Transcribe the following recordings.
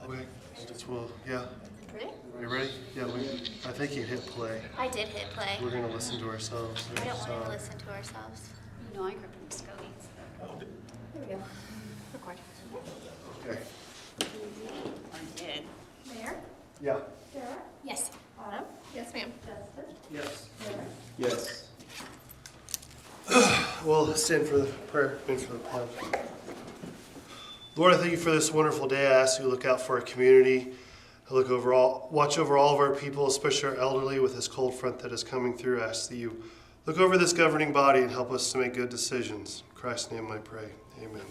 Okay, well, yeah. Ready? You ready? Yeah, I think you hit play. I did hit play. We're gonna listen to ourselves. I don't want to listen to ourselves. You know, I grew up in Muskogee. Here we go. Record. Okay. I did. Mayor? Yeah. Sarah? Yes. Autumn? Yes, ma'am. Justin? Yes. Sarah? Yes. We'll stand for the prayer and for the pledge. Lord, I thank you for this wonderful day. I ask you to look out for our community. Watch over all of our people, especially our elderly, with this cold front that is coming through. I ask that you look over this governing body and help us to make good decisions. In Christ's name I pray. Amen.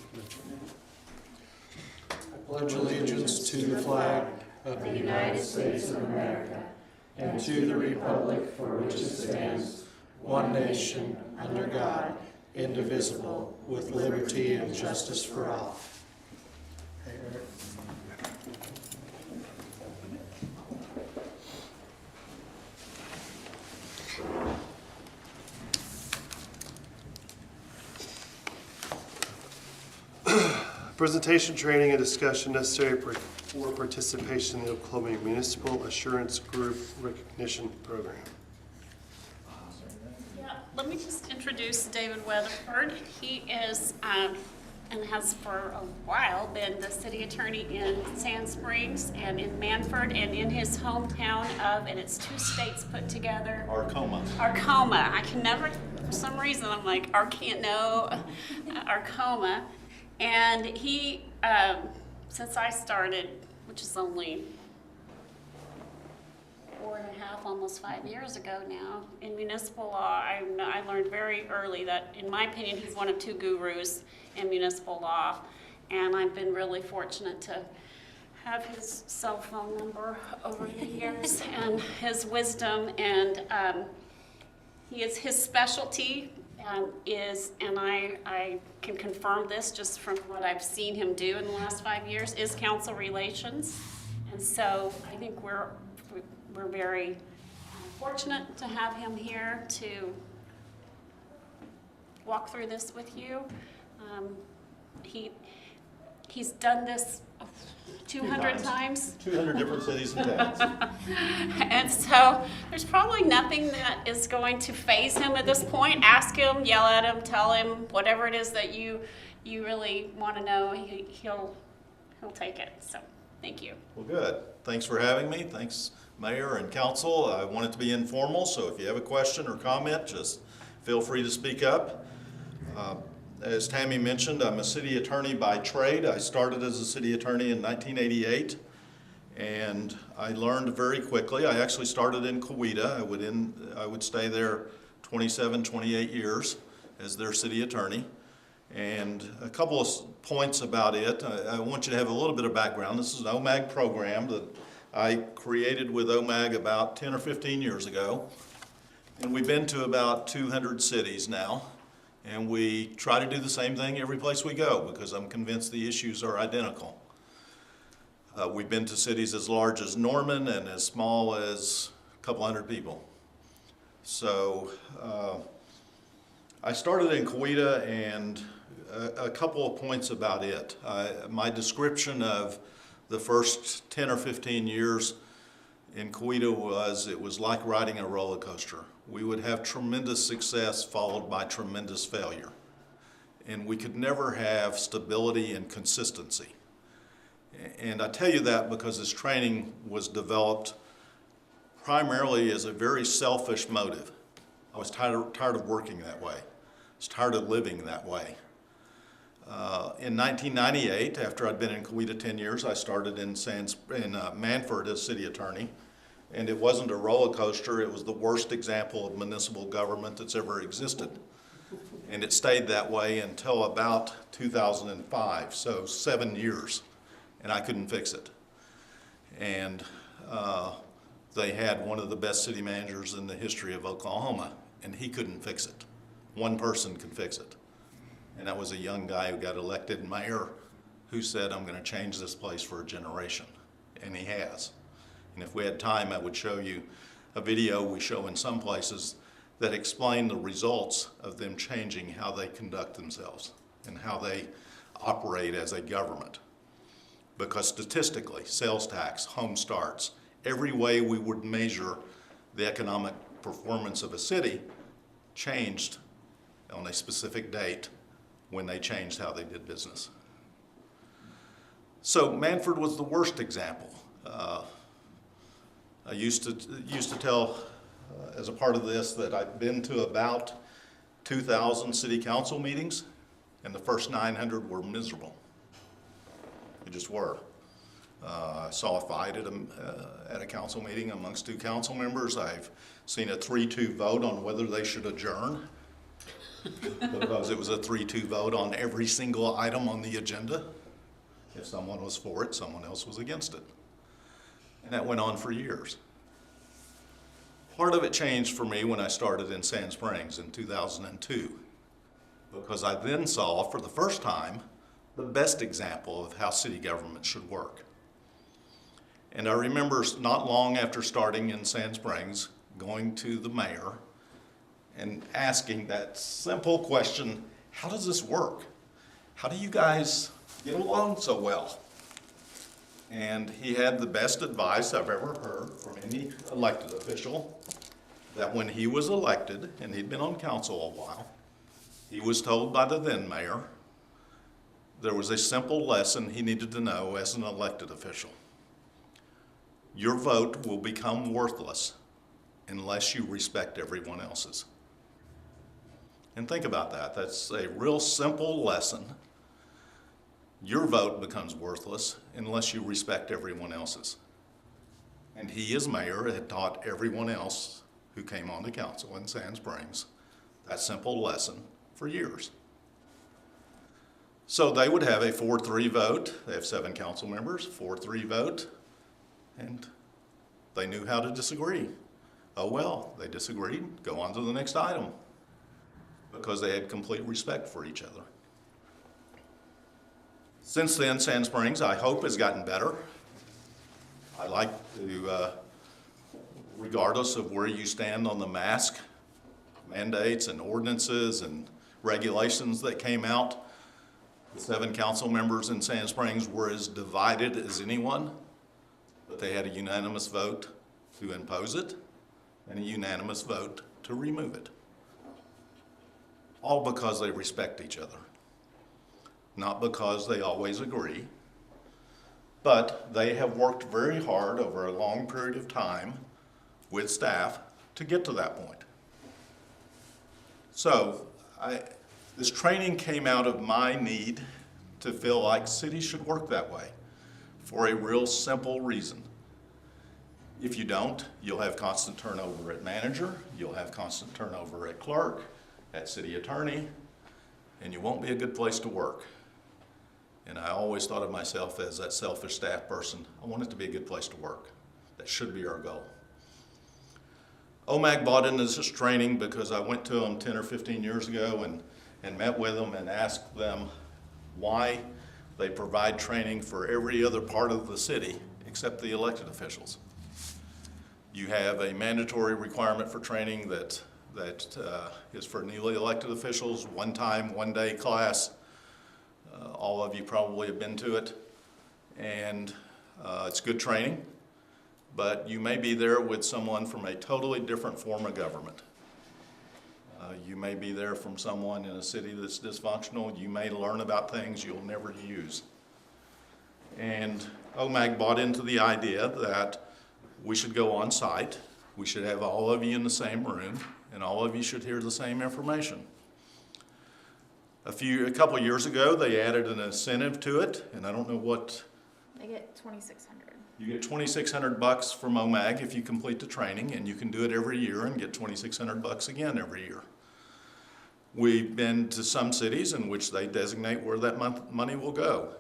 I pledge allegiance to the flag of the United States of America and to the republic for which it stands, one nation, under God, indivisible, with liberty and justice for all. Hey, Eric. Presentation, training, and discussion necessary for participation in the Oklahoma Municipal Assurance Group Recognition Program. Yeah, let me just introduce David Weatherford. He is, and has for a while been the city attorney in Sand Springs and in Manford and in his hometown of, and it's two states put together. Arcoma. Arcoma. I can never, for some reason, I'm like, Arcoma. And he, since I started, which is only 4.5, almost 5 years ago now, in municipal law, I learned very early that, in my opinion, he's one of two gurus in municipal law. And I've been really fortunate to have his cell phone number over the years and his wisdom. And his specialty is, and I can confirm this just from what I've seen him do in the last 5 years, is council relations. And so I think we're very fortunate to have him here to walk through this with you. He's done this 200 times. 200 different cities and towns. And so there's probably nothing that is going to faze him at this point. Ask him, yell at him, tell him whatever it is that you really want to know. He'll take it. So thank you. Well, good. Thanks for having me. Thanks, Mayor and Council. I want it to be informal, so if you have a question or comment, just feel free to speak up. As Tammy mentioned, I'm a city attorney by trade. I started as a city attorney in 1988, and I learned very quickly. I actually started in Coweta. I would stay there 27, 28 years as their city attorney. And a couple of points about it. I want you to have a little bit of background. This is an OMAG program that I created with OMAG about 10 or 15 years ago. And we've been to about 200 cities now. And we try to do the same thing every place we go because I'm convinced the issues are identical. We've been to cities as large as Norman and as small as a couple hundred people. So I started in Coweta, and a couple of points about it. My description of the first 10 or 15 years in Coweta was, it was like riding a roller coaster. We would have tremendous success followed by tremendous failure. And we could never have stability and consistency. And I tell you that because this training was developed primarily as a very selfish motive. I was tired of working that way. I was tired of living that way. In 1998, after I'd been in Coweta 10 years, I started in Manford as city attorney. And it wasn't a roller coaster, it was the worst example of municipal government that's ever existed. And it stayed that way until about 2005, so 7 years, and I couldn't fix it. And they had one of the best city managers in the history of Oklahoma, and he couldn't fix it. One person could fix it. And that was a young guy who got elected mayor who said, I'm gonna change this place for a generation, and he has. And if we had time, I would show you a video we show in some places that explain the results of them changing how they conduct themselves and how they operate as a government. because statistically, sales tax, home starts, every way we would measure the economic performance of a city changed on a specific date when they changed how they did business. So Manford was the worst example. I used to tell, as a part of this, that I've been to about 2,000 city council meetings, and the first 900 were miserable. They just were. I saw a fight at a council meeting amongst two council members. I've seen a 3-2 vote on whether they should adjourn, because it was a 3-2 vote on every single item on the agenda. If someone was for it, someone else was against it. And that went on for years. Part of it changed for me when I started in Sand Springs in 2002, because I then saw for the first time the best example of how city government should work. And I remember not long after starting in Sand Springs, going to the mayor and asking that simple question, how does this work? How do you guys get along so well? And he had the best advice I've ever heard from any elected official, that when he was elected, and he'd been on council a while, he was told by the then mayor there was a simple lesson he needed to know as an elected official. Your vote will become worthless unless you respect everyone else's. And think about that. That's a real simple lesson. Your vote becomes worthless unless you respect everyone else's. And he, as mayor, had taught everyone else who came onto council in Sand Springs that simple lesson for years. So they would have a 4-3 vote. They have 7 council members, 4-3 vote, and they knew how to disagree. Oh well, they disagreed, go on to the next item, because they had complete respect for each other. Since then, Sand Springs, I hope, has gotten better. I like to, regardless of where you stand on the mask mandates and ordinances and regulations that came out, the 7 council members in Sand Springs were as divided as anyone, but they had a unanimous vote to impose it and a unanimous vote to remove it. All because they respect each other. Not because they always agree, but they have worked very hard over a long period of time with staff to get to that point. So this training came out of my need to feel like cities should work that way for a real simple reason. If you don't, you'll have constant turnover at manager, you'll have constant turnover at clerk, at city attorney, and you won't be a good place to work. And I always thought of myself as that selfish staff person. I want it to be a good place to work. That should be our goal. OMAG bought into this training because I went to them 10 or 15 years ago and met with them and asked them why they provide training for every other part of the city except the elected officials. You have a mandatory requirement for training that is for newly elected officials, one-day class. All of you probably have been to it, and it's good training, but you may be there with someone from a totally different form of government. You may be there from someone in a city that's dysfunctional. You may learn about things you'll never use. And OMAG bought into the idea that we should go on site, we should have all of you in the same room, and all of you should hear the same information. A couple years ago, they added an incentive to it, and I don't know what. They get $2,600. You get $2,600 from OMAG if you complete the training, and you can do it every year and get $2,600 again every year. We've been to some cities in which they designate where that money will go.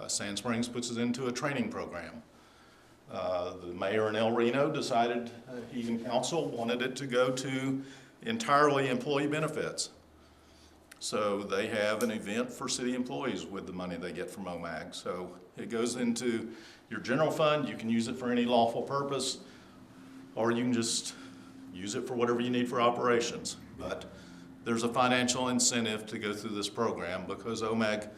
Sand Springs puts it into a training program. The mayor in El Reno decided he and council wanted it to go to entirely employee benefits. So they have an event for city employees with the money they get from OMAG. So it goes into your general fund. You can use it for any lawful purpose, or you can just use it for whatever you need for operations. But there's a financial incentive to go through this program because OMAG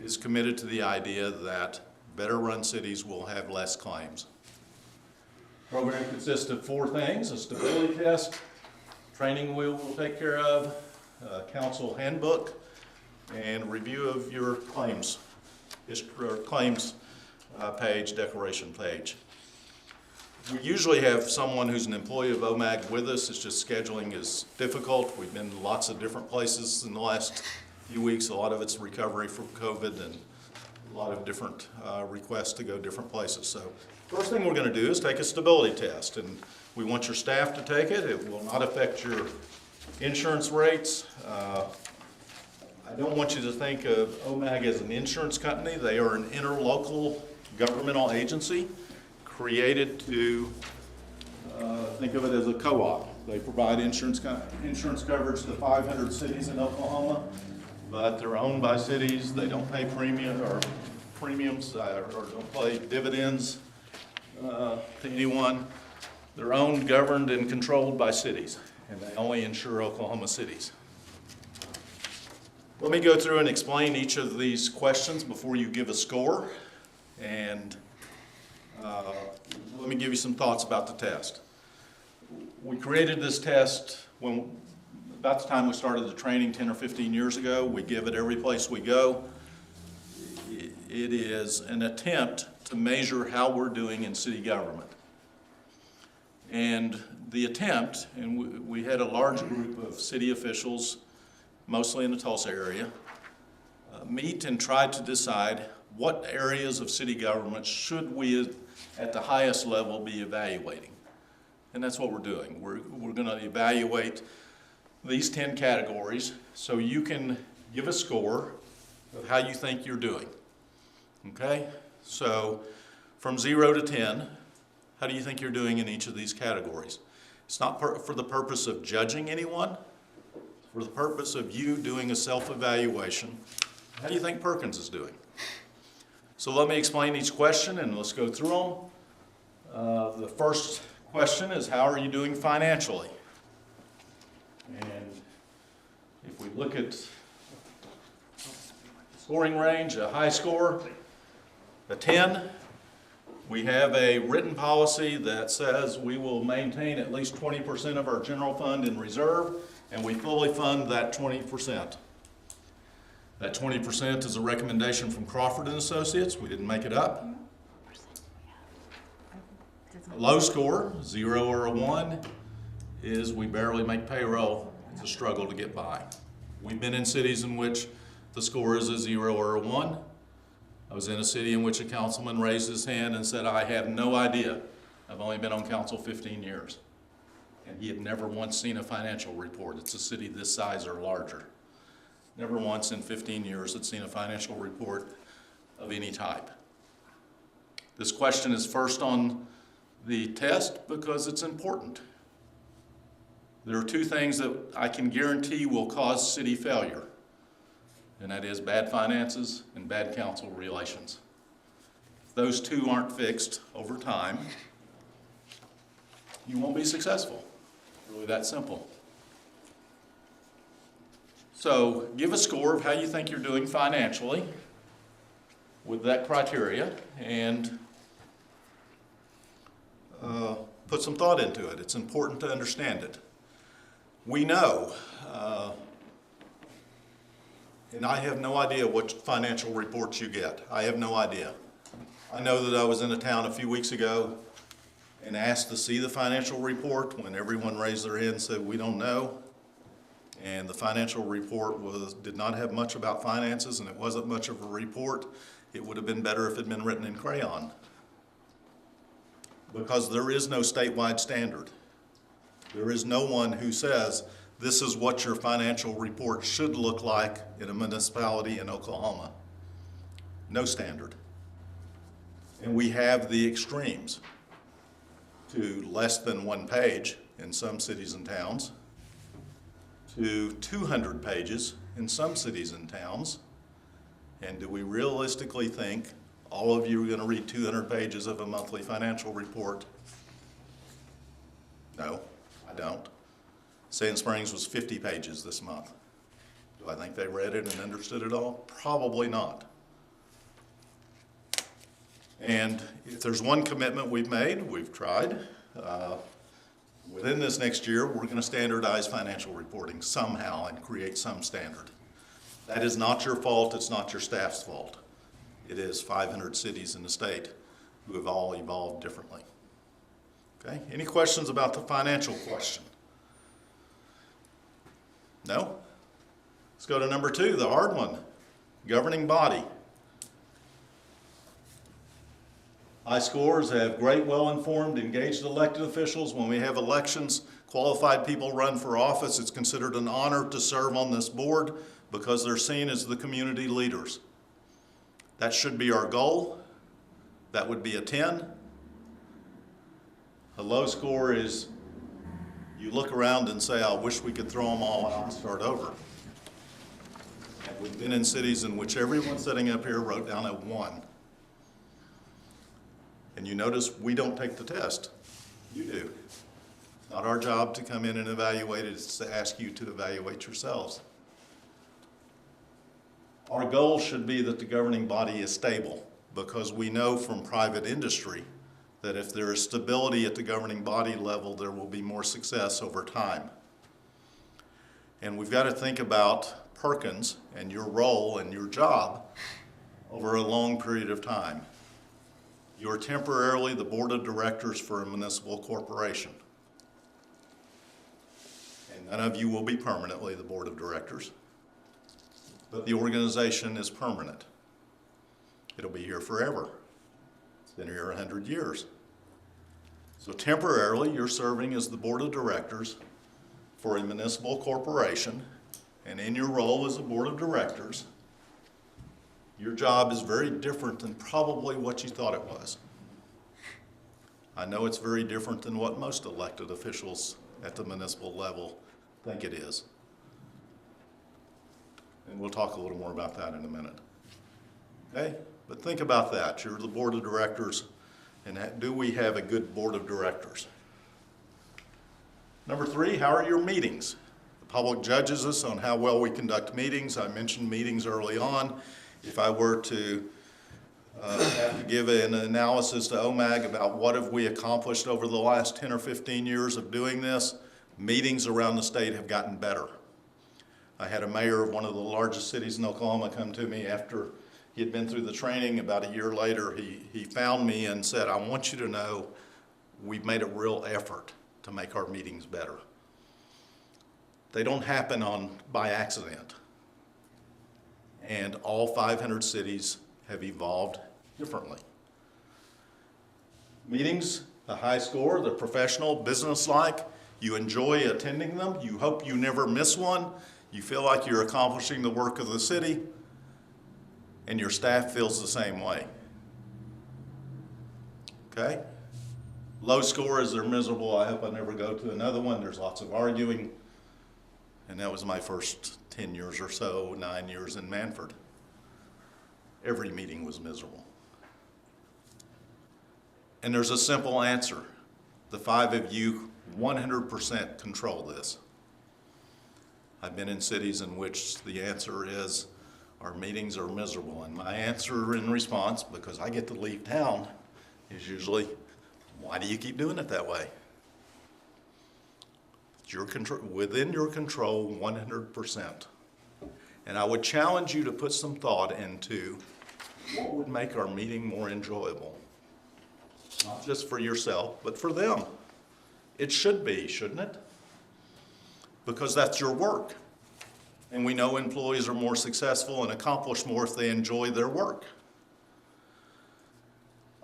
is committed to the idea that better run cities will have less claims. Program consists of 4 things: a stability test, training we will take care of, a council handbook, and review of your claims, page, declaration page. We usually have someone who's an employee of OMAG with us. It's just scheduling is difficult. We've been in lots of different places in the last few weeks. A lot of it's recovery from COVID and a lot of different requests to go different places. So first thing we're going to do is take a stability test, and we want your staff to take it. It will not affect your insurance rates. I don't want you to think of OMAG as an insurance company. They are an interlocal governmental agency created to think of it as a co-op. They provide insurance coverage to 500 cities in Oklahoma, but they're owned by cities. They don't pay premiums or don't pay dividends to anyone. They're owned, governed, and controlled by cities, and they only insure Oklahoma cities. Let me go through and explain each of these questions before you give a score, and let me give you some thoughts about the test. We created this test about the time we started the training 10 or 15 years ago. We give it every place we go. It is an attempt to measure how we're doing in city government. And the attempt, and we had a large group of city officials, mostly in the Tulsa area, meet and try to decide what areas of city government should we at the highest level be evaluating. And that's what we're doing. We're going to evaluate these 10 categories so you can give a score of how you think you're doing. Okay? So from 0 to 10, how do you think you're doing in each of these categories? It's not for the purpose of judging anyone, it's for the purpose of you doing a self-evaluation. How do you think Perkins is doing? So let me explain each question and let's go through them. The first question is, how are you doing financially? And if we look at scoring range, a high score, a 10, we have a written policy that says we will maintain at least 20% of our general fund in reserve, and we fully fund that 20%. That 20% is a recommendation from Crawford and Associates. We didn't make it up. A low score, 0 or a 1, is we barely make payroll. It's a struggle to get by. We've been in cities in which the score is a 0 or a 1. I was in a city in which a councilman raised his hand and said, I have no idea. I've only been on council 15 years. And he had never once seen a financial report. It's a city this size or larger. Never once in 15 years had seen a financial report of any type. This question is first on the test because it's important. There are 2 things that I can guarantee will cause city failure, and that is bad finances and bad council relations. If those 2 aren't fixed over time, you won't be successful. Really that simple. So give a score of how you think you're doing financially with that criteria, and put some thought into it. It's important to understand it. We know, and I have no idea what financial reports you get. I have no idea. I know that I was in a town a few weeks ago and asked to see the financial report when everyone raised their hand and said, we don't know. And the financial report did not have much about finances, and it wasn't much of a report. It would have been better if it had been written in crayon, because there is no statewide standard. There is no one who says, this is what your financial report should look like in a municipality in Oklahoma. No standard. And we have the extremes to less than 1 page in some cities and towns, to 200 pages in some cities and towns. And do we realistically think all of you are going to read 200 pages of a monthly financial report? No, I don't. Sand Springs was 50 pages this month. Do I think they read it and understood it all? Probably not. And if there's one commitment we've made, we've tried, within this next year, we're going to standardize financial reporting somehow and create some standard. That is not your fault. It's not your staff's fault. It is 500 cities in the state who have all evolved differently. Okay, any questions about the financial question? No? Let's go to number 2, the hard one, governing body. High scores have great, well-informed, engaged elected officials. When we have elections, qualified people run for office. It's considered an honor to serve on this board because they're seen as the community leaders. That should be our goal. That would be a 10. A low score is you look around and say, I wish we could throw them all out and start over. And we've been in cities in which everyone sitting up here wrote down a 1. And you notice we don't take the test. You do. It's not our job to come in and evaluate it. It's to ask you to evaluate yourselves. Our goal should be that the governing body is stable, because we know from private industry that if there is stability at the governing body level, there will be more success over time. And we've got to think about Perkins and your role and your job over a long period of time. You're temporarily the board of directors for a municipal corporation. And none of you will be permanently the board of directors, but the organization is permanent. It'll be here forever. It's been here 100 years. So temporarily, you're serving as the board of directors for a municipal corporation, and in your role as a board of directors, your job is very different than probably what you thought it was. I know it's very different than what most elected officials at the municipal level think it is. And we'll talk a little more about that in a minute. Okay? But think about that. You're the board of directors, and do we have a good board of directors? Number 3, how are your meetings? The public judges us on how well we conduct meetings. I mentioned meetings early on. If I were to have to give an analysis to OMAG about what have we accomplished over the last 10 or 15 years of doing this, meetings around the state have gotten better. I had a mayor of one of the largest cities in Oklahoma come to me after he had been through the training. About a year later, he found me and said, I want you to know we've made a real effort to make our meetings better. They don't happen by accident. And all 500 cities have evolved differently. Meetings, a high score, they're professional, businesslike. You enjoy attending them. You hope you never miss one. You feel like you're accomplishing the work of the city, and your staff feels the same way. Okay? Low score is they're miserable. I hope I never go to another one. There's lots of arguing. And that was my first 10 years or so, 9 years in Manford. Every meeting was miserable. And there's a simple answer. The 5 of you 100% control this. I've been in cities in which the answer is our meetings are miserable. And my answer in response, because I get to leave town, is usually, why do you keep doing it that way? It's your control, within your control 100%. And I would challenge you to put some thought into what would make our meeting more enjoyable. Not just for yourself, but for them. It should be, shouldn't it? Because that's your work. And we know employees are more successful and accomplish more if they enjoy their work.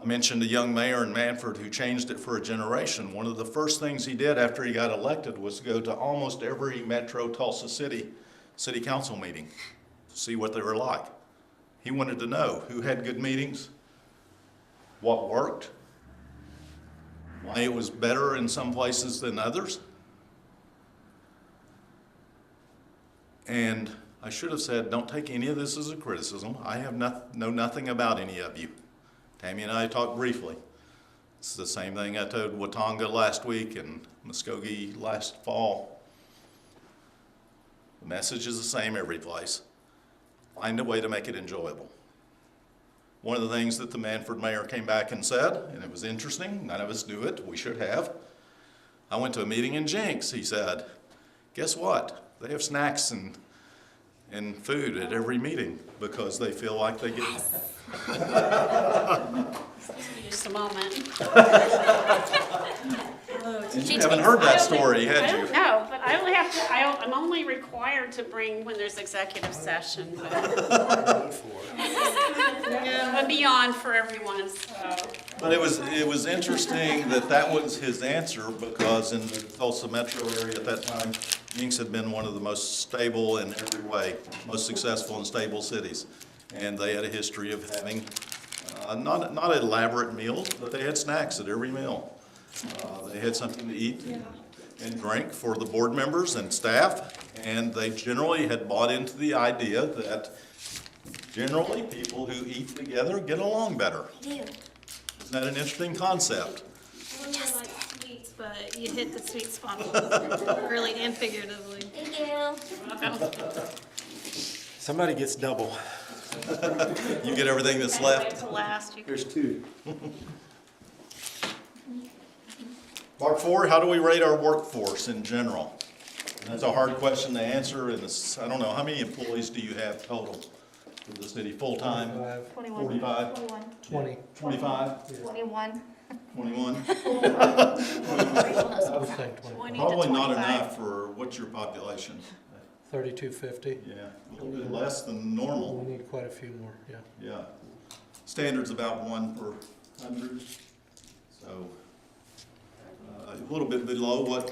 I mentioned a young mayor in Manford who changed it for a generation. One of the first things he did after he got elected was to go to almost every metro Tulsa city council meeting to see what they were like. He wanted to know who had good meetings, what worked, why it was better in some places than others. And I should have said, don't take any of this as a criticism. I know nothing about any of you. Tammy and I talked briefly. It's the same thing I told Watauga last week and Muskogee last fall. The message is the same every place. Find a way to make it enjoyable. one of the things that the Manford mayor came back and said, and it was interesting, none of us knew it, we should have. I went to a meeting in Jenks, he said, guess what? They have snacks and food at every meeting because they feel like they get. Just a moment. You haven't heard that story, I had don't you? know, but I only have to, I'm only required to bring when there's executive session. But beyond for everyone, so. But it was interesting that was his answer because in the Tulsa metro area at that time, Jenks had been one of the most stable in every way, most successful and stable cities. And they had a history of having not elaborate meals, but they had snacks at every meal. They had something to eat and drink for the board members and staff, and they generally had bought into the idea that generally people who eat together get along better. I do. Isn't that an interesting concept? I really like sweets, but you hit the sweet spot, really and figuratively. Thank you. Somebody gets double. You get everything that's left. To last, you There's two. Part 4, how do we rate our workforce in general? That's a hard question to answer, and I don't know, how many employees do you have total for the city, full-time? 21. 45? 21. 25? 21. 21? I would think 20. Probably not enough for, what's your population? 3250. Yeah, a little bit less than We normal, need quite a few more, yeah. yeah. Standard's about 1 per 100, so a little bit below what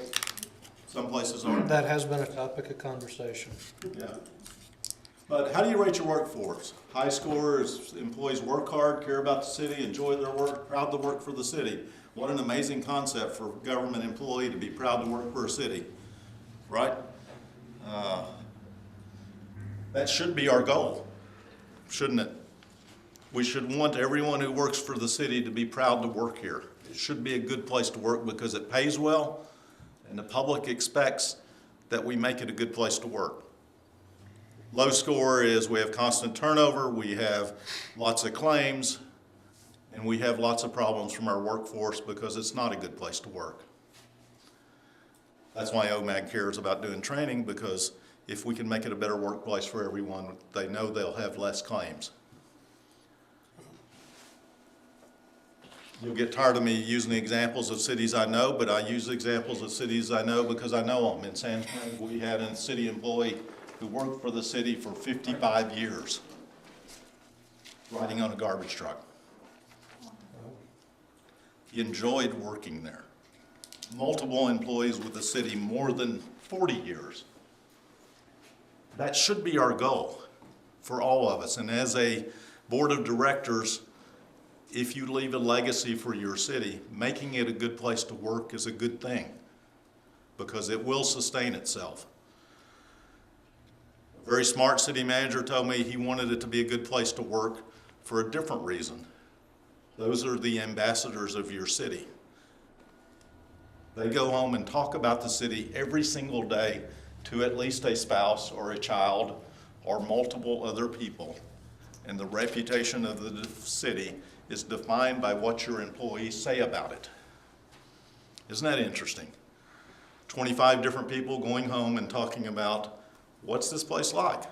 some places are. That has been a topic of conversation. Yeah. But how do you rate your workforce? High scorers, employees work hard, care about the city, enjoy their work, proud to work for the city. What an amazing concept for a government employee to be proud to work for a city, right? That should be our goal, shouldn't it? We should want everyone who works for the city to be proud to work here. It should be a good place to work because it pays well, and the public expects that we make it a good place to work. Low score is we have constant turnover, we have lots of claims, and we have lots of problems from our workforce because it's not a good place to work. That's why OMAG cares about doing training, because if we can make it a better workplace for everyone, they know they'll have less claims. You'll get tired of me using the examples of cities I know, but I use examples of cities I know because I know them. In San Springs, we had a city employee who worked for the city for 55 years, riding on a garbage truck. He enjoyed working there. Multiple employees with the city more than 40 years. That should be our goal for all of us. And as a board of directors, if you leave a legacy for your city, making it a good place to work is a good thing because it will sustain itself. A very smart city manager told me he wanted it to be a good place to work for a different reason. Those are the ambassadors of your city. They go home and talk about the city every single day to at least a spouse or a child or multiple other people. And the reputation of the city is defined by what your employees say about it. Isn't that interesting? 25 different people going home and talking about what's this place like?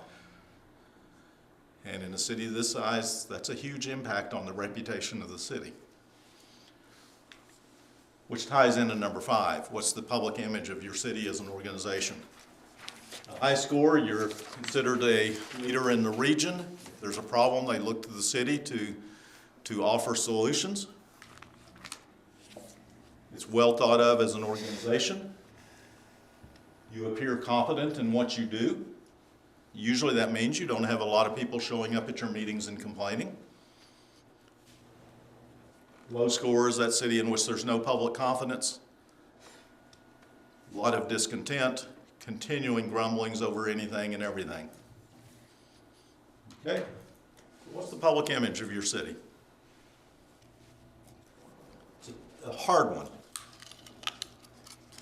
And in a city this size, that's a huge impact on the reputation of the city. Which ties into number 5. What's the public image of your city as an organization? A high score, you're considered a leader in the region. If there's a problem, they look to the city to offer solutions. It's well thought of as an organization. You appear competent in what you do. Usually that means you don't have a lot of people showing up at your meetings and complaining. Low score is that city in which there's no public confidence, a lot of discontent, continuing grumblings over anything and everything. Okay, what's the public image of your city? It's a hard one.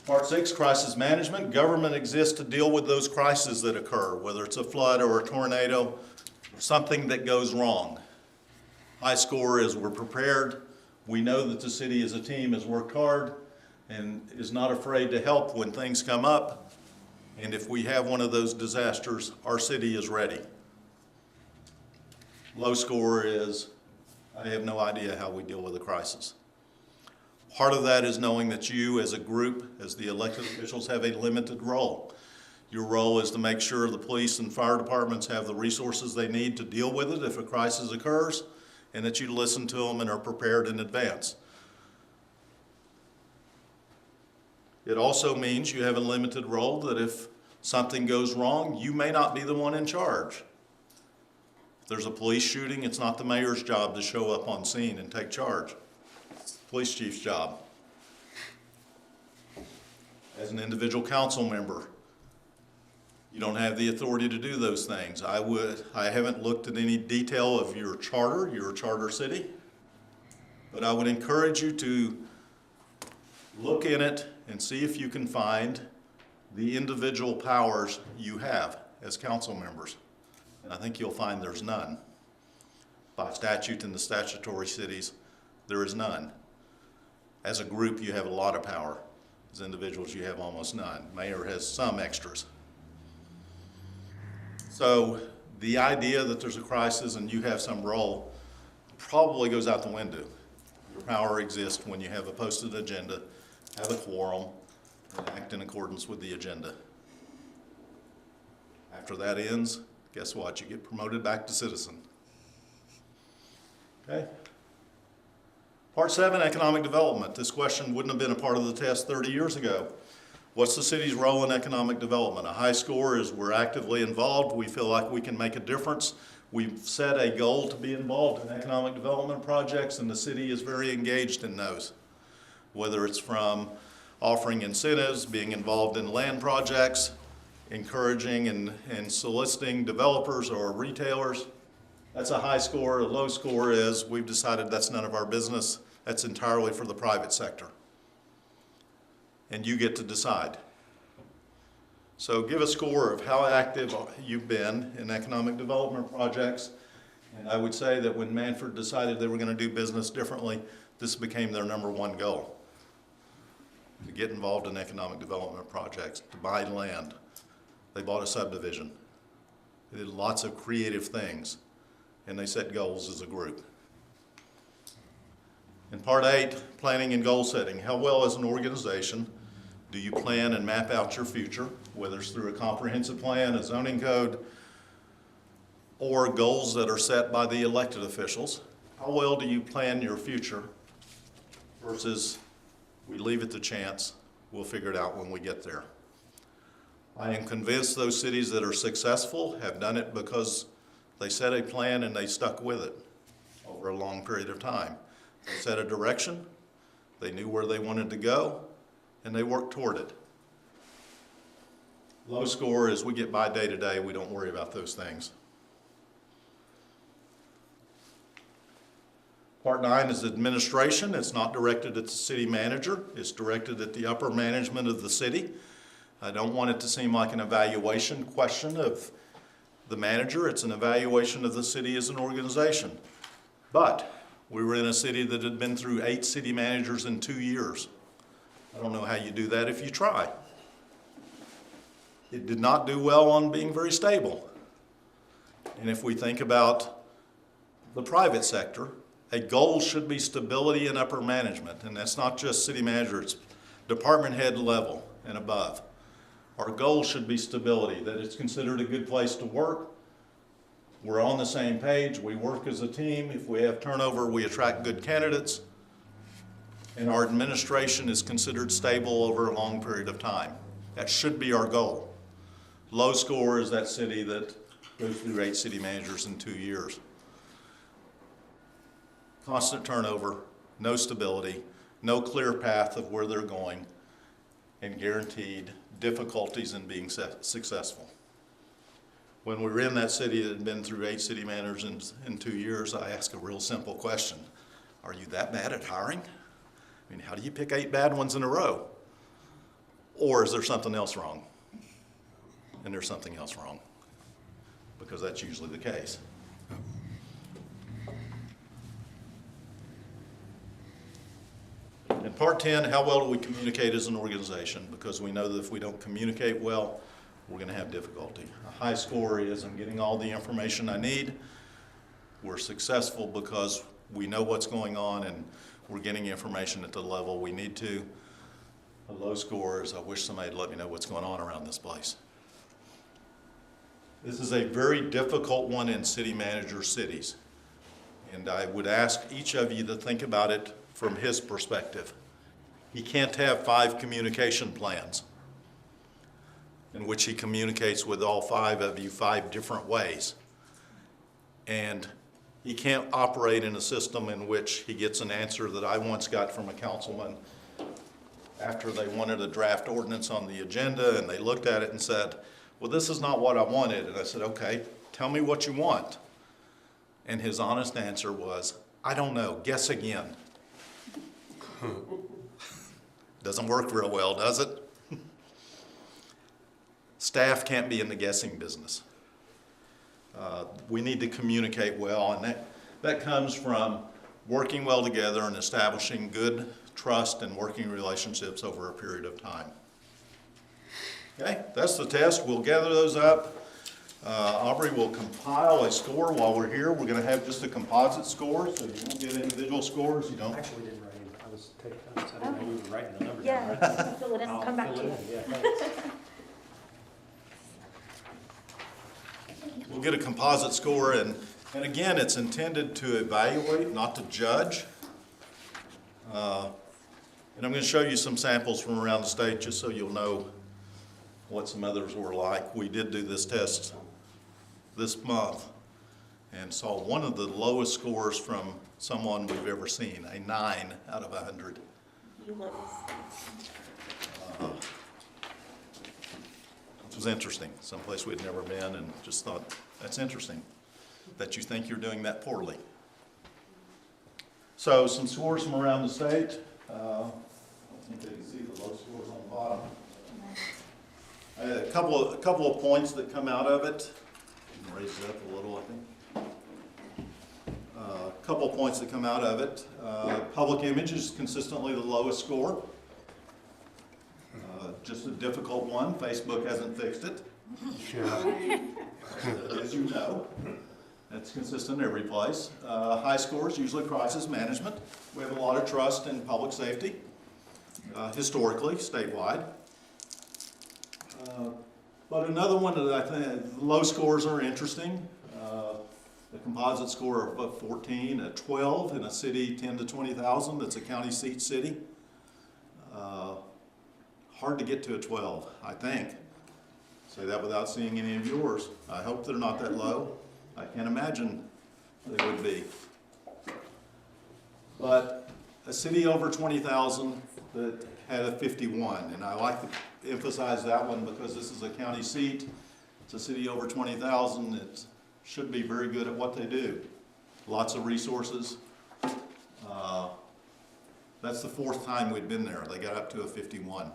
Part 6, crisis management. Government exists to deal with those crises that occur, whether it's a flood or a tornado or something that goes wrong. High score is we're prepared. We know that the city as a team has worked hard and is not afraid to help when things come up. And if we have one of those disasters, our city is ready. Low score is, I have no idea how we deal with a crisis. Part of that is knowing that you as a group, as the elected officials, have a limited role. Your role is to make sure the police and fire departments have the resources they need to deal with it if a crisis occurs, and that you listen to them and are prepared in advance. It also means you have a limited role that if something goes wrong, you may not be the one in charge. If there's a police shooting, it's not the mayor's job to show up on scene and take charge. It's the police chief's job. As an individual council member, you don't have the authority to do those things. I haven't looked at any detail of your charter, you're a charter city, but I would encourage you to look in it and see if you can find the individual powers you have as council members. And I think you'll find there's none. By statute in the statutory cities, there is none. As a group, you have a lot of power. As individuals, you have almost none. Mayor has some extras. So the idea that there's a crisis and you have some role probably goes out the window. Your power exists when you have a posted agenda, have a quorum, and act in accordance with the agenda. After that ends, guess what? You get promoted back to citizen. Okay? Part 7, economic development. This question wouldn't have been a part of the test 30 years ago. What's the city's role in economic development? A high score is we're actively involved. We feel like we can make a difference. We've set a goal to be involved in economic development projects, and the city is very engaged in those. Whether it's from offering incentives, being involved in land projects, encouraging and soliciting developers or retailers. That's a high score. A low score is we've decided that's none of our business. That's entirely for the private sector. And you get to decide. So give a score of how active you've been in economic development projects. And I would say that when Manford decided they were going to do business differently, this became their #1 goal. To get involved in economic development projects, to buy land. They bought a subdivision. They did lots of creative things, and they set goals as a group. In part 8, planning and goal setting. How well as an organization do you plan and map out your future, whether it's through a comprehensive plan, a zoning code, or goals that are set by the elected officials? How well do you plan your future versus we leave it to chance, we'll figure it out when we get there? I am convinced those cities that are successful have done it because they set a plan and they stuck with it over a long period of time. They set a direction, they knew where they wanted to go, and they worked toward it. Low score is we get by day to day, we don't worry about those things. Part 9 is administration. It's not directed at the city manager, it's directed at the upper management of the city. I don't want it to seem like an evaluation question of the manager. It's an evaluation of the city as an organization. But we were in a city that had been through 8 city managers in 2 years. I don't know how you do that if you try. It did not do well on being very stable. And if we think about the private sector, a goal should be stability in upper management. And that's not just city manager, it's department head level and above. Our goal should be stability, that it's considered a good place to work. We're on the same page, we work as a team. If we have turnover, we attract good candidates. And our administration is considered stable over a long period of time. That should be our goal. Low score is that city that goes through 8 city managers in 2 years. Constant turnover, no stability, no clear path of where they're going, and guaranteed difficulties in being successful. When we were in that city that had been through 8 city managers in 2 years, I asked a real simple question. Are you that bad at hiring? I mean, how do you pick 8 bad ones in a row? Or is there something else wrong? And there's something else wrong, because that's usually the case. And part 10, how well do we communicate as an organization? Because we know that if we don't communicate well, we're going to have difficulty. A high score is I'm getting all the information I need. We're successful because we know what's going on and we're getting information at the level we need to. A low score is I wish somebody would let me know what's going on around this place. This is a very difficult one in city manager cities. And I would ask each of you to think about it from his perspective. He can't have 5 communication plans in which he communicates with all 5 of you 5 different ways. And he can't operate in a system in which he gets an answer that I once got from a councilman after they wanted a draft ordinance on the agenda, and they looked at it and said, well, this is not what I wanted. And I said, okay, tell me what you want. And his honest answer was, I don't know, guess again. Doesn't work real well, does it? Staff can't be in the guessing business. We need to communicate well, and that comes from working well together and establishing good trust and working relationships over a period of time. Okay, that's the test. We'll gather those up. Aubrey will compile a score while we're here. We're going to have just a composite score, so you don't get individual scores. You don't. Actually, we didn't write it. I was taking notes. I didn't know we were writing the numbers Yeah, down, right? fill it in, come back Fill to it you. in. Yeah, thanks. We'll get a composite score, and again, it's intended to evaluate, not to judge. And I'm going to show you some samples from around the state just so you'll know what some others were like. We did do this test this month and saw one of the lowest scores from someone we've ever seen, a 9 out of 100. You lose. Which was interesting, someplace we'd never been, and just thought, that's interesting that you think you're doing that poorly. So some scores from around the state. I don't think they can see the low scores on the bottom. I had a couple of points that come out of it. You can raise it up a little, I think. A couple of points that come out of it. Public image is consistently the lowest score. Just a difficult one. Facebook hasn't fixed it. As you know. That's consistent every place. High scores, usually crisis management. We have a lot of trust in public safety, historically, statewide. But another one that I think, low scores are interesting. The composite score of 14, a 12 in a city 10 to 20,000, that's a county seat city. Hard to get to a 12, I think. Say that without seeing any of yours. I hope they're not that low. I can't imagine they would be. But a city over 20,000 that had a 51, and I like to emphasize that one because this is a county seat. It's a city over 20,000. It should be very good at what they do. Lots of resources. That's the 4th time we'd been there. They got up to a 51.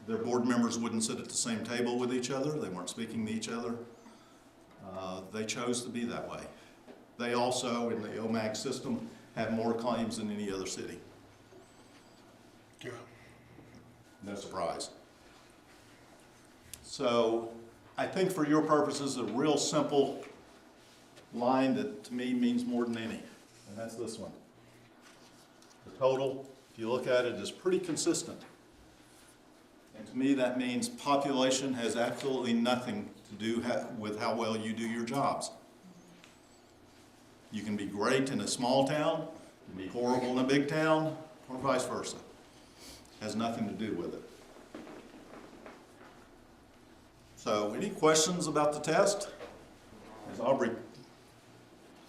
Their board members wouldn't sit at the same table with each other. They weren't speaking to each other. They chose to be that way. They also, in the OMAG system, have more claims than any other city. Yeah. No surprise. So I think for your purposes, a real simple line that to me means more than any, and that's this one. The total, if you look at it, is pretty consistent. And to me, that means population has absolutely nothing to do with how well you do your jobs. You can be great in a small town, you can be horrible in a big town, or vice versa. Has nothing to do with it. So, any questions about the test? As Aubrey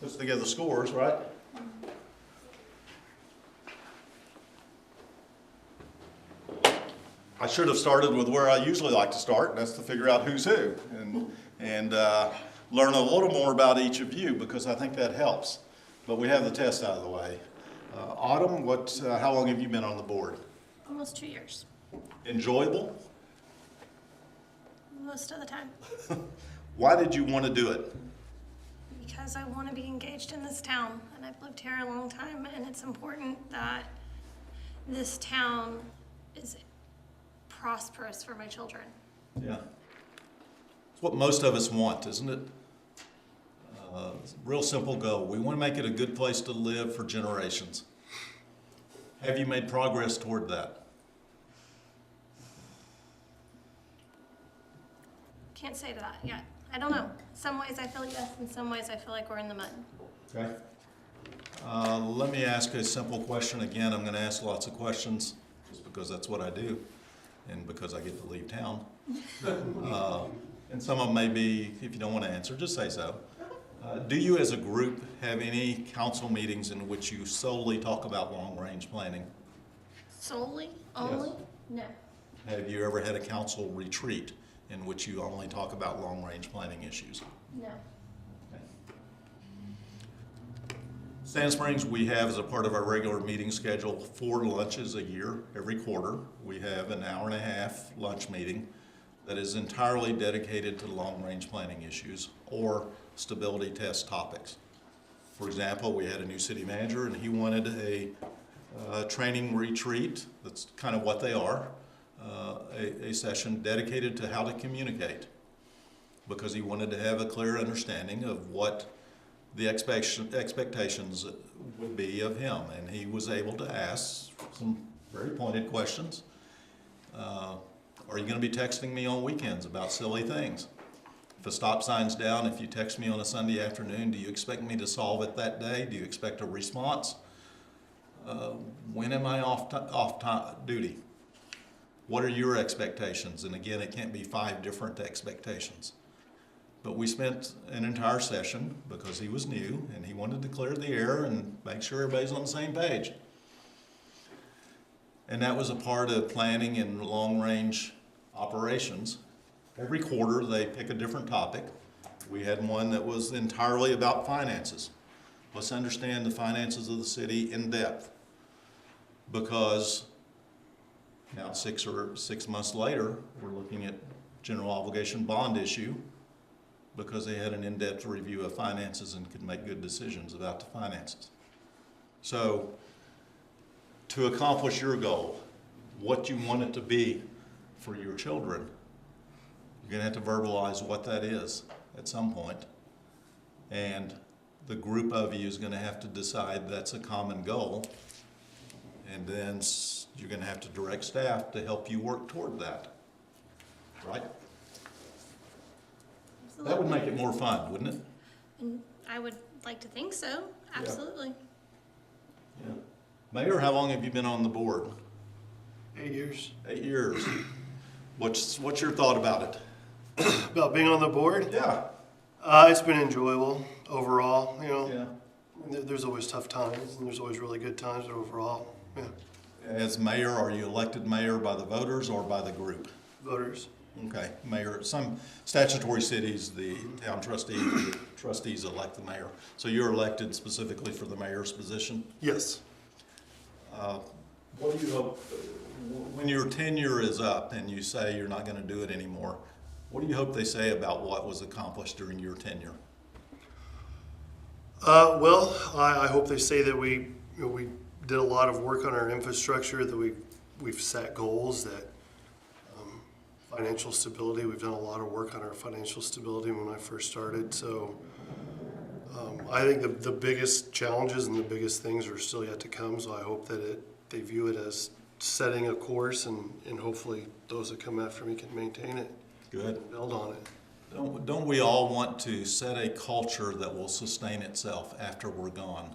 puts together scores, right? I should have started with where I usually like to start, and that's to figure out who's who, and learn a little more about each of you, because I think that helps. But we have the test out of the way. Autumn, how long have you been on the board? Almost 2 years, Enjoyable? most of the time, Why did you want to do it? because I want to be engaged in this town, and I've lived here a long time, and it's important that this town is prosperous for my children. Yeah. It's what most of us want, isn't it? Real simple goal. We want to make it a good place to live for generations. Have you made progress toward that? Can't say that yet. I don't know. Some ways I feel like yes, in some ways I feel like we're in the mud. Okay. Let me ask a simple question again. I'm going to ask lots of questions just because that's what I do and because I get to leave town. And some of them may be, if you don't want to answer, just say so. Do you as a group have any council meetings in which you solely talk about long-range planning? Solely? Only? No. Have you ever had a council retreat in which you only talk about long-range planning issues? No. Sand Springs, we have as a part of our regular meeting schedule 4 lunches a year. Every quarter, we have an hour-and-a-half lunch meeting that is entirely dedicated to long-range planning issues or stability test topics. For example, we had a new city manager and he wanted a training retreat, that's kind of what they are, a session dedicated to how to communicate, because he wanted to have a clear understanding of what the expectations would be of him, and he was able to ask some very pointed questions. Are you going to be texting me on weekends about silly things? If a stop sign's down, if you text me on a Sunday afternoon, do you expect me to solve it that day? Do you expect a response? When am I off duty? What are your expectations? And again, it can't be 5 different expectations. But we spent an entire session, because he was new and he wanted to clear the air and make sure everybody's on the same page. And that was a part of planning and long-range operations. Every quarter they pick a different topic. We had one that was entirely about finances. Let's understand the finances of the city in depth. Because now 6 months later, we're looking at general obligation bond issue, because they had an in-depth review of finances and could make good decisions about the finances. So, to accomplish your goal, what you want it to be for your children, you're gonna have to verbalize what that is at some point. And the group of you is gonna have to decide that's a common goal. And then you're gonna have to direct staff to help you work toward that, right? That would make it more fun, wouldn't it? And I would like to think so. Absolutely. Yeah. Mayor, how long have you been on the board? 8 years. 8 years. What's your thought about it? About being on the board? Yeah. It's been enjoyable overall, you know. Yeah. There's always tough times and there's always really good times, but overall, yeah. As mayor, are you elected mayor by the voters or by the group? Voters. Okay, mayor. Some statutory cities, the town trustees elect the mayor. So you're elected specifically for the mayor's position? Yes. What do you hope, when your tenure is up and you say you're not going to do it anymore, what do you hope they say about what was accomplished during your tenure? Well, I hope they say that we did a lot of work on our infrastructure, that we've set goals, that financial stability, we've done a lot of work on our financial stability when I first started. So I think the biggest challenges and the biggest things are still yet to come. So I hope that they view it as setting a course, and hopefully those that come after me can maintain it. Good. And build on it. Don't we all want to set a culture that will sustain itself after we're gone,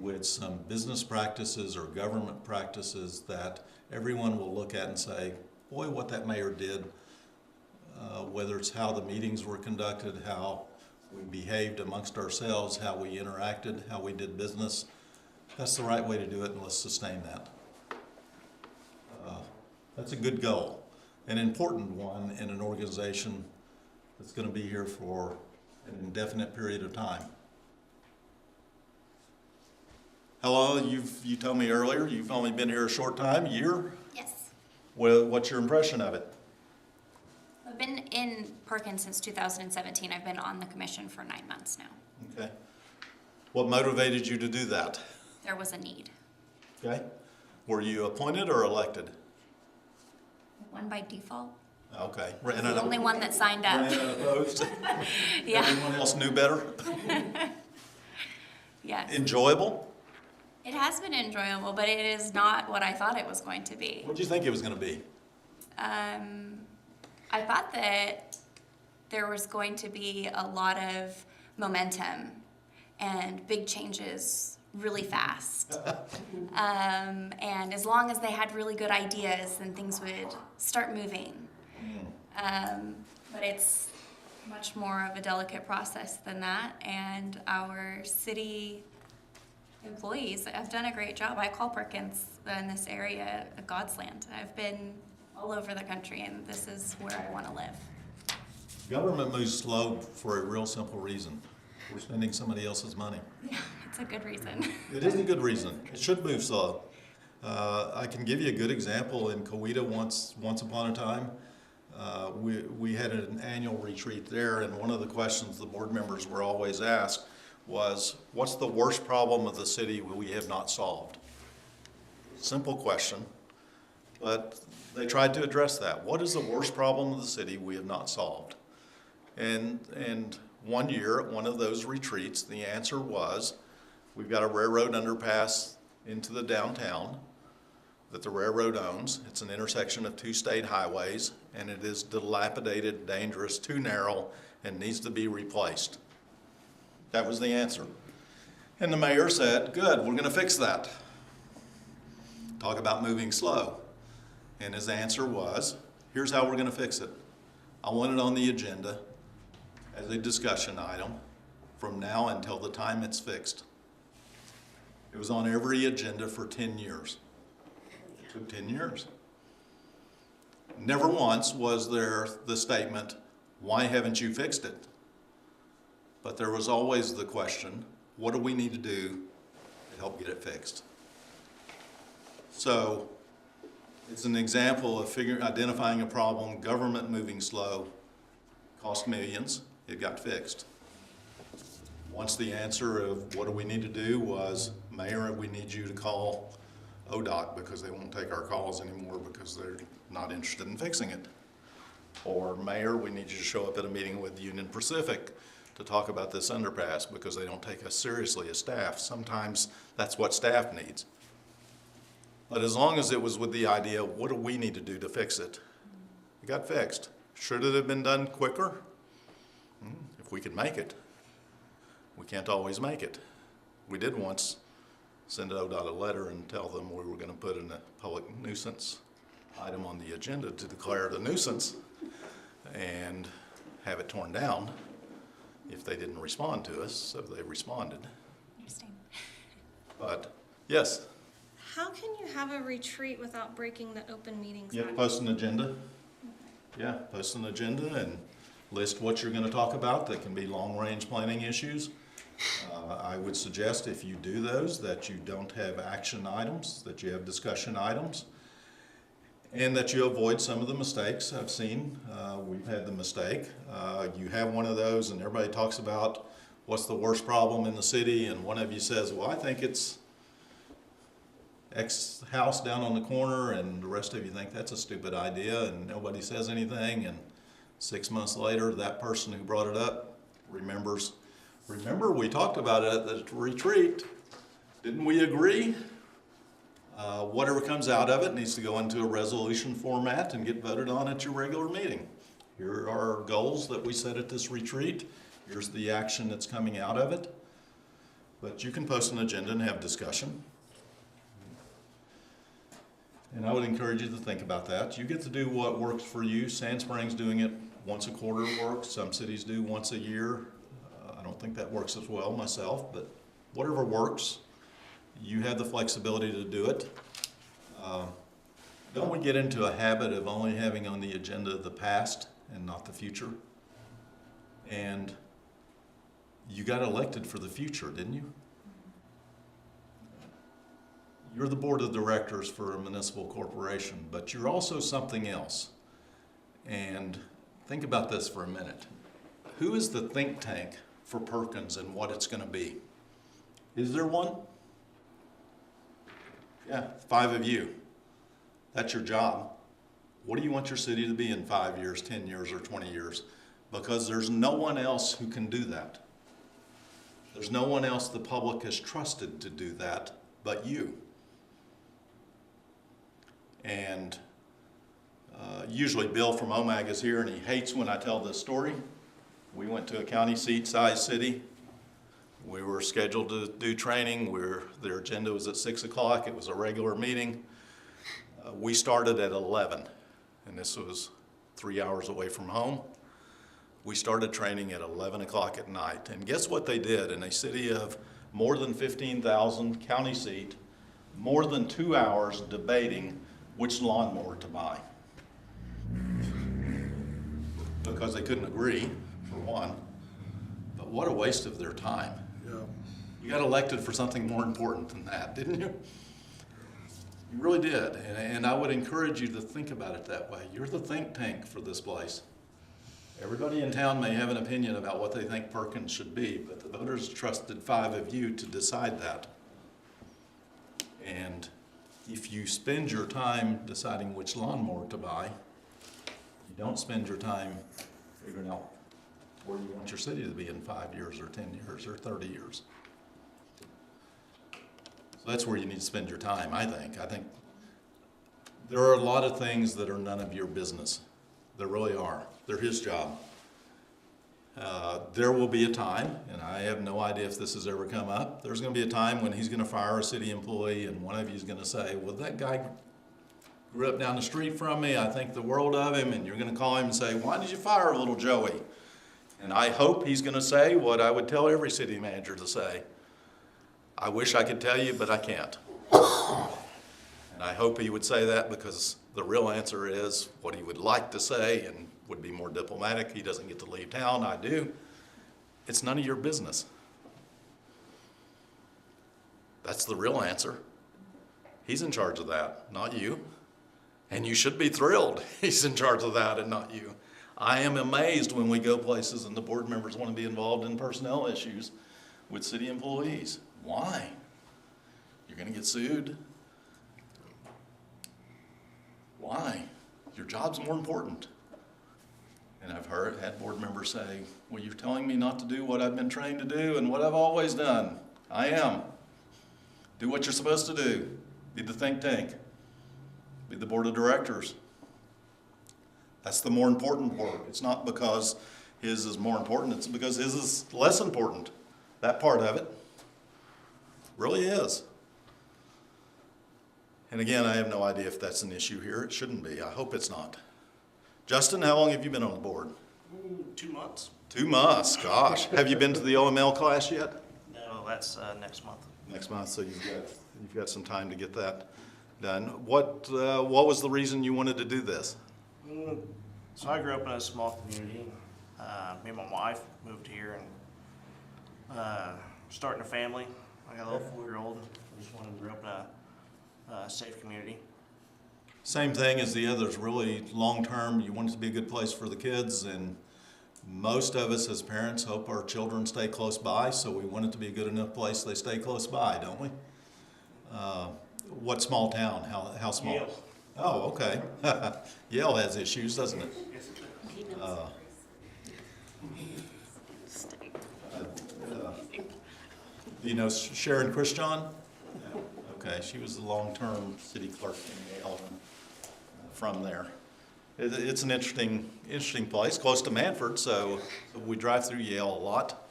with some business practices or government practices that everyone will look at and say, boy, what that mayor did, whether it's how the meetings were conducted, how we behaved amongst ourselves, how we interacted, how we did business, that's the right way to do it, and let's sustain that. That's a good goal, an important one in an organization that's going to be here for an indefinite period of time. Hello, you told me earlier you've only been here a short time, a year? Yes. Well, what's your impression of it? I've been in Perkins since 2017. I've been on the commission for 9 months now. Okay. What motivated you to do that? There was a need. Okay. Were you appointed or elected? One by default. Okay. I was the only one that signed up. Ran unopposed? Yeah, Everyone else knew better? yes. Enjoyable? It has been enjoyable, but it is not what I thought it was going to be. What did you think it was going to be? I thought that there was going to be a lot of momentum and big changes really fast. And as long as they had really good ideas, then things would start moving. But it's much more of a delicate process than that, and our city employees have done a great job. I call Perkins in this area a God's land. I've been all over the country, and this is where I want to live. Government moves slow for a real simple reason. We're spending somebody else's money. Yeah, it's a good reason. It is a good reason. It should move slow. I can give you a good example. In Coweta, once upon a time, we had an annual retreat there, and one of the questions the board members were always asked was, what's the worst problem of the city we have not solved? Simple question, but they tried to address that. What is the worst problem of the city we have not solved? And one year at one of those retreats, the answer was, we've got a railroad underpass into the downtown that the railroad owns. It's an intersection of two state highways, and it is dilapidated, dangerous, too narrow, and needs to be replaced. That was the answer. And the mayor said, good, we're gonna fix that. Talk about moving slow. And his answer was, here's how we're gonna fix it. I want it on the agenda as a discussion item from now until the time it's fixed. It was on every agenda for 10 years. It took 10 years. Never once was there the statement, why haven't you fixed it? But there was always the question, what do we need to do to help get it fixed? So it's an example of identifying a problem, government moving slow, cost millions, it got fixed. Once the answer of what do we need to do was, Mayor, we need you to call ODOT because they won't take our calls anymore because they're not interested in fixing it. Or Mayor, we need you to show up at a meeting with Union Pacific to talk about this underpass because they don't take us seriously as staff. Sometimes that's what staff needs. But as long as it was with the idea, what do we need to do to fix it? It got fixed. Should it have been done quicker? If we could make it. We can't always make it. We did once send ODOT a letter and tell them we were going to put in a public nuisance item on the agenda to declare it a nuisance and have it torn down if they didn't respond to us, so they responded. Interesting. But, yes, How can you have a retreat without breaking the open meetings you have to act? post an agenda. Yeah, post an agenda and list what you're going to talk about. That can be long-range planning issues. I would suggest if you do those that you don't have action items, that you have discussion items, and that you avoid some of the mistakes I've seen. We've had the mistake. You have one of those and everybody talks about what's the worst problem in the city, and one of you says, well, I think it's X house down on the corner, and the rest of you think that's a stupid idea, and nobody says anything, and 6 months later, that person who brought it up remembers, remember we talked about it at the retreat, didn't we agree? Whatever comes out of it needs to go into a resolution format and get voted on at your regular meeting. Here are our goals that we set at this retreat. Here's the action that's coming out of it. But you can post an agenda and have discussion. And I would encourage you to think about that. You get to do what works for you. Sand Springs doing it once a quarter works. Some cities do once a year. I don't think that works as well myself, but whatever works, you have the flexibility to do it. Don't we get into a habit of only having on the agenda the past and not the future? And you got elected for the future, didn't you? You're the board of directors for a municipal corporation, but you're also something else. And think about this for a minute. Who is the think tank for Perkins and what it's going to be? Is there one? Yeah, 5 of you. That's your job. What do you want your city to be in 5 years, 10 years, or 20 years? Because there's no one else who can do that. There's no one else the public has trusted to do that but you. And usually Bill from OMAG is here, and he hates when I tell this story. We went to a county seat size city. We were scheduled to do training. Their agenda was at 6 o'clock. It was a regular meeting. We started at 11, and this was 3 hours away from home. We started training at 11 o'clock at night. And guess what they did in a city of more than 15,000, county seat, more than 2 hours debating which lawnmower to buy. Because they couldn't agree, for one. But what a waste of their time. Yeah. You got elected for something more important than that, didn't you? You really did. And I would encourage you to think about it that way. You're the think tank for this place. Everybody in town may have an opinion about what they think Perkins should be, but the voters trusted 5 of you to decide that. And if you spend your time deciding which lawnmower to buy, you don't spend your time figuring out where you want your city to be in 5 years or 10 years or 30 years. So that's where you need to spend your time, I think. I think there are a lot of things that are none of your business. There really are. They're his job. There will be a time, and I have no idea if this has ever come up, there's going to be a time when he's going to fire a city employee, and one of you is going to say, well, that guy grew up down the street from me, I think the world of him, and you're going to call him and say, why did you fire little Joey? And I hope he's going to say what I would tell every city manager to say. I wish I could tell you, but I can't. And I hope he would say that, because the real answer is what he would like to say and would be more diplomatic. He doesn't get to leave town, I do. It's none of your business. That's the real answer. He's in charge of that, not you. And you should be thrilled he's in charge of that and not you. I am amazed when we go places and the board members want to be involved in personnel issues with city employees. Why? You're going to get sued. Why? Your job's more important. And I've had board members say, well, you're telling me not to do what I've been trained to do and what I've always done. I am. Do what you're supposed to do. Be the think tank. Be the board of directors. That's the more important part. It's not because his is more important, it's because his is less important. That part of it really is. And again, I have no idea if that's an issue here. It shouldn't be. I hope it's not. Justin, how long have you been on the board? 2 months. 2 months, gosh. Have you been to the OML class yet? No, that's next month. Next month, so you've got some time to get that done. What was the reason you wanted to do this? So I grew up in a small community. Me and my wife moved here and starting a family. I got a little 4-year-old. I just wanted to grow up in a safe community. Same thing as the others, really long-term. You want it to be a good place for the kids, and most of us as parents hope our children stay close by, so we want it to be a good enough place they stay close by, don't we? What small town? How small? Yale. Oh, okay. Yale has issues, doesn't it? Do you know Sharon Christian? Okay, she was the long-term city clerk in Yale from there. It's an interesting place, close to Manford, so we drive through Yale a lot.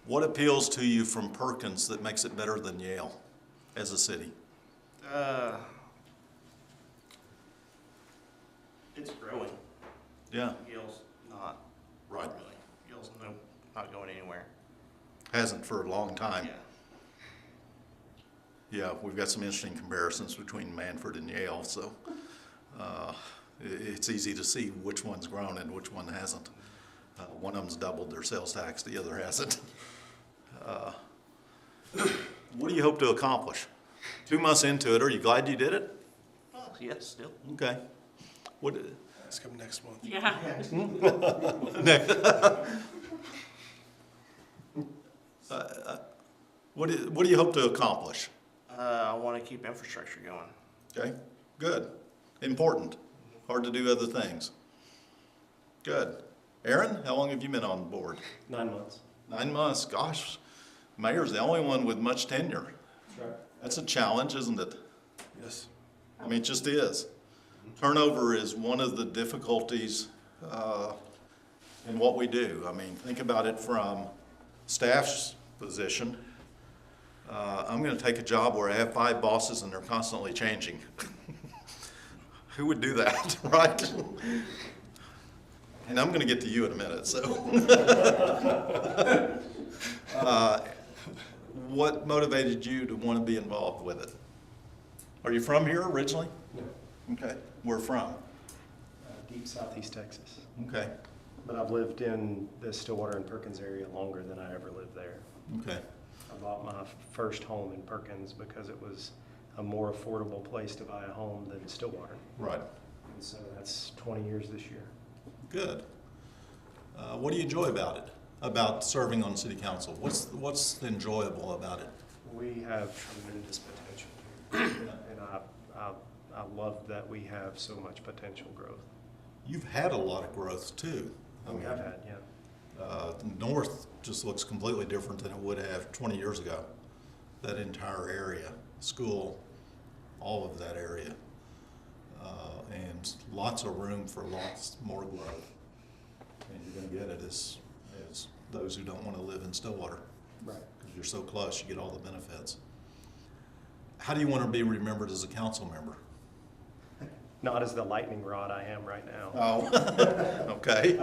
What appeals to you from Perkins that makes it better than Yale as a city? It's growing. Yeah, Yale's not. right. Really. Yale's not going anywhere. Hasn't for a long time. Yeah. Yeah, we've got some interesting comparisons between Manford and Yale, so it's easy to see which one's grown and which one hasn't. One of them's doubled their sales tax, the other hasn't. What do you hope to accomplish? 2 months into it, are you glad you did it? Well, yes, still. Okay. What? Ask him next month. Yeah. What do you hope to accomplish? I want to keep infrastructure going. Okay, good. Important. Hard to do other things. Good. Aaron, how long have you been on board? 9 months. 9 months. Gosh, mayor's the only one with much tenure. That's right. That's a challenge, isn't it? Yes. I mean, it just is. Turnover is one of the difficulties in what we do. I mean, think about it from staff's position. I'm going to take a job where I have 5 bosses and they're constantly changing. Who would do that, right? And I'm going to get to you in a minute, so. What motivated you to want to be involved with it? Are you from here originally? No. Okay, where from? Deep southeast Texas. Okay, But I've lived in the Stillwater and Perkins area longer than I ever lived there. okay, I bought my first home in Perkins because it was a more affordable place to buy a home than Stillwater. right, And so that's 20 years this year. good. What do you enjoy about it, about serving on city council? What's enjoyable about it? We have tremendous potential. And I love that we have so much potential growth. You've had a lot of growth too. I We mean, have had, yeah. the north just looks completely different than it would have 20 years ago. That entire area, school, all of that area. And lots of room for lots more growth. And you're gonna get it as those who don't wanna live in Stillwater. Right. Because you're so close, you get all the benefits. How do you wanna be remembered as a council member? Not as the lightning rod I am right now. Oh, okay.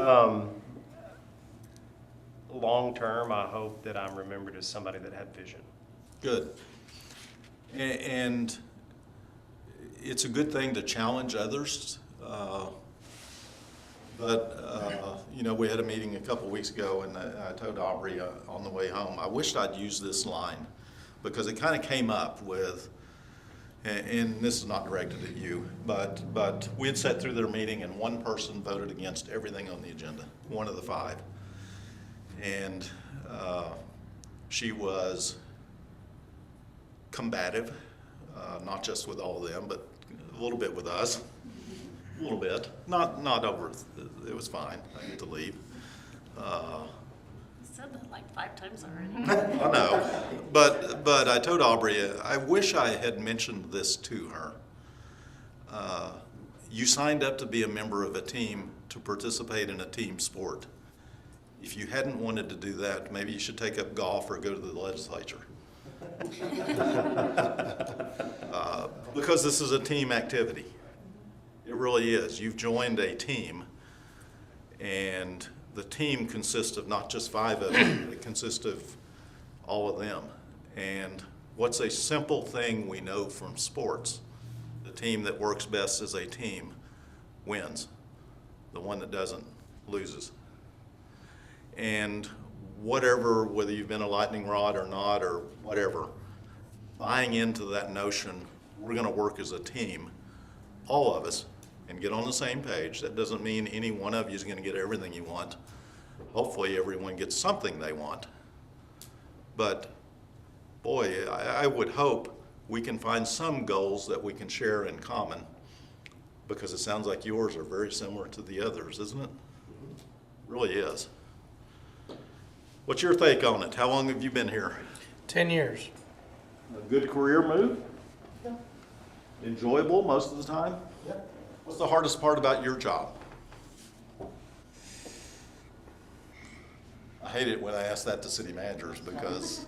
Long term, I hope that I'm remembered as somebody that had vision. Good. And it's a good thing to challenge others. You know, we had a meeting a couple weeks ago, and I told Aubrey on the way home, I wished I'd used this line, because it kind of came up with, and this is not directed at you, but we had sat through their meeting, and one person voted against everything on the agenda, one of the 5. And she was combative, not just with all of them, but a little bit with us. A little bit, not over. It was fine. I get to leave. You said that like 5 times already. I know, but I told Aubrey, I wish I had mentioned this to her. You signed up to be a member of a team to participate in a team sport. If you hadn't wanted to do that, maybe you should take up golf or go to the legislature. Because this is a team activity. It really is. You've joined a team, and the team consists of not just 5 of them, it consists of all of them. And what's a simple thing we know from sports? The team that works best as a team wins. The one that doesn't loses. And whatever, whether you've been a lightning rod or not, or whatever, buying into that notion, we're gonna work as a team, all of us, and get on the same page. That doesn't mean any one of you is gonna get everything you want. Hopefully everyone gets something they want. But boy, I would hope we can find some goals that we can share in common, because it sounds like yours are very similar to the others, isn't it? Really is. What's your take on it? How long have you been here? 10 years. A good career move? Yeah. Enjoyable most of the time? Yeah. What's the hardest part about your job? I hate it when I ask that to city managers, because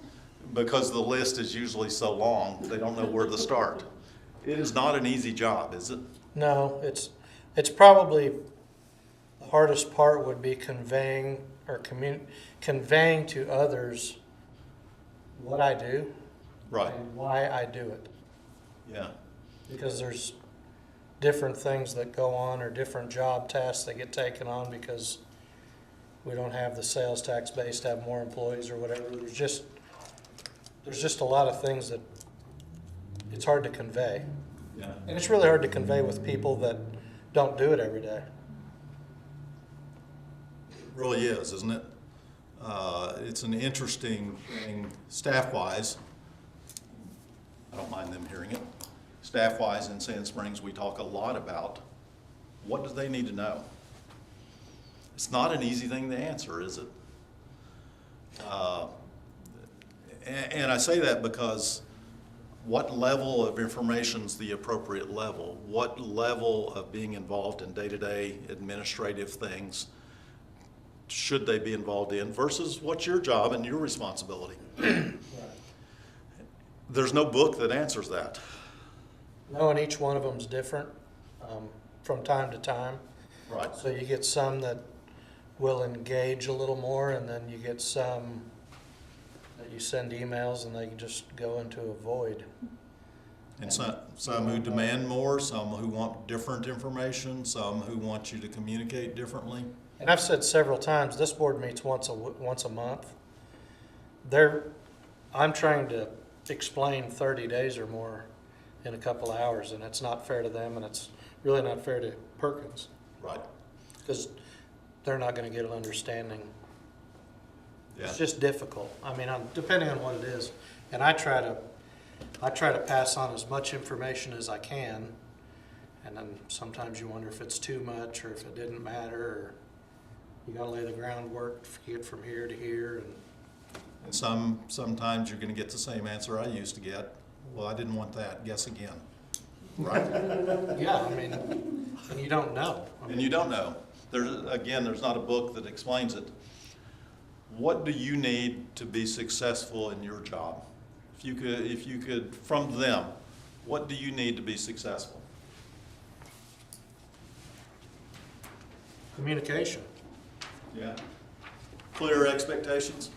the list is usually so long, they don't know where to start. It is not an easy job, is it? No, it's probably the hardest part would be conveying to others what I do Right, and why I do it. yeah, Because there's different things that go on or different job tasks that get taken on because we don't have the sales tax base to have more employees or whatever. There's just a lot of things that it's hard to convey. yeah. And it's really hard to convey with people that don't do it every day. It really is, isn't it? It's an interesting thing staff-wise. I don't mind them hearing it. Staff-wise in Sand Springs, we talk a lot about what do they need to know. It's not an easy thing to answer, is it? And I say that because what level of information is the appropriate level? What level of being involved in day-to-day administrative things should they be involved in versus what's your job and your responsibility? There's no book that answers that. No, and each one of them's different from time to time. Right. So you get some that will engage a little more, and then you get some that you send emails and they can just go into a void. And some who demand more, some who want different information, some who want you to communicate differently. And I've said several times, this board meets once a month. I'm trying to explain 30 days or more in a couple hours, and it's not fair to them, and it's really not fair to Perkins, Right. because they're not going to get an understanding. Yeah. It's just difficult. I mean, depending on what it is, and I try to pass on as much information as I can, and then sometimes you wonder if it's too much or if it didn't matter, or you got to lay the groundwork to get from here to here. And sometimes you're going to get the same answer I used to get. Well, I didn't want that. Guess again. Right? Yeah, I mean, and you don't know. And you don't know. There's not a book that explains it. What do you need to be successful in your job? If you could, from them, what do you need to be successful? Communication. Yeah. Clear expectations.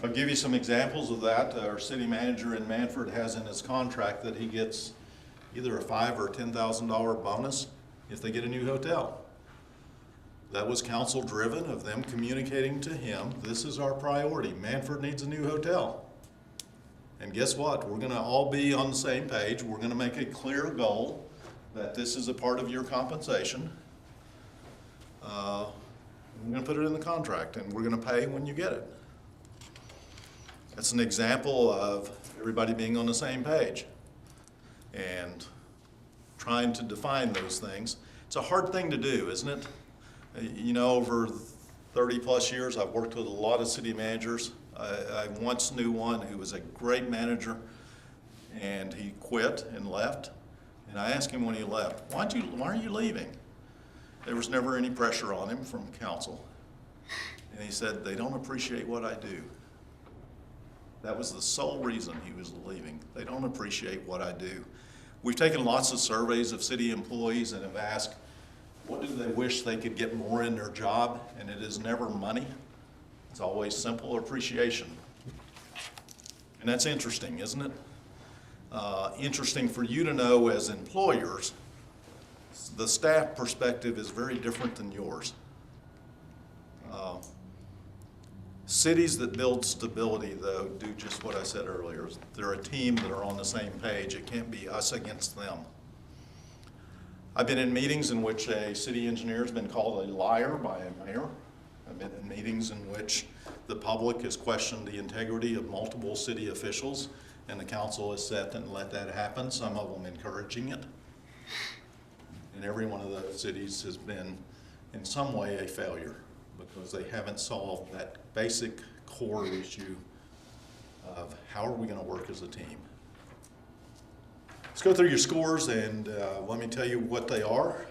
I'll give you some examples of that. Our city manager in Manford has in his contract that he gets either a $5,000 or $10,000 bonus if they get a new hotel. That was council driven of them communicating to him, this is our priority. Manford needs a new hotel. And guess what? We're going to all be on the same page. We're going to make a clear goal that this is a part of your compensation. We're going to put it in the contract, and we're going to pay when you get it. That's an example of everybody being on the same page and trying to define those things. It's a hard thing to do, isn't it? You know, over 30 plus years, I've worked with a lot of city managers. I once knew one who was a great manager, and he quit and left. And I asked him when he left, why are you leaving? There was never any pressure on him from council. And he said, they don't appreciate what I do. That was the sole reason he was leaving. They don't appreciate what I do. We've taken lots of surveys of city employees and have asked, what do they wish they could get more in their job? And it is never money. It's always simple appreciation. And that's interesting, isn't it? Interesting for you to know as employers, the staff perspective is very different than yours. Cities that build stability, though, do just what I said earlier. They're a team that are on the same page. It can't be us against them. I've been in meetings in which a city engineer has been called a liar by a mayor. I've been in meetings in which the public has questioned the integrity of multiple city officials, and the council has sat and let that happen, some of them encouraging it. And every one of those cities has been in some way a failure because they haven't solved that basic core issue of how are we going to work as a team. Let's go through your scores and let me tell you what they are.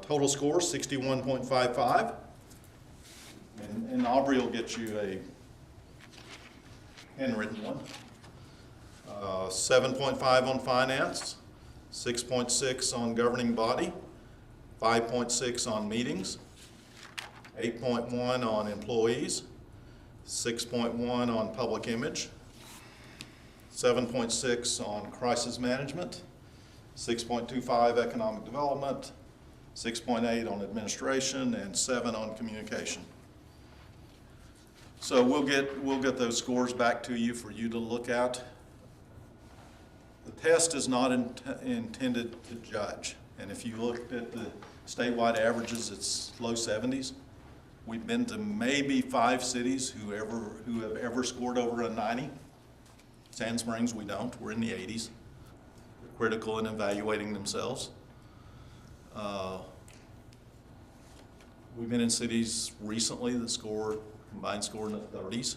Total score 61.55, and Aubrey will get you a handwritten one. 7.5 on finance, 6.6 on governing body, 5.6 on meetings, 8.1 on employees, 6.1 on public image, 7.6 on crisis management, 6.25 economic development, 6.8 on administration, and 7 on communication. So we'll get those scores back to you for you to look at. The test is not intended to judge, and if you looked at the statewide averages, it's low 70s. We've been to maybe 5 cities who have ever scored over a 90. Sand Springs, we don't. We're in the 80s. They're critical in evaluating themselves. We've been in cities recently that combined score in the 30s.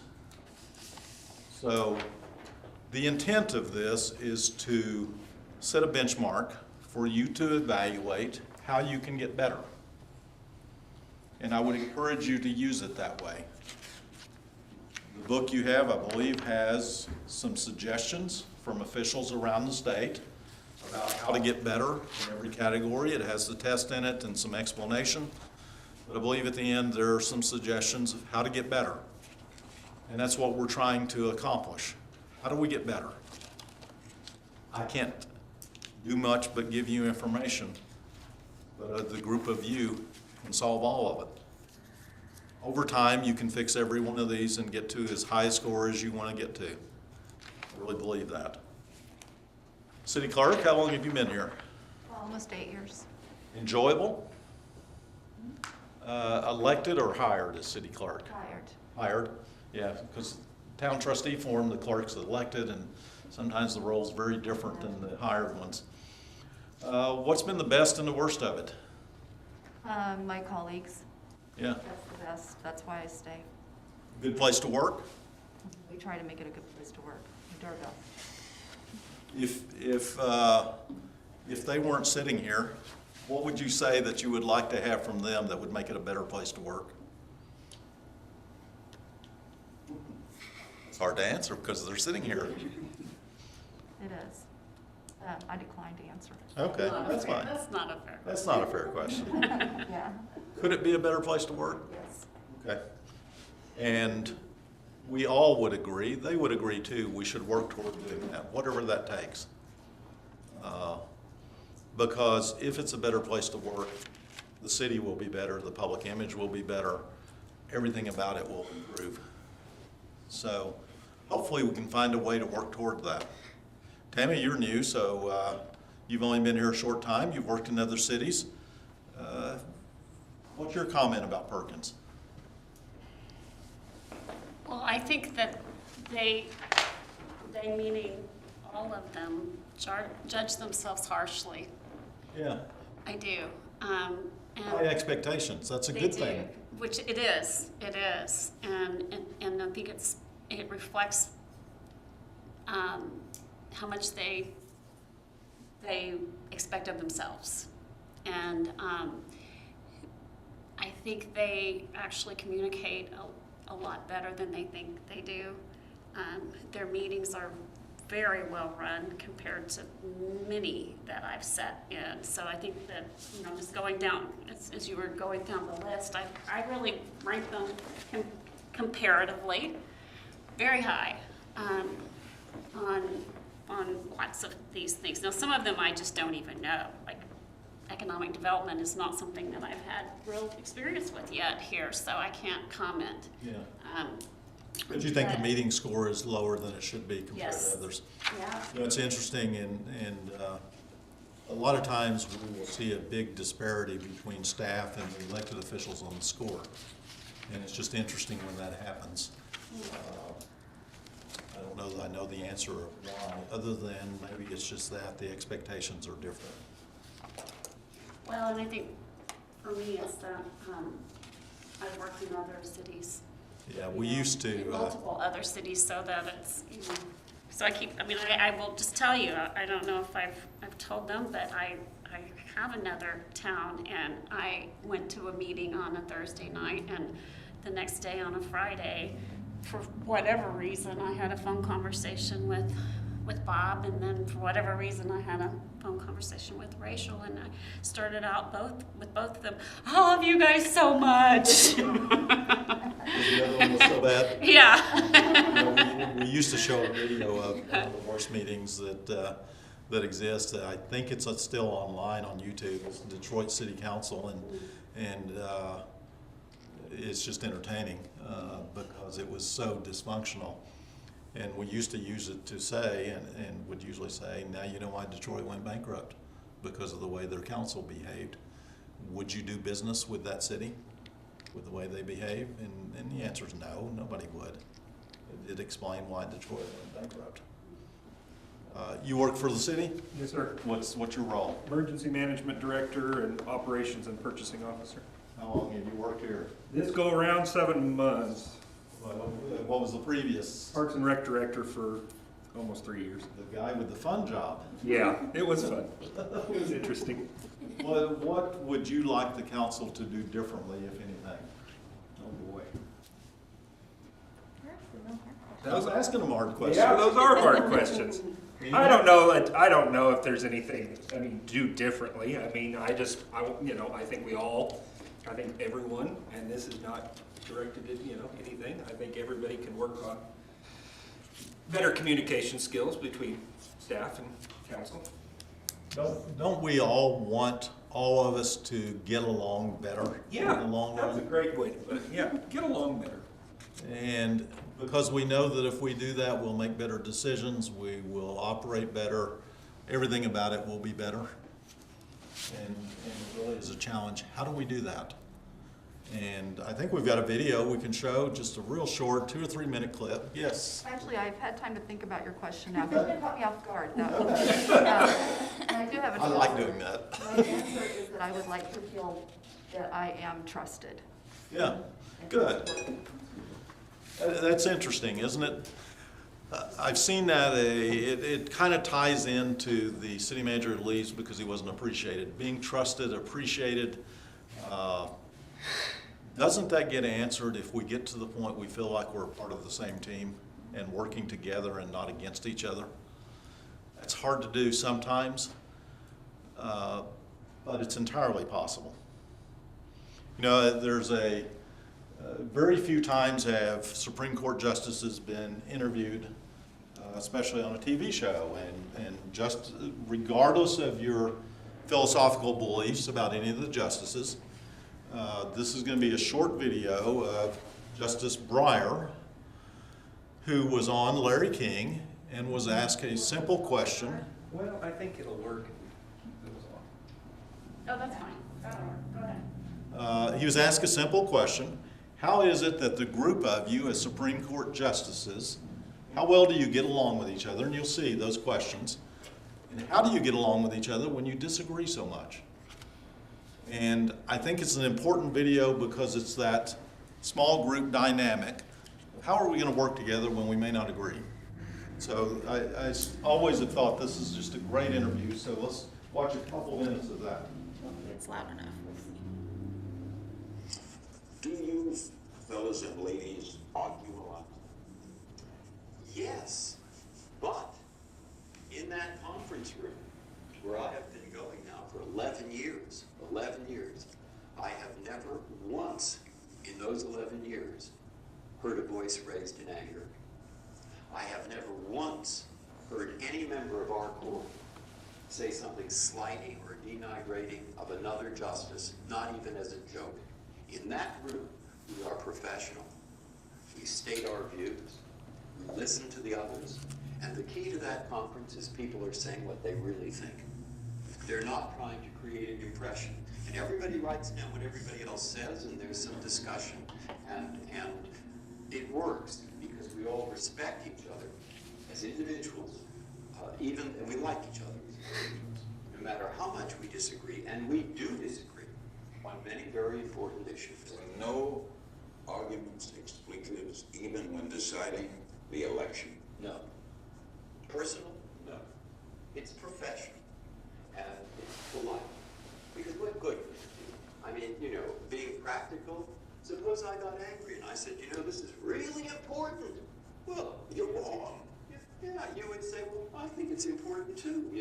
So the intent of this is to set a benchmark for you to evaluate how you can get better. And I would encourage you to use it that way. The book you have, I believe, has some suggestions from officials around the state about how to get better in every category. It has the test in it and some explanation. But I believe at the end there are some suggestions of how to get better. And that's what we're trying to accomplish. How do we get better? I can't do much but give you information, but the group of you can solve all of it. Over time, you can fix every one of these and get to as high a score as you want to get to. I really believe that. City Clerk, how long have you been here? Almost 8 years. Enjoyable? Elected or hired as city clerk? Hired. Hired, yeah, because town trustee form, the clerk's elected, and sometimes the role's very different than the hired ones. What's been the best and the worst of it? My colleagues, Yeah, that's the best. That's why I stay. good place to work? We try to make it a good place to work. We do our best. If they weren't sitting here, what would you say that you would like to have from them that would make it a better place to work? It's hard to answer because they're sitting here. It is. I decline to answer. Okay, that's fine. That's not a fair. That's not a fair question. Yeah. Could it be a better place to work? Yes. Okay. And we all would agree, they would agree too, we should work toward doing that, whatever that takes. Because if it's a better place to work, the city will be better, the public image will be better, everything about it will improve. So hopefully we can find a way to work toward that. Tammy, you're new, so you've only been here a short time, you've worked in other cities. What's your comment about Perkins? Well, I think that they meaning all of them, judge themselves harshly. Yeah. I do. And High expectations, that's a they good do, thing. which it is, and I think it reflects how much they expect of themselves, and I think they actually communicate a lot better than they think they do. Their meetings are very well run compared to many that I've sat in. So I think that, just going down, as you were going down the list, I really rank them comparatively very high on lots of these things. Now, some of them I just don't even know. Like economic development is not something that I've had real experience with yet here, so I can't comment. Yeah. But you think the meeting score is lower than it should be compared Yes. to others? Yeah. It's interesting, and a lot of times we will see a big disparity between staff and the elected officials on the score. And it's just interesting when that happens. I don't know that I know the answer of why, other than maybe it's just that the expectations are different. Well, and I think for me, it's that I've worked in other cities. Yeah, we used In to, multiple other cities, so that it's, so I will just tell you, I don't know if I've told them, but I have another town, and I went to a meeting on a Thursday night, and the next day on a Friday, for whatever reason, I had a phone conversation with Bob, and then for whatever reason, I had a phone conversation with Rachel, and I started out with both of them. I love you guys so much. the other one was so bad. Yeah. We used to show a video of one of the worst meetings that exist. I think it's still online on YouTube. It's Detroit City Council, and it's just entertaining because it was so dysfunctional. And we used to use it to say, and would usually say, now you know why Detroit went bankrupt, because of the way their council behaved. Would you do business with that city? with the way they behave? And the answer is no, nobody would. It explained why Detroit went bankrupt. You work for the city? Yes, sir. What's your role? Emergency Management Director and Operations and Purchasing Officer. How long have you worked here? This go around 7 months. What was the previous? Parks and Rec Director for almost 3 years. The guy with the fun job. Yeah, it was fun. It was interesting. What would you like the council to do differently, if anything? Oh, boy. I was asking them hard questions. Yeah, those are hard questions. I don't know if there's anything, do differently. I think everyone, and this is not directed at, anything. I think everybody can work on better communication skills between staff and council. Don't we all want all of us to get along better? Yeah, in the long that's a run? great way to put it. Yeah, get along better. And because we know that if we do that, we'll make better decisions, we will operate better, everything about it will be better. And it really is a challenge. How do we do that? And I think we've got a video we can show, just a real short 2 or 3 minute clip. Yes? Actually, I've had time to think about your question now, because you caught me off guard, though. And I do have an I like answer. doing that. My answer is that I would like to feel that I am trusted. Yeah, good. That's interesting, isn't it? I've seen that, it kind of ties into the city manager who leaves because he wasn't appreciated. Being trusted, appreciated, doesn't that get answered if we get to the point we feel like we're part of the same team and working together and not against each other? It's hard to do sometimes, but it's entirely possible. There's very few times have Supreme Court justices been interviewed, especially on a TV show, and just regardless of your philosophical beliefs about any of the justices, this is going to be a short video of Justice Breyer, who was on Larry King and was asked a simple question. Well, I think it'll work if it was on. Oh, that's fine. Go ahead. He was asked a simple question. How is it that the group of you as Supreme Court justices, how well do you get along with each other? And you'll see those questions. And how do you get along with each other when you disagree so much? And I think it's an important video because it's that small group dynamic. How are we going to work together when we may not agree? So I always have thought this is just a great interview, so let's watch a couple minutes of that. Hopefully it's loud enough. Do you fellas and ladies argue a lot? Yes, but in that conference room where I have been going now for 11 years, I have never once in those 11 years heard a voice raised in anger. I have never once heard any member of our court say something slighting or denigrating of another justice, not even as a joke. In that room, we are professional. We state our views. We listen to the others. And the key to that conference is people are saying what they really think. They're not trying to create an impression. And everybody writes down what everybody else says, and there's some discussion. And it works because we all respect each other as individuals, and we like each other as individuals, no matter how much we disagree. And we do disagree on many very important issues. No arguments, expletives, even when deciding the election. No. Personal? No. It's professional. And it's polite. Because what good would it do? Being practical, suppose I got angry and I said, this is really important. Well, you're wrong. Yeah, you would say, well, I think it's important too,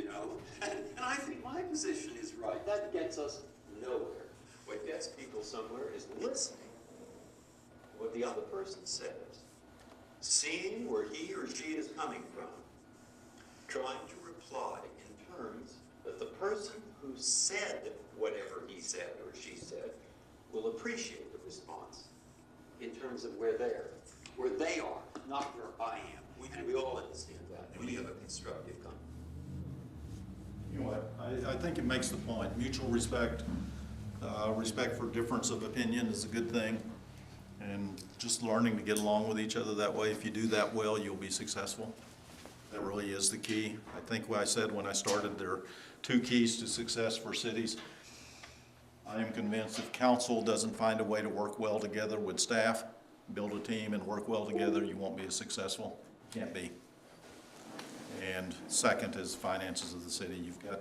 And I think my position is right. That gets us nowhere. What gets people somewhere is listening to what the other person says, seeing where he or she is coming from, trying to reply in terms that the person who said whatever he said or she said will appreciate the response in terms of where they are, not where I am. And we all understand that. And we have a constructive conversation. You know what? I think it makes the point. Mutual respect, Respect for difference of opinion is a good thing. And just learning to get along with each other that way. If you do that well, you'll be successful. That really is the key. I think what I said when I started, there are 2 keys to success for cities. I am convinced if council doesn't find a way to work well together with staff, build a team and work well together, you won't be as successful. Can't be. And second is finances of the city. You've got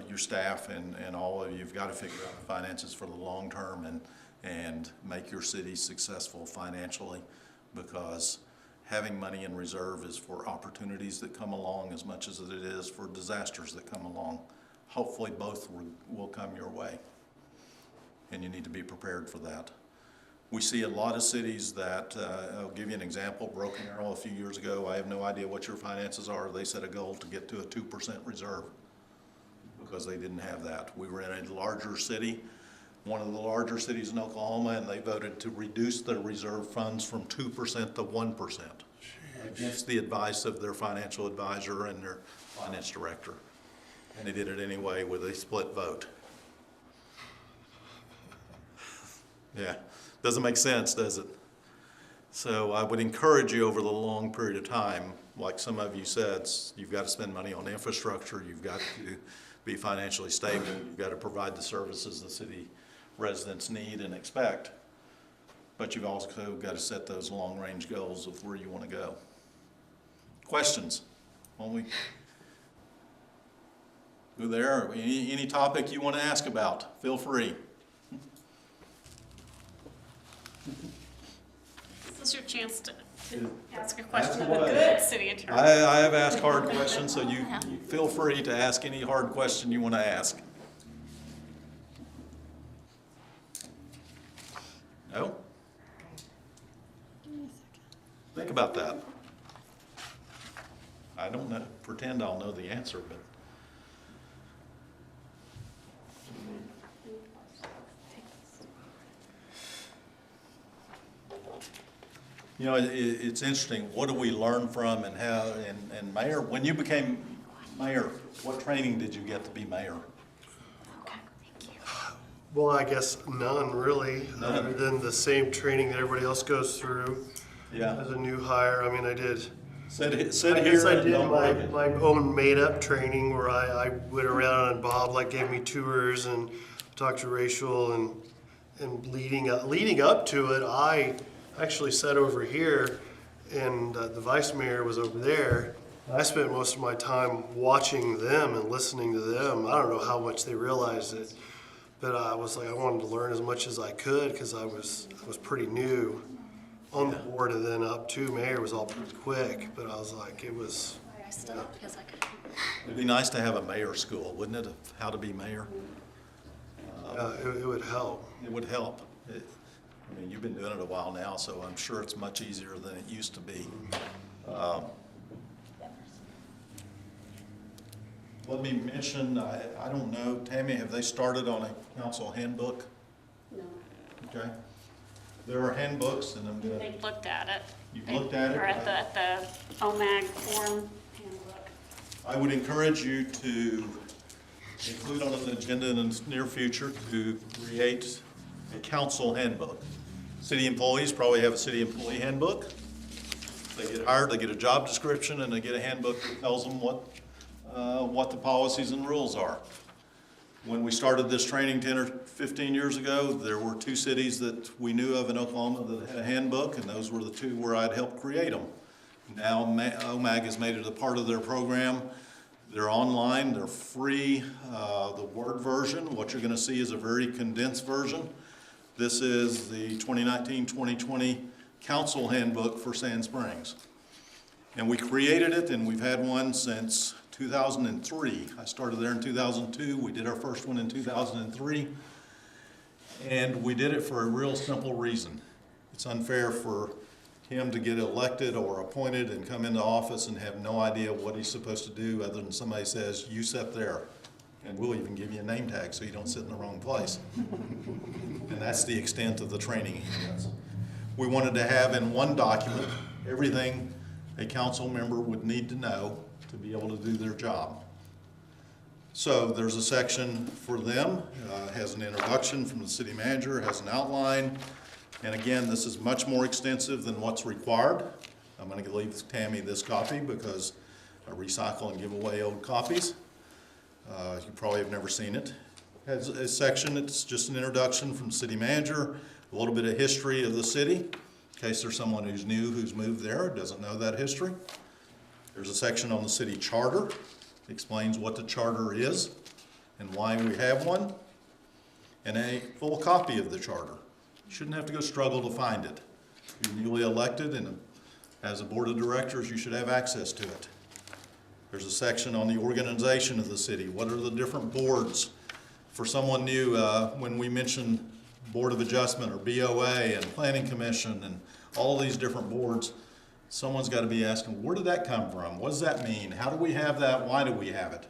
your staff and all of you've got to figure out the finances for the long term and make your city successful financially, because having money in reserve is for opportunities that come along as much as it is for disasters that come along. Hopefully both will come your way, and you need to be prepared for that. We see a lot of cities that, I'll give you an example, Broken Arrow a few years ago, I have no idea what your finances are, they set a goal to get to a 2% reserve because they didn't have that. We were in a larger city, one of the larger cities in Oklahoma, and they voted to reduce their reserve funds from 2% to 1%. Against the advice of their financial advisor and their finance director. And they did it anyway with a split vote. Yeah, doesn't make sense, does it? So I would encourage you over the long period of time, like some of you said, you've got to spend money on infrastructure, you've got to be financially stable, you've got to provide the services the city residents need and expect, but you've also got to set those long-range goals of where you want to go. Questions? Won't we go there? Any topic you want to ask about, feel free. This is your chance to ask a question of a good city attorney. I have asked hard questions, so you feel free to ask any hard question you want to ask. No? Think about that. I don't know, pretend I'll know the answer, but. You know, it's interesting, what do we learn from and how, and Mayor, when you became mayor, what training did you get to be mayor? Well, I guess none really, other than the same training that everybody else goes through. Yeah. As a new hire, I mean, I did. Sit I here guess and I did don't break it. my own made-up training where I went around and Bob like gave me tours and talked to Rachel and leading up to it, I actually sat over here and the vice mayor was over there. I spent most of my time watching them and listening to them. I don't know how much they realized it, but I was like, I wanted to learn as much as I could because I was pretty new on the board, and then up to mayor was all pretty quick, but I was like, it was. I stopped because I could. It'd be nice to have a mayor school, wouldn't it, of how to be mayor? It would help. It would help. I mean, you've been doing it a while now, so I'm sure it's much easier than it used to be. Let me mention, I don't know, Tammy, have they started on a council handbook? No. Okay. There are handbooks, and I'm gonna. They looked at it. You've looked at it? Or at the OMAG form handbook. I would encourage you to include on an agenda in the near future to create a council handbook. City employees probably have a city employee handbook. They get hired, they get a job description, and they get a handbook that tells them what the policies and rules are. When we started this training 10 or 15 years ago, there were 2 cities that we knew of in Oklahoma that had a handbook, and those were the 2 where I'd helped create them. Now OMAG has made it a part of their program. They're online, they're free. The Word version, what you're going to see is a very condensed version. This is the 2019-2020 Council Handbook for Sand Springs. And we created it, and we've had one since 2003. I started there in 2002. We did our first one in 2003. And we did it for a real simple reason. It's unfair for him to get elected or appointed and come into office and have no idea what he's supposed to do other than somebody says, you sit there. And we'll even give you a name tag so you don't sit in the wrong place. And that's the extent of the training he has. We wanted to have in one document everything a council member would need to know to be able to do their job. So there's a section for them, has an introduction from the city manager, has an outline. And again, this is much more extensive than what's required. I'm going to leave Tammy this copy because I recycle and give away old copies. You probably have never seen it. It has a section, it's just an introduction from the city manager, a little bit of history of the city, in case there's someone who's new who's moved there, doesn't know that history. There's a section on the city charter, explains what the charter is and why we have one, and a full copy of the charter. You shouldn't have to go struggle to find it. You're newly elected, and as a board of directors, you should have access to it. There's a section on the organization of the city. What are the different boards? For someone new, when we mention Board of Adjustment or BOA and Planning Commission and all these different boards, someone's got to be asking, where did that come from? What does that mean? How do we have that? Why do we have it?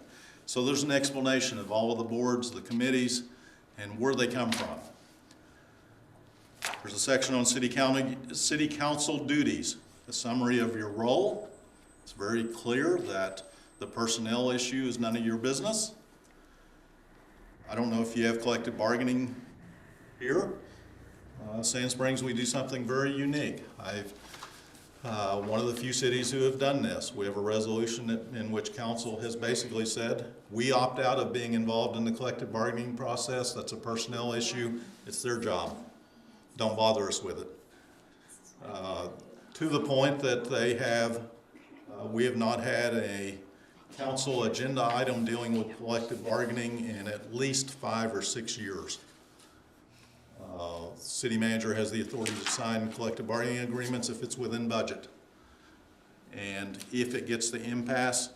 So there's an explanation of all of the boards, the committees, and where they come from. There's a section on city council duties, a summary of your role. It's very clear that the personnel issue is none of your business. I don't know if you have collective bargaining here. Sand Springs, we do something very unique. One of the few cities who have done this. We have a resolution in which council has basically said, we opt out of being involved in the collective bargaining process. That's a personnel issue. It's their job. Don't bother us with it. To the point that we have not had a council agenda item dealing with collective bargaining in at least 5 or 6 years. City manager has the authority to sign collective bargaining agreements if it's within budget. And if it gets the impasse,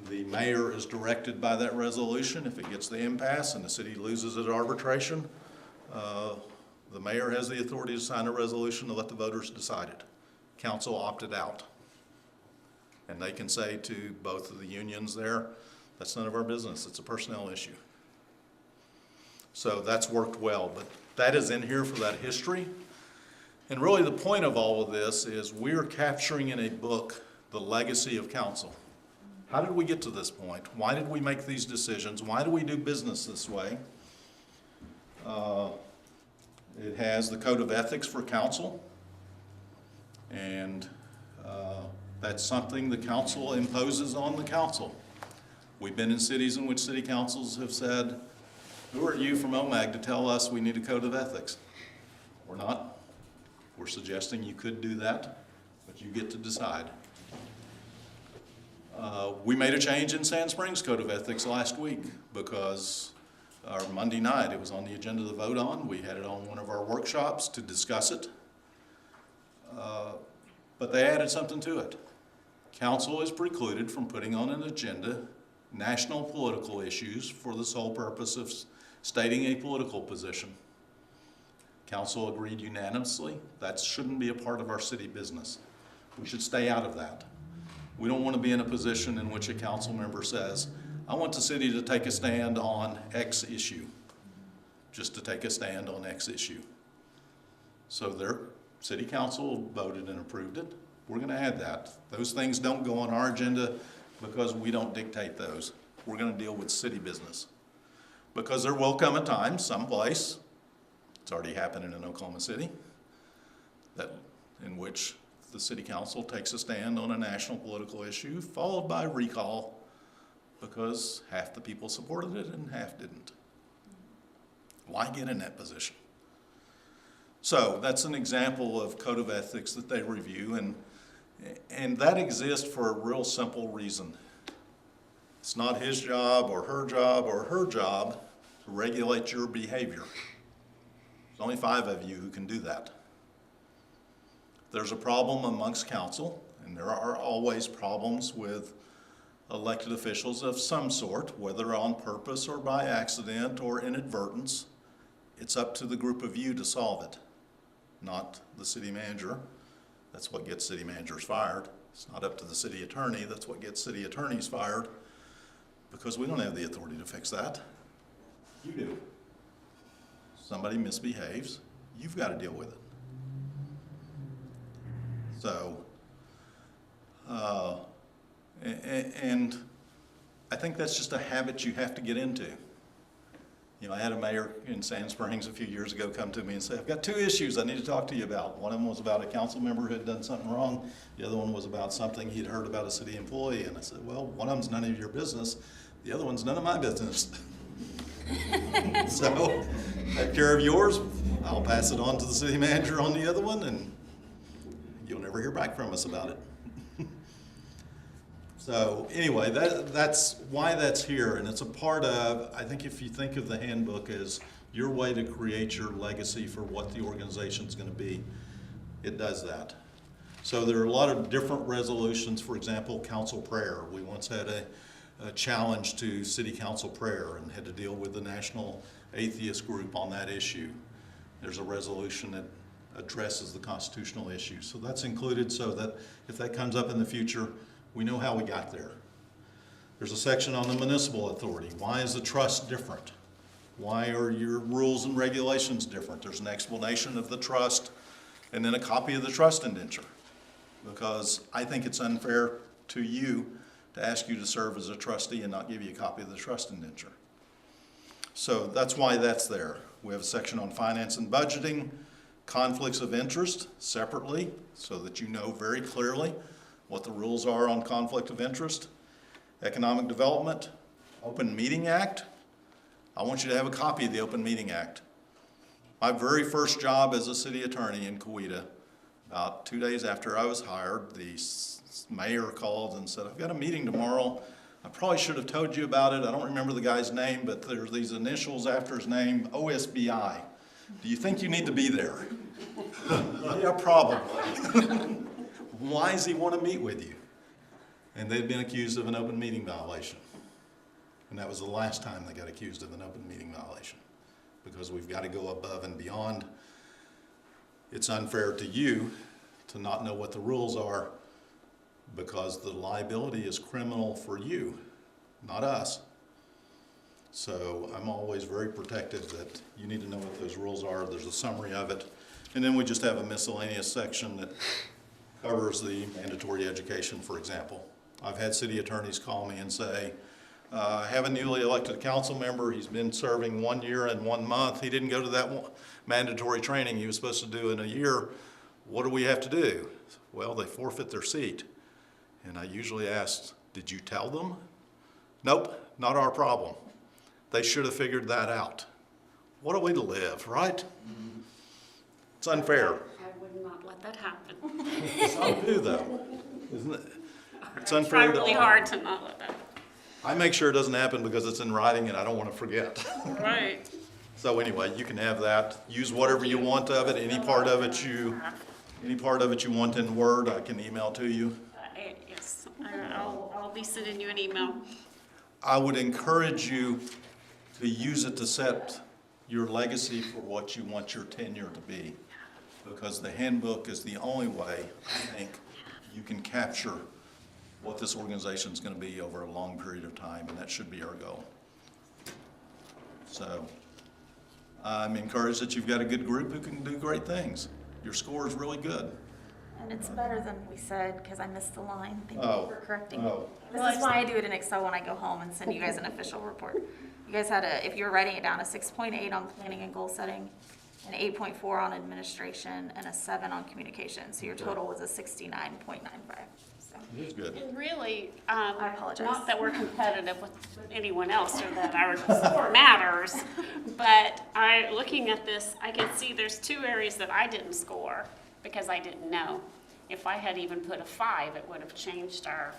the mayor is directed by that resolution. If it gets the impasse and the city loses at arbitration, the mayor has the authority to sign a resolution to let the voters decide it. Council opted out. And they can say to both of the unions there, that's none of our business, it's a personnel issue. So that's worked well, but that is in here for that history. And really the point of all of this is we're capturing in a book the legacy of council. How did we get to this point? Why did we make these decisions? Why do we do business this way? It has the code of ethics for council, and that's something the council imposes on the council. We've been in cities in which city councils have said, who are you from OMAG to tell us we need a code of ethics? We're not. We're suggesting you could do that, but you get to decide. We made a change in Sand Springs Code of Ethics last week because our Monday night, it was on the agenda to vote on. We had it on one of our workshops to discuss it. But they added something to it. Council is precluded from putting on an agenda national political issues for the sole purpose of stating a political position. Council agreed unanimously that shouldn't be a part of our city business. We should stay out of that. We don't want to be in a position in which a council member says, I want the city to take a stand on X issue, just to take a stand on X issue. So their city council voted and approved it. We're going to add that. Those things don't go on our agenda because we don't dictate those. We're going to deal with city business. Because there will come a time, someplace, it's already happening in Oklahoma City, in which the city council takes a stand on a national political issue, followed by recall, because half the people supported it and half didn't. Why get in that position? So that's an example of code of ethics that they review, and that exists for a real simple reason. It's not his job or her job to regulate your behavior. There's only 5 of you who can do that. There's a problem amongst council, and there are always problems with elected officials of some sort, whether on purpose or by accident or inadvertence. It's up to the group of you to solve it, not the city manager. That's what gets city managers fired. It's not up to the city attorney. That's what gets city attorneys fired, because we don't have the authority to fix that. You do. Somebody misbehaves, you've got to deal with it. So, and I think that's just a habit you have to get into. You know, I had a mayor in Sand Springs a few years ago come to me and say, I've got 2 issues I need to talk to you about. One of them was about a council member who had done something wrong. The other one was about something he'd heard about a city employee. And I said, well, one of them's none of your business. The other one's none of my business. So take care of yours. I'll pass it on to the city manager on the other one, and you'll never hear back from us about it. So anyway, that's why that's here, and it's a part of, I think if you think of the handbook as your way to create your legacy for what the organization's going to be, it does that. So there are a lot of different resolutions. For example, council prayer. We once had a challenge to city council prayer and had to deal with the National Atheist Group on that issue. There's a resolution that addresses the constitutional issue. So that's included so that if that comes up in the future, we know how we got there. There's a section on the municipal authority. Why is the trust different? Why are your rules and regulations different? There's an explanation of the trust and then a copy of the trust indenture. Because I think it's unfair to you to ask you to serve as a trustee and not give you a copy of the trust indenture. So that's why that's there. We have a section on finance and budgeting, conflicts of interest separately, so that you know very clearly what the rules are on conflict of interest, economic development, Open Meeting Act. I want you to have a copy of the Open Meeting Act. My very first job as a city attorney in Coweta, about 2 days after I was hired, the mayor called and said, I've got a meeting tomorrow. I probably should have told you about it. I don't remember the guy's name, but there's these initials after his name, OSBI. Do you think you need to be there? Yeah, probably. Why does he want to meet with you? And they'd been accused of an open meeting violation. And that was the last time they got accused of an open meeting violation, because we've got to go above and beyond. It's unfair to you to not know what the rules are, because the liability is criminal for you, not us. So I'm always very protective that you need to know what those rules are. There's a summary of it. And then we just have a miscellaneous section that covers the mandatory education, for example. I've had city attorneys call me and say, I have a newly elected council member. He's been serving 1 year and 1 month. He didn't go to that mandatory training he was supposed to do in a year. What do we have to do? Well, they forfeit their seat. And I usually ask, did you tell them? Nope, not our problem. They should have figured that out. What a way to live, right? It's unfair. I would not let that happen. Some do, though, isn't it? It's I try unfair to really all. hard to not let that happen. I make sure it doesn't happen because it's in writing and I don't want to forget. Right. So anyway, you can have that. Use whatever you want of it. Any part of it you want in Word, I can email to you. Yes, I'll be sending you an email. I would encourage you to use it to set your legacy for what you want your tenure to be, because the handbook is the only way, I think, you can capture what this organization is going to be over a long period of time, and that should be our goal. So I'm encouraged that you've got a good group who can do great things. Your score is really good. And it's better than we said, because I missed the line. Thank Oh. you for correcting me. Oh. This is why I do it in Excel when I go home and send you guys an official report. You guys had if you were writing it down, a 6.8 on planning and goal setting, an 8.4 on administration, and a 7 on communication. So your total was a 69.95. So. It is good. And really, I apologize. not that we're competitive with anyone else or that our score matters, but looking at this, I can see there's 2 areas that I didn't score because I didn't know. If I had even put a 5, it would have changed our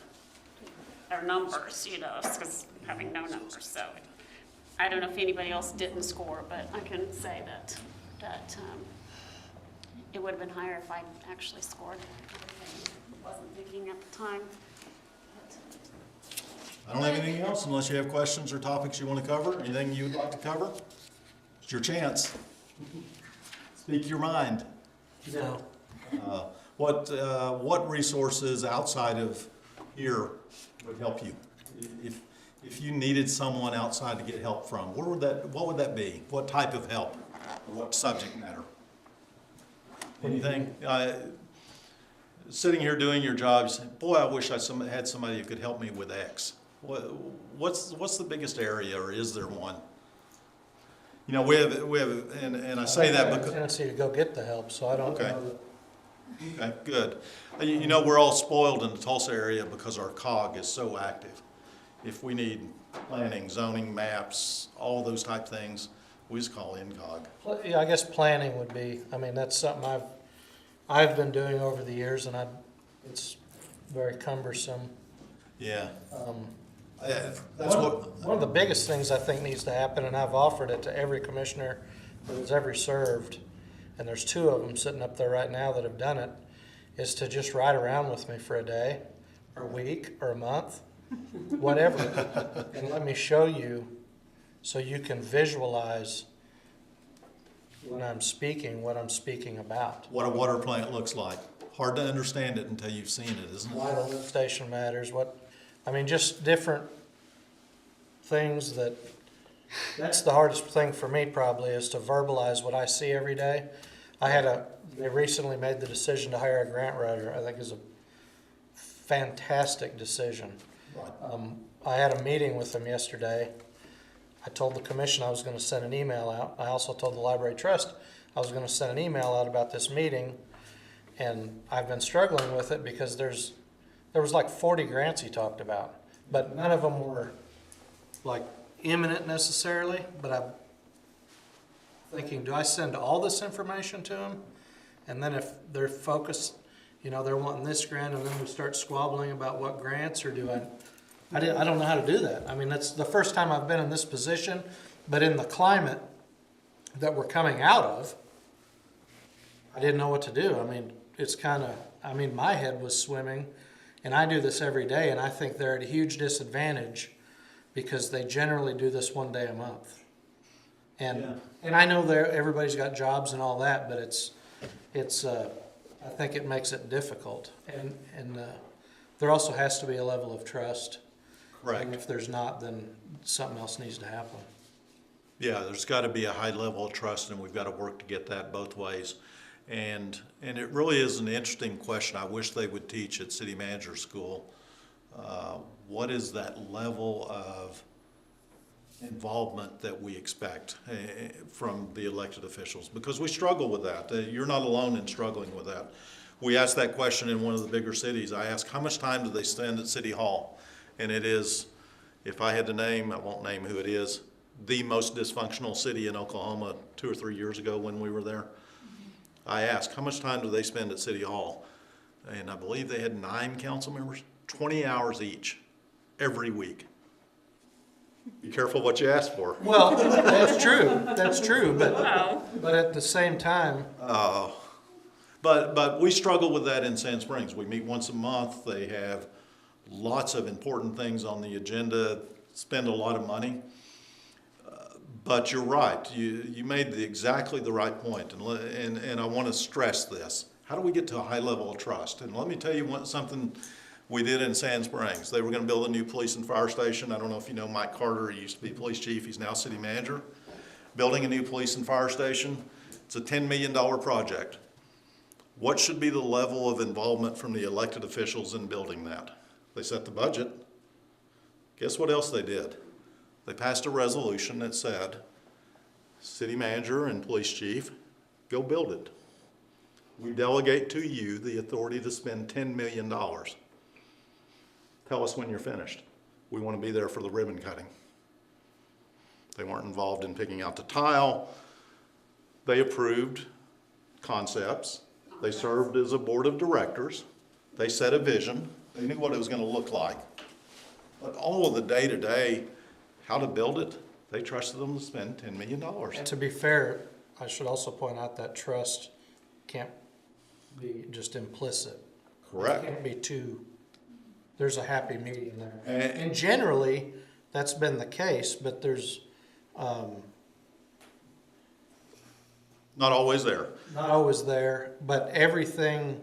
numbers, because having no numbers. So I don't know if anybody else didn't score, but I can say that it would have been higher if I actually scored. Wasn't thinking at the time. I don't have anything else unless you have questions or topics you want to cover. Anything you would like to cover? It's your chance. Speak your mind. No. What resources outside of here would help you? If you needed someone outside to get help from, what would that be? What type of help? Or what subject matter? Anything? Sitting here doing your job, you say, boy, I wish I had somebody who could help me with X. What's the biggest area, or is there one? You know, we have, and I say that I have a because, tendency to go get the help, so I don't Okay. know. okay, good. You know, we're all spoiled in the Tulsa area because our COG is so active. If we need planning, zoning, maps, all those type things, we just call INCOG. Yeah, I guess planning would be, I mean, that's something I've been doing over the years, and it's very cumbersome. Yeah. Um, That's One of the biggest things I think needs to happen, and I've offered it to every commissioner that has ever served, and there's 2 of them sitting up there right now that have done it, is to just ride around with me for a day, or a week, or a month, whatever, and let me show you so you can visualize when I'm speaking, what I'm speaking about. what a water plant looks like. Hard to understand it until you've seen it, isn't Why it? the lift station matters, just different things that's the hardest thing for me probably, is to verbalize what I see every day. They recently made the decision to hire a grant writer. I think is a fantastic decision. I had a meeting with them yesterday. I told the commission I was going to send an email out. I also told the library trust I was going to send an email out about this meeting, and I've been struggling with it because there was like 40 grants he talked about, but none of them were like imminent necessarily. But I'm thinking, do I send all this information to them? And then if they're focused, they're wanting this grant, and then we start squabbling about what grants, or do I don't know how to do that. I mean, that's the first time I've been in this position, but in the climate that we're coming out of, I didn't know what to do. I mean, my head was swimming, and I do this every day, and I think they're at a huge disadvantage because they generally do this one day a month. And I know everybody's got jobs and all that, but I think it makes it difficult. And there also has to be a level of trust. Correct. And if there's not, then something else needs to happen. Yeah, there's got to be a high level of trust, and we've got to work to get that both ways. And it really is an interesting question. I wish they would teach at city manager school. What is that level of involvement that we expect from the elected officials? Because we struggle with that. You're not alone in struggling with that. We asked that question in one of the bigger cities. I asked, how much time do they spend at City Hall? And it is, if I had to name, I won't name who it is, the most dysfunctional city in Oklahoma 2 or 3 years ago when we were there. I asked, how much time do they spend at City Hall? And I believe they had 9 council members, 20 hours each, every week. Be careful what you ask for. Well, that's true, but at the same time. But we struggle with that in Sand Springs. We meet once a month. They have lots of important things on the agenda, spend a lot of money. But you're right. You made exactly the right point, and I want to stress this. How do we get to a high level of trust? And let me tell you something we did in Sand Springs. They were going to build a new police and fire station. I don't know if you know Mike Carter. He used to be police chief. He's now city manager. Building a new police and fire station. It's a $10 million project. What should be the level of involvement from the elected officials in building that? They set the budget. Guess what else they did? They passed a resolution that said, city manager and police chief, go build it. We delegate to you the authority to spend $10 million. Tell us when you're finished. We want to be there for the ribbon cutting. They weren't involved in picking out the tile. They approved concepts. They served as a board of directors. They set a vision. They knew what it was going to look like. But all of the day-to-day, how to build it, they trusted them to spend $10 million. And to be fair, I should also point out that trust can't be just implicit. Correct. It can't be there's a happy medium there. And generally, that's been the case, but there's not always there. Not always there, but everything.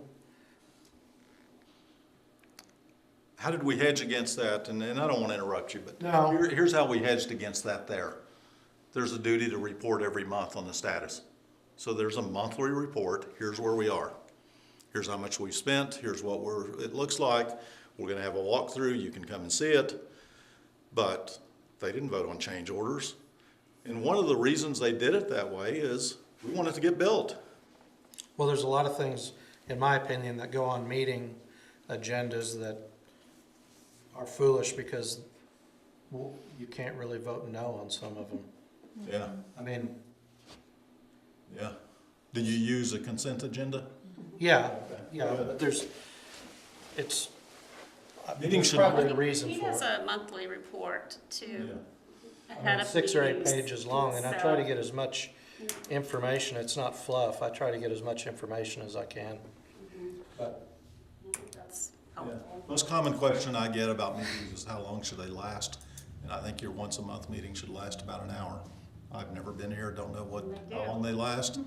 How did we hedge against that? And I don't want to interrupt you, but No. Here's how we hedged against that there. There's a duty to report every month on the status. So there's a monthly report. Here's where we are. Here's how much we've spent. Here's what it looks like. We're going to have a walkthrough. You can come and see it. but they didn't vote on change orders. And one of the reasons they did it that way is we want it to get built. Well, there's a lot of things, in my opinion, that go on meeting agendas that are foolish because you can't really vote no on some of them. Yeah, I mean, yeah. Do you use a consent agenda? yeah, but it's, Meetings should- probably a reason He for has it. a monthly report too. Yeah. Ahead of 6 or 8 meetings. pages long, and I So- try to get as much information, it's not fluff, I try to get as much information as I can. But That's Yeah. helpful. Most common question I get about meetings is how long should they last? And I think your once a month meeting should last about an hour. I've never been here, don't know how long they last,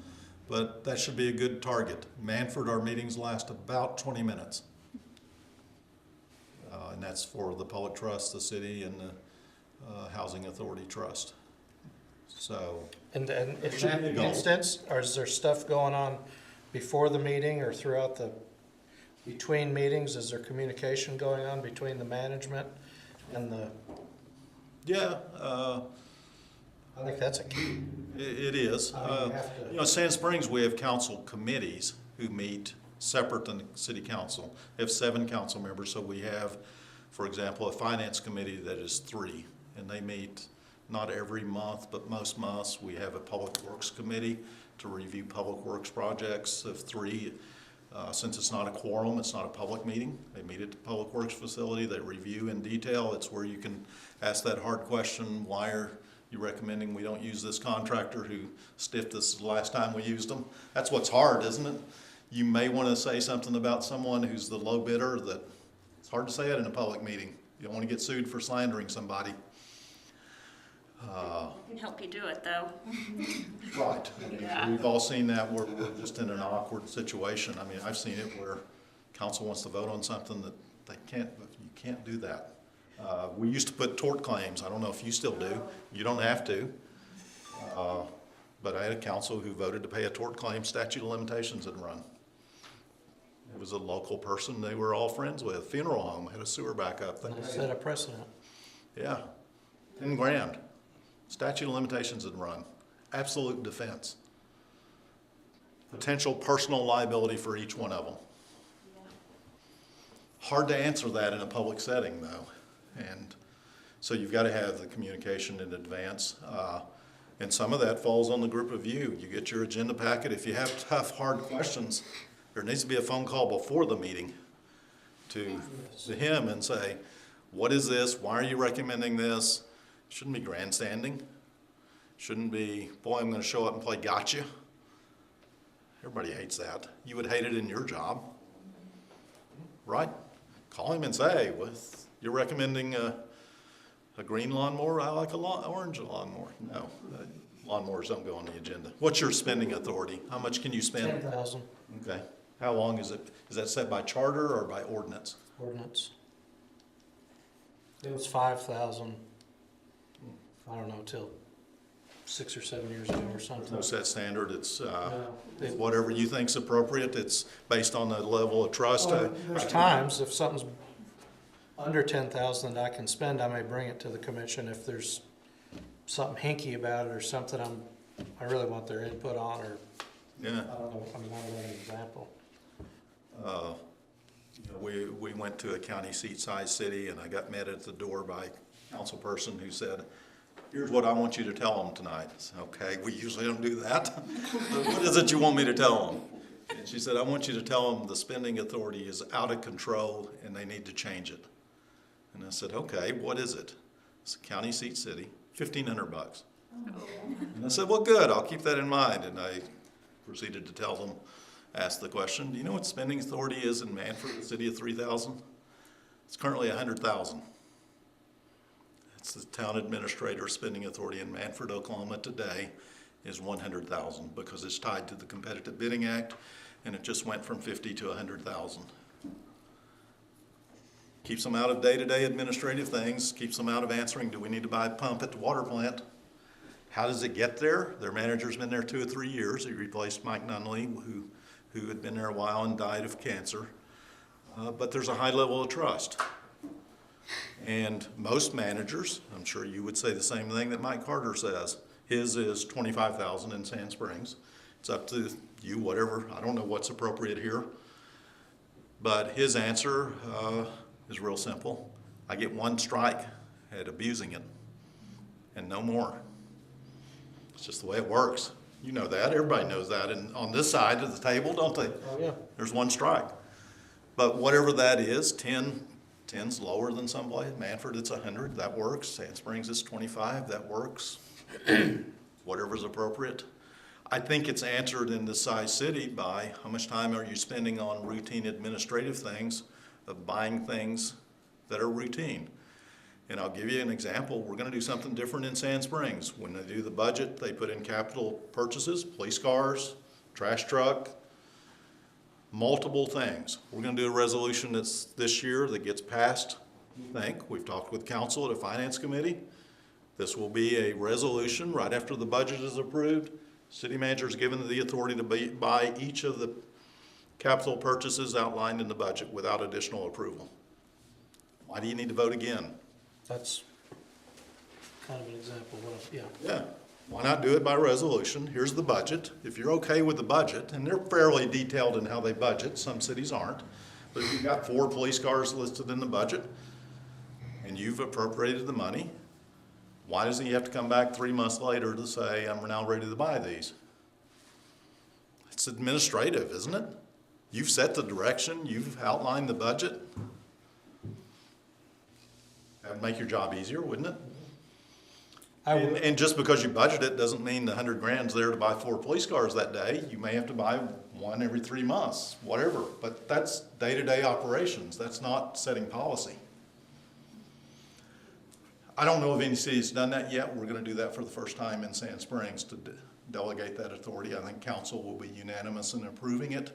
but that should be a good target. Manford, our meetings last about 20 minutes. And that's for the public trust, the city, and the Housing Authority Trust. So, And in Should that be a goal. instance, or is there stuff going on before the meeting or throughout between meetings? Is there communication going on between the management and the, yeah, I think that's a key. it is. I mean, you have to- You know, Sand Springs, we have council committees who meet separate than the city council. We have 7 council members, so we have, for example, a finance committee that is 3, and they meet not every month, but most months. We have a public works committee to review public works projects of 3. Since it's not a quorum, it's not a public meeting. They meet at the public works facility, they review in detail. It's where you can ask that hard question, why are you recommending we don't use this contractor who stiffed us the last time we used them? That's what's hard, isn't it? You may want to say something about someone who's the low bidder that, it's hard to say it in a public meeting. You don't want to get sued for slandering somebody. I can help you do it though. Right. Yeah. We've all seen that where we're just in an awkward situation. I mean, I've seen it where council wants to vote on something that they can't, you can't do that. We used to put tort claims. I don't know if you still do. You don't have to. But I had a council who voted to pay a tort claim, statute of limitations had run. It was a local person they were all friends with, funeral home, had a sewer backup. They set a precedent. Yeah, 10 grand. Statute of limitations had run. Absolute defense. Potential personal liability for each one of them. Hard to answer that in a public setting though. And so you've got to have the communication in advance. And some of that falls on the group of you. You get your agenda packet. If you have tough, hard questions, there needs to be a phone call before the meeting to him and say, what is this? Why are you recommending this? Shouldn't be grandstanding. Shouldn't be, boy, I'm going to show up and play gotcha. Everybody hates that. You would hate it in your job, right? Call him and say, well, you're recommending a green lawnmower? I like a orange lawnmower. No, lawnmowers don't go on the agenda. What's your spending authority? How much can you spend? 10,000 Okay. How long is it? Is that set by charter or by ordinance? ordinance. It was 5,000, I don't know, till 6 or 7 years ago or something. No set standard. It's No. whatever you think's appropriate. It's based on the level of trust. Well, there's times if something's under 10,000 that I can spend, I may bring it to the commission if there's something hinky about it or something I really want their input on, or Yeah. I don't know, I mean, I'll give an example. We went to a county seat-sized city, and I got met at the door by a council person who said, here's what I want you to tell them tonight. I said, okay, we usually don't do that. What is it you want me to tell them? And she said, I want you to tell them the spending authority is out of control and they need to change it. And I said, okay, what is it? It's a county seat city, $1,500. And I said, well, good, I'll keep that in mind. And I proceeded to tell them, ask the question, do you know what spending authority is in Manford, a city of 3,000? It's currently 100,000. It's the town administrator spending authority in Manford, Oklahoma today is 100,000 because it's tied to the Competitive Bidding Act, and it just went from 50 to 100,000. Keeps them out of day-to-day administrative things, keeps them out of answering, do we need to buy a pump at the water plant? How does it get there? Their manager's been there 2 or 3 years. He replaced Mike Nunley, who had been there a while and died of cancer. But there's a high level of trust. And most managers, I'm sure you would say the same thing that Mike Carter says. His is 25,000 in Sand Springs. It's up to you, whatever. I don't know what's appropriate here. But his answer is real simple. I get one strike at abusing it, and no more. It's just the way it works. You know that. Everybody knows that. And on this side of the table, don't they? Oh, yeah. There's one strike. But whatever that is, 10's lower than someplace. Manford, it's 100. That works. Sand Springs, it's 25. That works. Whatever's appropriate. I think it's answered in the size city by how much time are you spending on routine administrative things of buying things that are routine. And I'll give you an example. We're going to do something different in Sand Springs. When they do the budget, they put in capital purchases, police cars, trash truck, multiple things. We're going to do a resolution that's this year that gets passed. I think we've talked with council at a finance committee. This will be a resolution right after the budget is approved. City manager is given the authority to buy each of the capital purchases outlined in the budget without additional approval. Why do you need to vote again? That's kind of an example of, yeah. Yeah, why not do it by resolution? Here's the budget. If you're okay with the budget, and they're fairly detailed in how they budget, some cities aren't, but if you've got 4 police cars listed in the budget, and you've appropriated the money, why doesn't he have to come back 3 months later to say, I'm now ready to buy these? It's administrative, isn't it? You've set the direction, you've outlined the budget. That would make your job easier, wouldn't it? And just because you budget it doesn't mean the 100 grand's there to buy 4 police cars that day. You may have to buy one every 3 months, whatever. But that's day-to-day operations. That's not setting policy. I don't know if any city's done that yet. We're going to do that for the first time in Sand Springs to delegate that authority. I think council will be unanimous in approving it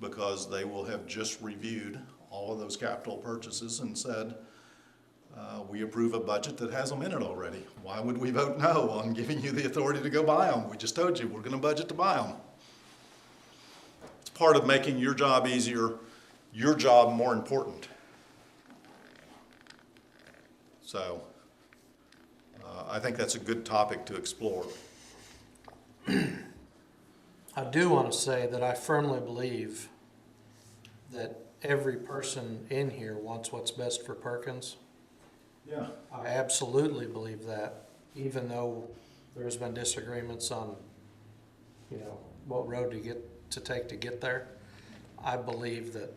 because they will have just reviewed all of those capital purchases and said, we approve a budget that has them in it already. Why would we vote no on giving you the authority to go buy them? We just told you we're going to budget to buy them. It's part of making your job easier, your job more important. So I think that's a good topic to explore. I do want to say that I firmly believe that every person in here wants what's best for Perkins. Yeah. I absolutely believe that, even though there's been disagreements on, what road to take to get there. I believe that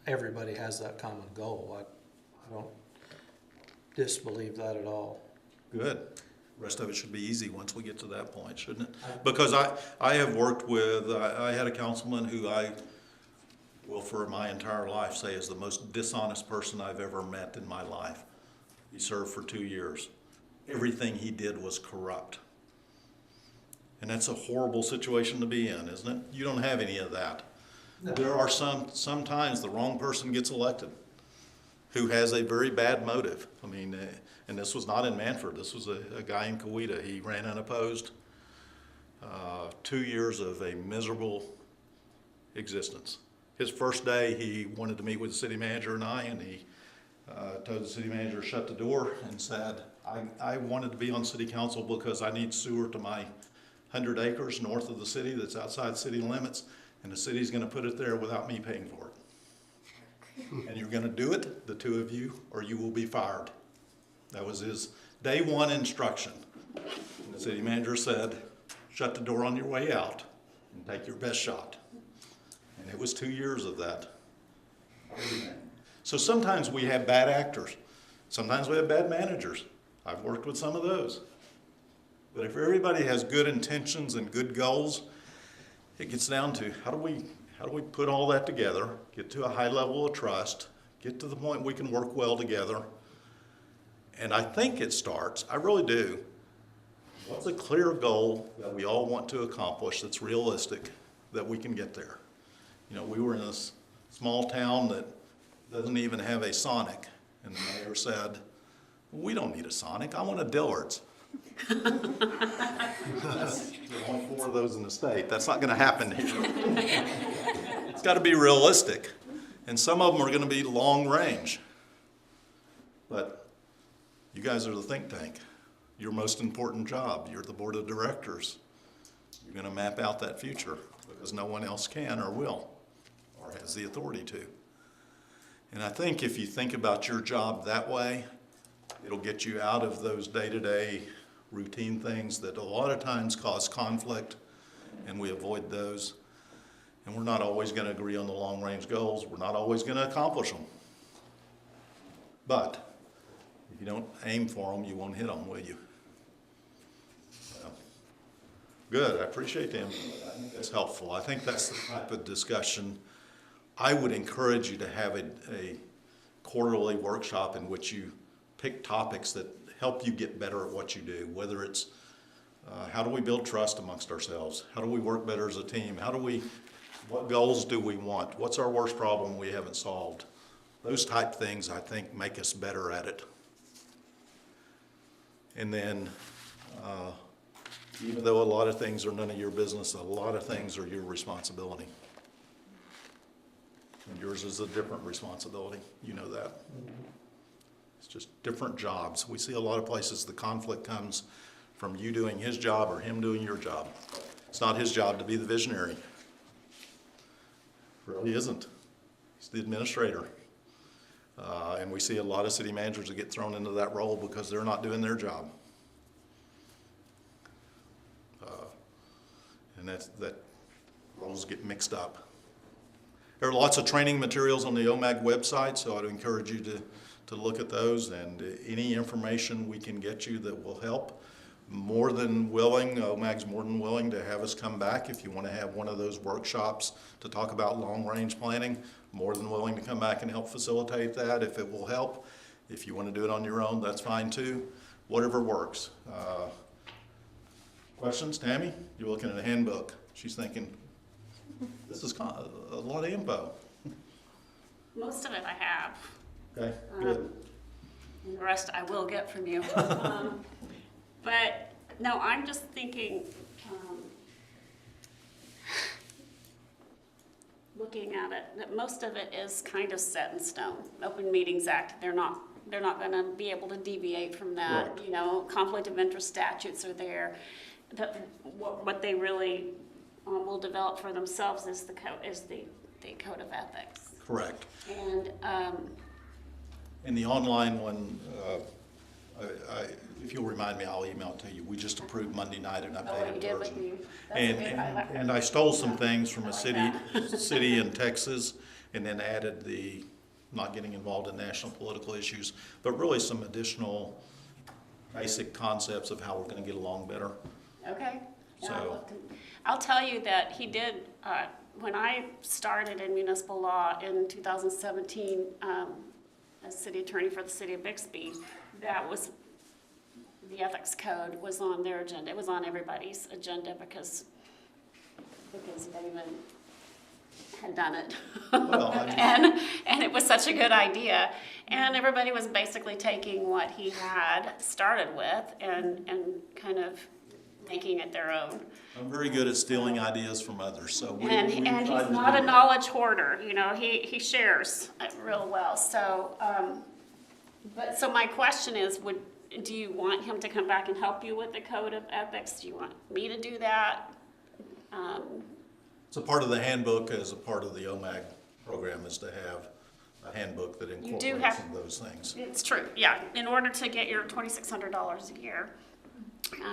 everybody has that common goal. I don't disbelieve that at all. Good. The rest of it should be easy once we get to that point, shouldn't it? Because I have worked with, I had a councilman who I will for my entire life say is the most dishonest person I've ever met in my life. He served for 2 years. Everything he did was corrupt. And that's a horrible situation to be in, isn't it? You don't have any of that. No. There are sometimes the wrong person gets elected who has a very bad motive. I mean, and this was not in Manford. This was a guy in Coweta. He ran unopposed. 2 years of a miserable existence. His first day, he wanted to meet with the city manager and he told the city manager to shut the door and said, I wanted to be on city council because I need sewer to my 100 acres north of the city that's outside city limits, and the city's going to put it there without me paying for it. And you're going to do it, the 2 of you, or you will be fired. That was his day 1 instruction. And the city manager said, shut the door on your way out and take your best shot. And it was 2 years of that. So sometimes we have bad actors. Sometimes we have bad managers. I've worked with some of those. But if everybody has good intentions and good goals, it gets down to how do we put all that together, get to a high level of trust, get to the point we can work well together. And I think it starts, I really do, what's a clear goal that we all want to accomplish that's realistic, that we can get there? We were in a small town that doesn't even have a Sonic, and the mayor said, we don't need a Sonic, I want a Dillard's. There are only 4 of those in the state. That's not going to happen here. It's got to be realistic. And some of them are going to be long range. But you guys are the think tank. Your most important job. You're the board of directors. You're going to map out that future because no one else can or will or has the authority to. And I think if you think about your job that way, it'll get you out of those day-to-day routine things that a lot of times cause conflict, and we avoid those. And we're not always going to agree on the long-range goals. We're not always going to accomplish them. But if you don't aim for them, you won't hit them, will you? So, good. I appreciate the input. I think that's helpful. I think that's the type of discussion I would encourage you to have a quarterly workshop in which you pick topics that help you get better at what you do, whether it's how do we build trust amongst ourselves? How do we work better as a team? What goals do we want? What's our worst problem we haven't solved? Those type things, I think, make us better at it. And then, even though a lot of things are none of your business, a lot of things are your responsibility. And yours is a different responsibility. You know that. It's just different jobs. We see a lot of places the conflict comes from you doing his job or him doing your job. It's not his job to be the visionary. It really isn't. He's the administrator. And we see a lot of city managers that get thrown into that role because they're not doing their job. And that roles get mixed up. There are lots of training materials on the OMAG website, so I'd encourage you to look at those, and any information we can get you that will help. More than willing, OMAG's more than willing to have us come back if you want to have one of those workshops to talk about long-range planning. More than willing to come back and help facilitate that if it will help. If you want to do it on your own, that's fine too. Whatever works. Questions, Tammy? You're looking at a handbook. She's thinking, this is a lot of info. Most of it I have. Okay, good. And the rest I will get from you. But no, I'm just thinking, looking at it, that most of it is kind of set in stone. Open Meetings Act, they're not going to be able to deviate from that. Right. You know, conflict of interest statutes are there. What they really will develop for themselves is the code of ethics. Correct. And the online one, if you'll remind me, I'll email it to you. We just approved Monday night an updated version. And I stole some things from a city in Texas, and then added the not getting involved in national political issues, but really some additional basic concepts of how we're going to get along better. Okay. So, I'll tell you that he did, when I started in municipal law in 2017, as city attorney for the city of Bixby, that was, the ethics code was on their agenda. It was on everybody's agenda because David had done it. Well, and it was such a good idea. And everybody was basically taking what he had started with and kind of making it their own. I'm very good at stealing ideas from others, so And he's not a knowledge hoarder, you know, he shares it real well. So, so my question is, do you want him to come back and help you with the code of ethics? Do you want me to do that? It's a part of the handbook as a part of the OMAG program is to have a handbook that incorporates some of those things. It's true, yeah. In order to get your $2,600 a year,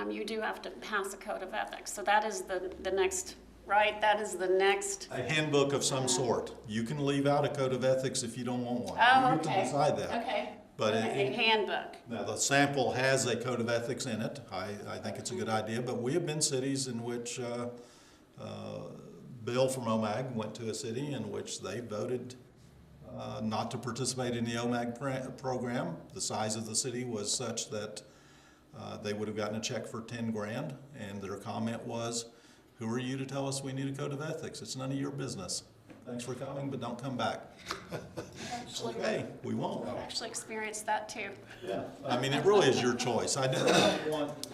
you do have to pass a code of ethics. So that is the next, right? That is the next. A handbook of some sort. You can leave out a code of ethics if you don't want one. Oh, You get to decide that. Okay. But A handbook. now the sample has a code of ethics in it. I think it's a good idea, but we have been cities in which Bill from OMAG went to a city in which they voted not to participate in the OMAG program. The size of the city was such that they would have gotten a check for 10 grand, and their comment was, "Who are you to tell us we need a code of ethics? It's none of your business. Thanks for coming, but don't come back." Okay, we won't. I've actually experienced that too. Yeah, I mean, it really is your choice. I don't want,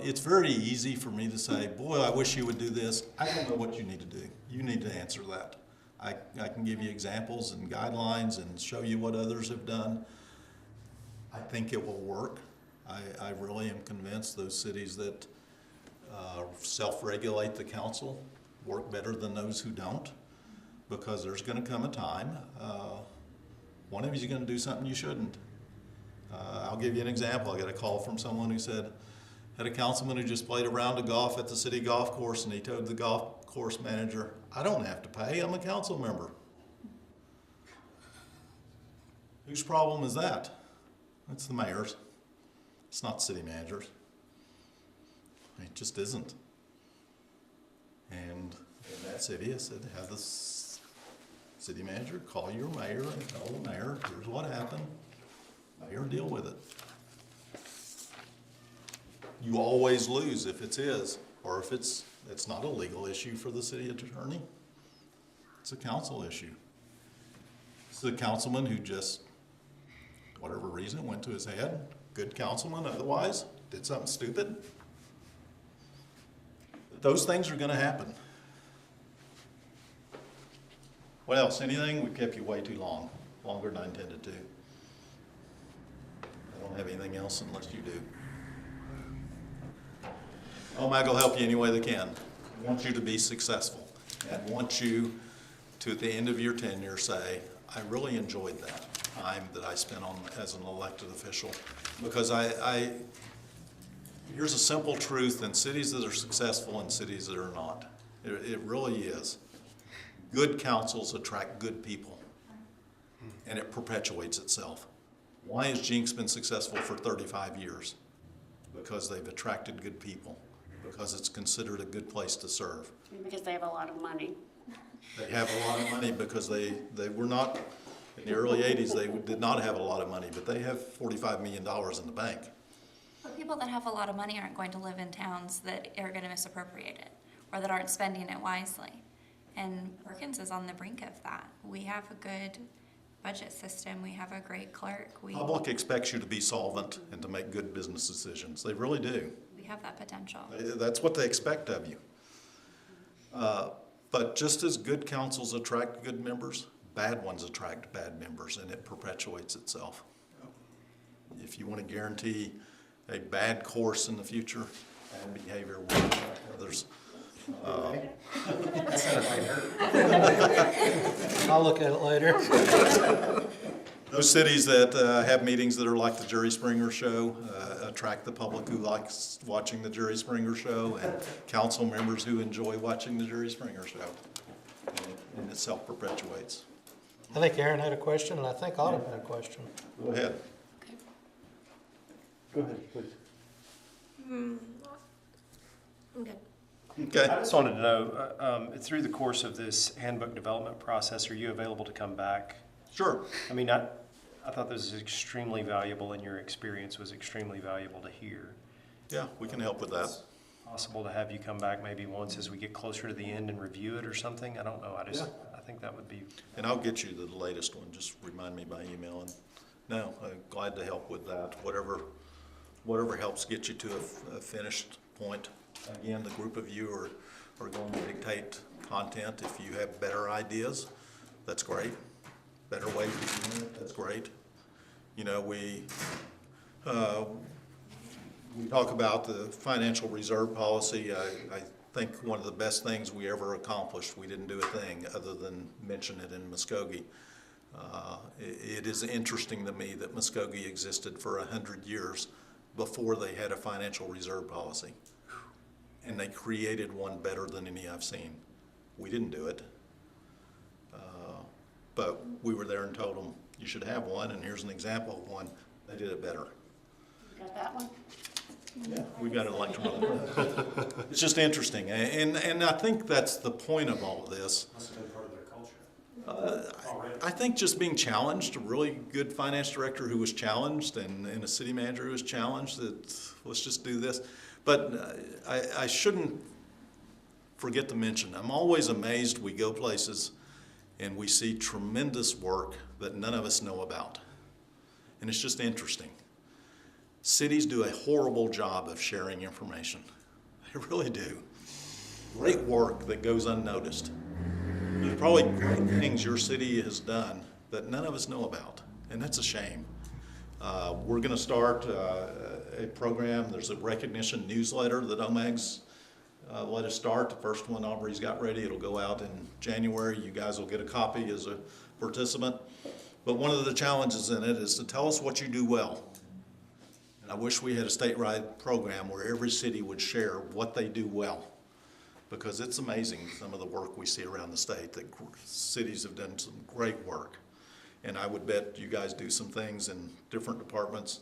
it's very easy for me to say, boy, I wish you would do this. I don't know what you need to do. You need to answer that. I can give you examples and guidelines and show you what others have done. think it will work. I really am convinced those cities that self-regulate the council work better than those who don't, because there's going to come a time one of you is going to do something you shouldn't. I'll give you an example. I got a call from someone who said, had a councilman who just played a round of golf at the city golf course, and he told the golf course manager, I don't have to pay, I'm a council member. Whose problem is that? It's the mayor's. It's not city managers. It just isn't. And in that city, I said, have the city manager call your mayor and tell the mayor, here's what happened. Mayor, deal with it. You always lose if it's his, or if it's not a legal issue for the city attorney. It's a council issue. It's the councilman who just, whatever reason, it went to his head, good councilman otherwise, did something stupid. Those things are gonna happen. What else? Anything? We kept you way too long, longer than I intended to. I don't have anything else unless you do. OMAG will help you any way they can. I want you to be successful and want you to, at the end of your tenure, say, I really enjoyed that time that I spent on as an elected official. Because here's a simple truth in cities that are successful and cities that are not. It really is. Good councils attract good people, and it perpetuates itself. Why has Jinx been successful for 35 years? Because they've attracted good people, because it's considered a good place to serve. Because they have a lot of money. They have a lot of money because they were not, in the early 80s, they did not have a lot of money, but they have $45 million in the bank. But people that have a lot of money aren't going to live in towns that are going to misappropriate it or that aren't spending it wisely. And Perkins is on the brink of that. We have a good budget system. We have a great clerk. Public expects you to be solvent and to make good business decisions. They really do. We have that potential. That's what they expect of you. But just as good councils attract good members, bad ones attract bad members, and it perpetuates itself. If you want to guarantee a bad course in the future, bad behavior will attract others. I'll look at it later. Those cities that have meetings that are like the Jerry Springer Show attract the public who likes watching the Jerry Springer Show, and council members who enjoy watching the Jerry Springer Show. And it self-perpetuates. I think Aaron had a question, and I think Autumn had a question. Go ahead. Okay. Go ahead, please. I'm good. Okay. I just wanted to know, through the course of this handbook development process, are you available to come back? Sure. I mean, I thought this was extremely valuable, and your experience was extremely valuable to hear. Yeah, we can help with that. Possible to have you come back maybe once as we get closer to the end and review it or something? I don't know. I think that would be. And I'll get you the latest one. Just remind me by email. And no, I'm glad to help with that. Whatever helps get you to a finished point. Again, the group of you are going to dictate content. If you have better ideas, that's great. Better ways of doing it, that's great. You know, we talk about the financial reserve policy. I think one of the best things we ever accomplished, we didn't do a thing other than mention it in Muskogee. It is interesting to me that Muskogee existed for 100 years before they had a financial reserve policy. And they created one better than any I've seen. We didn't do it. But we were there and told them, you should have one, and here's an example of one. They did it better. You got that one? Yeah, we got an electronic. It's just interesting, and I think that's the point of all of this. Must have been part of their culture. I think just being challenged, a really good finance director who was challenged, and a city manager who was challenged, that let's just do this. But I shouldn't forget to mention, I'm always amazed we go places and we see tremendous work that none of us know about. And it's just interesting. Cities do a horrible job of sharing information. They really do. Great work that goes unnoticed. There's probably great things your city has done that none of us know about, and that's a shame. We're going to start a program. There's a recognition newsletter that OMAG's let us start. The first one Aubrey's got ready. It'll go out in January. You guys will get a copy as a participant. But one of the challenges in it is to tell us what you do well. And I wish we had a statewide program where every city would share what they do well, because it's amazing some of the work we see around the state, that cities have done some great work. And I would bet you guys do some things in different departments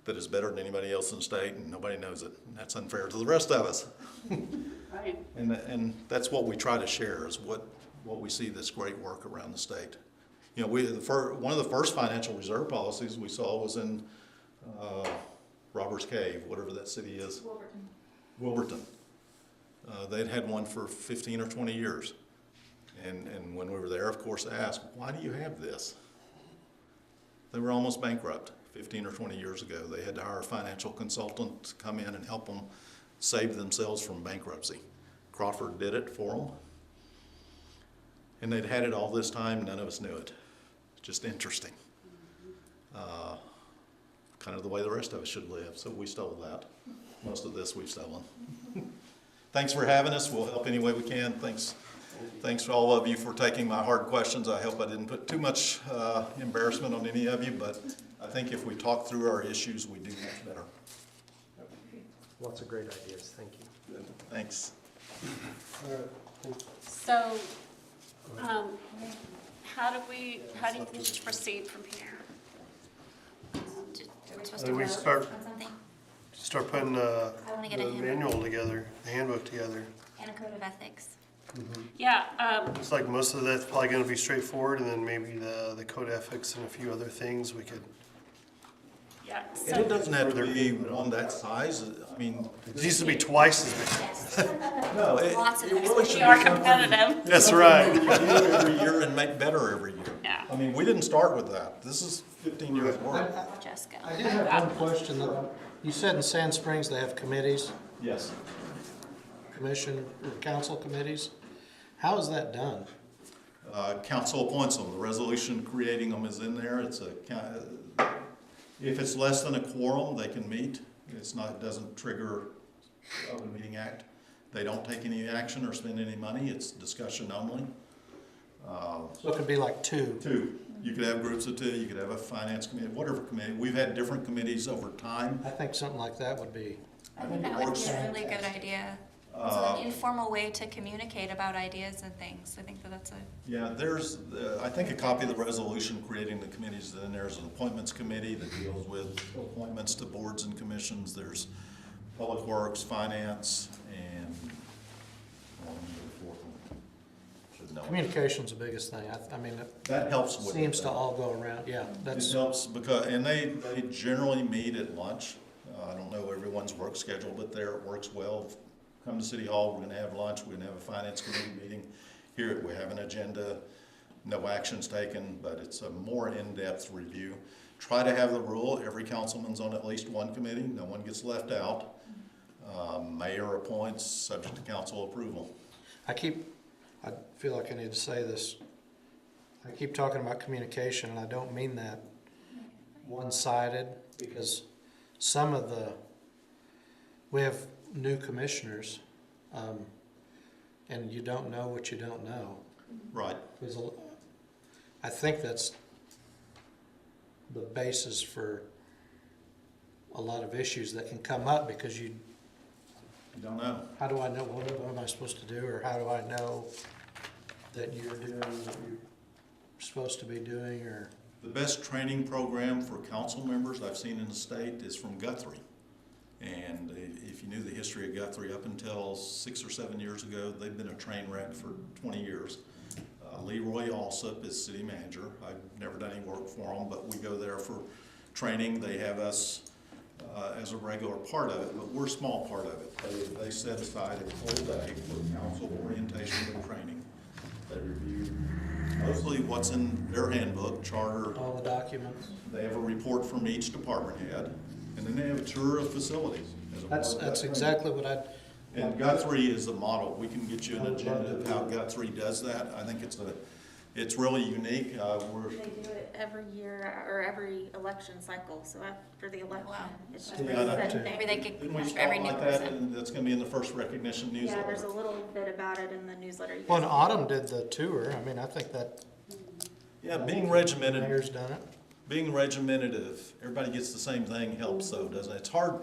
that is better than anybody else in the state, and nobody knows it. And that's unfair to the rest of us. Right. And that's what we try to share, is what we see, this great work around the state. You know, one of the first financial reserve policies we saw was in Robbers Cave, whatever that city is. Wilburton. They'd had one for 15 or 20 years. And when we were there, of course, I asked, why do you have this? They were almost bankrupt 15 or 20 years ago. They had to hire a financial consultant to come in and help them save themselves from bankruptcy. Crawford did it for them. And they'd had it all this time, none of us knew it. Just interesting. Kind of the way the rest of us should live, so we stole that. Most of this we've stolen. Thanks for having us. We'll help any way we can. Thanks to all of you for taking my hard questions. I hope I didn't put too much embarrassment on any of you, but I think if we talk through our issues, we do much better. Lots of great ideas. Thank you. Thanks. So, how do you think we should proceed from here? Are we supposed And we vote start- on something? Start putting I wanna get a the handbook. manual together, the handbook together. And a code of ethics. Yeah, It's like most of that's probably gonna be straightforward, and then maybe the code ethics and a few other things we could. yeah, And it so, doesn't have to be on that size. I mean, It used to be twice as big. Yes. no, Lots of it those. really should we be are something competitive. That's right. we do every year and make better every year. Yeah. I mean, we didn't start with that. This is 15 years work. Jessica. I did have one question. You said in Sand Springs they have committees, Yes. commission, or council committees. How is that done? Council appoints them. The resolution creating them is in there. If it's less than a quorum, they can meet. It doesn't trigger Open Meeting Act. They don't take any action or spend any money. It's discussion only. So it could be like two. Two. You could have groups of two. You could have a finance committee, whatever committee. We've had different committees over time. I think something like that would be, I think that would be a really good idea. It's an informal way to communicate about ideas and things. I think that's a. Yeah, I think a copy of the resolution creating the committees, then there's an appointments committee that deals with appointments to boards and commissions. There's Public Works, Finance, and the fourth one. Should know it. communication's the biggest thing. I mean, it That helps with it. seems to all go around, yeah. It That's, helps because, and they generally meet at lunch. I don't know everyone's work schedule, but there it works well. Come to City Hall, we're gonna have lunch, we're gonna have a finance committee meeting. Here, we have an agenda, no actions taken, but it's a more in-depth review. Try to have the rule, every councilman's on at least one committee, no one gets left out. Mayor appoints, subject to council approval. I feel like I need to say this. I keep talking about communication, and I don't mean that one-sided, because we have new commissioners, and you don't know what you don't know. Right. I think that's the basis for a lot of issues that can come up, because You don't know. how do I know, what am I supposed to do, or how do I know that you're doing what you're supposed to be doing, or? The best training program for council members I've seen in the state is from Guthrie. And if you knew the history of Guthrie, up until 6 or 7 years ago, they've been a train wreck for 20 years. Leroy Alsop is city manager. I've never done any work for him, but we go there for training. They have us as a regular part of it, but we're a small part of it. They set aside a full day for council orientation and training. They review mostly what's in their handbook, charter. All the documents? They have a report from each department head, and then they have a tour of facilities. as a part of That's that. exactly what And Guthrie is the model. We can get you an agenda of how Guthrie does that. I think it's It's really unique. We're, They do it every year or every election cycle, so after the election, it's just Yeah, a that set too. day. Maybe they could didn't we for start every new like that, person. and that's gonna be in the first recognition Yeah, newsletter. there's a little bit about it in the newsletter. You Well, and guys- Autumn did the tour. I mean, I think that Yeah, being the regimented, mayor's done it. being regimented, if everybody gets the same thing helps though, doesn't it? It's hard.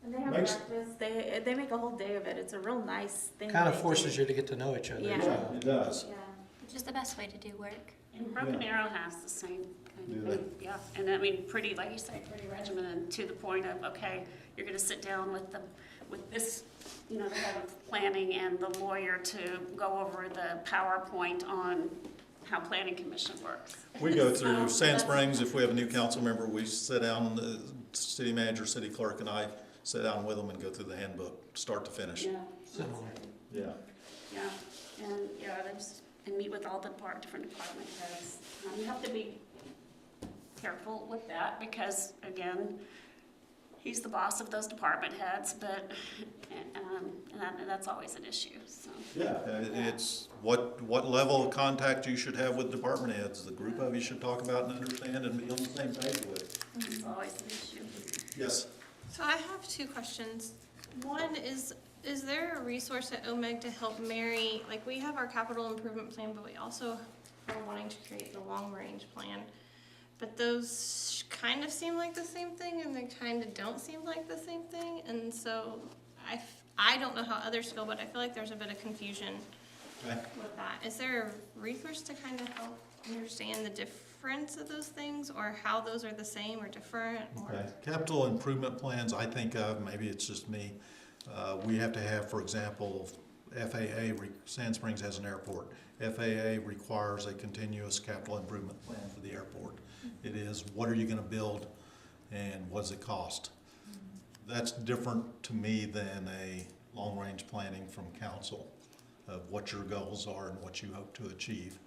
And they have Makes- breakfast, they make a whole day of it. It's a real nice thing. Kind of they forces do. you to get to know each other. Yeah. Yeah, it does. Yeah. Which is the best way to do work. And Broken Arrow has the same kind Do of they? thing, yeah. And I mean, pretty, like you say, pretty regimented to the point of, okay, you're gonna sit down with this, you know, the head of planning and the lawyer to go over the PowerPoint on how planning commission works. We go through So Sand that's- Springs, if we have a new council member, we sit down, the city manager, city clerk, and I sit down with them and go through the handbook, start to finish. Yeah. Similar. Yeah. Yeah, and, yeah, and meet with all the different department heads. You have to be careful with that, because, again, he's the boss of those department heads, but, and that's always an issue, so. Yeah, it's what level of contact you should have with department heads, the group of you should talk about and understand and be on the same page with. It's always an issue. Yes. So I have two questions. One is there a resource at OMEG to help Mary, like we have our capital improvement plan, but we also are wanting to create the long-range plan. But those kind of seem like the same thing and they kind of don't seem like the same thing. And so I don't know how others feel, but I feel like there's a bit of confusion Okay. with that. Is there a resource to kind of help understand the difference of those things, or how those are the same or different? Or Okay. Capital improvement plans, I think of, maybe it's just me, we have to have, for example, FAA, Sand Springs has an airport. FAA requires a continuous capital improvement plan for the airport. It is, what are you gonna build and what does it cost? That's different to me than a long-range planning from council of what your goals are and what you hope to achieve.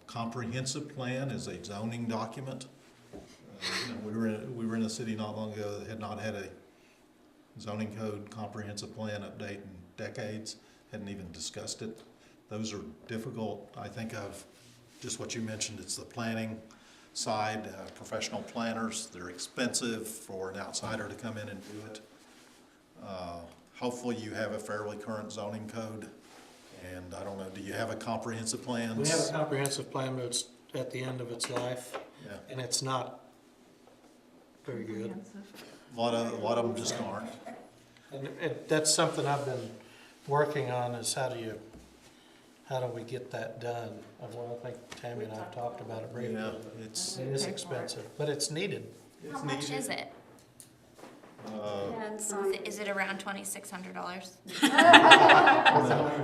Comprehensive plan is a zoning document. You know, we were in a city not long ago that had not had a zoning code comprehensive plan update in decades, hadn't even discussed it. Those are difficult. I think of just what you mentioned, it's the planning side, professional planners, they're expensive for an outsider to come in and do it. Hopefully you have a fairly current zoning code, and I don't know, do you have a comprehensive plan? We have a comprehensive plan, but it's at the end of its life, Yeah, and it's not very good. a lot of them just aren't. And that's something I've been working on, is how do we get that done? Well, I think Tammy and I have talked about it briefly. Yeah, It it's is expensive, but it's needed. How much is it? And so, Is it around $2,600?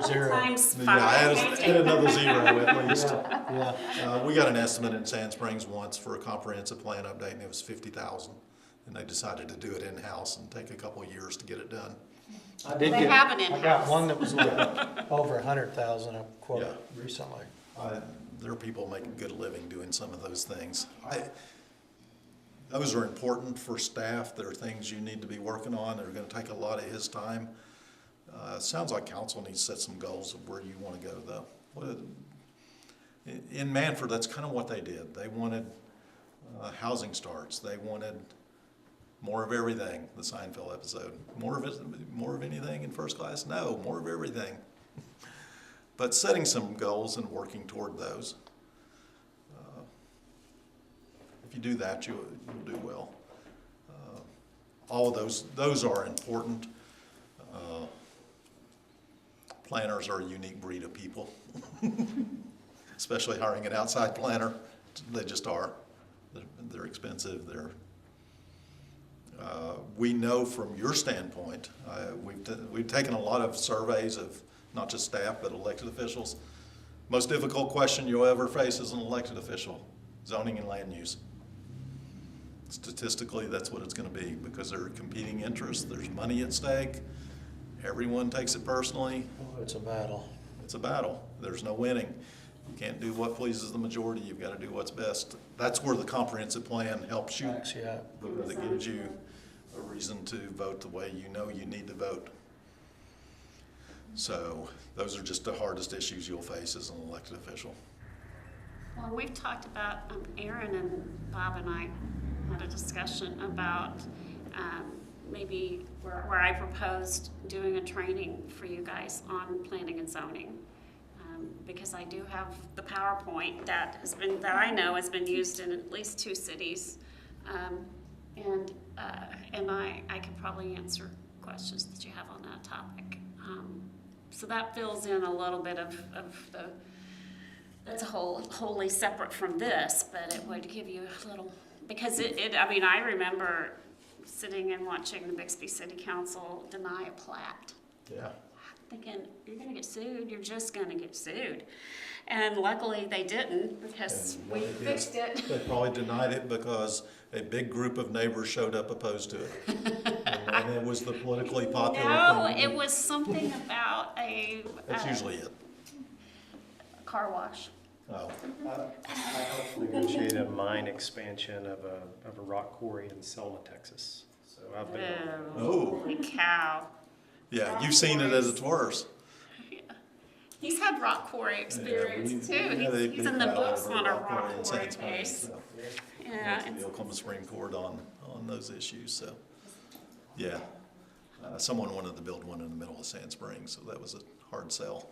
Zero. times Yeah, I five. had another zero at least. Yeah, We got an estimate in Sand Springs once for a comprehensive plan update, and it was 50,000. And they decided to do it in-house and take a couple of years to get it done. I did They get, have an I got in-house. one that was like over 100,000 a quote Yeah. recently. There are people making a good living doing some of those things. Those are important for staff. There are things you need to be working on that are gonna take a lot of his time. Sounds like council needs to set some goals of where you wanna go though. In Manford, that's kind of what they did. They wanted housing starts. They wanted more of everything, the Seinfeld episode. More of anything in first class? No, more of everything. But setting some goals and working toward those. If you do that, you'll do well. All of those are important. Planners are a unique breed of people, especially hiring an outside planner. They just are. They're expensive. We know from your standpoint, we've taken a lot of surveys of not just staff, but elected officials. Most difficult question you'll ever face as an elected official, zoning and land use. Statistically, that's what it's gonna be, because there are competing interests, there's money at stake, everyone takes it personally. Oh, it's a battle. It's a battle. There's no winning. You can't do what pleases the majority, you've gotta do what's best. That's where the comprehensive plan helps you, Backs you up. because it gives you a reason to vote the way you know you need to vote. So those are just the hardest issues you'll face as an elected official. Well, we've talked about, Aaron and Bob and I had a discussion about maybe where I proposed doing a training for you guys on planning and zoning. Because I do have the PowerPoint that I know has been used in at least 2 cities. And I could probably answer questions that you have on that topic. So that fills in a little bit of the, that's wholly separate from this, but it would give you a little, because I remember sitting and watching the Bixby City Council deny a plat. Yeah. Thinking, you're gonna get sued, you're just gonna get sued. And luckily they didn't, because And we what they did is fixed it. They probably denied it because a big group of neighbors showed up opposed to it. And it was the politically popular No, thing. it was something about That's usually it. car wash. Oh, I helped negotiate a mine expansion of a rock quarry in Selma, Texas. So I've been. Oh. Holy cow. yeah, you've seen it as it's worse. He's had rock quarry experience too. He's in the books on a rock quarry case. Yeah, The Oklahoma Supreme Court on those issues, so, yeah. Someone wanted to build one in the middle of Sand Springs, so that was a hard sell.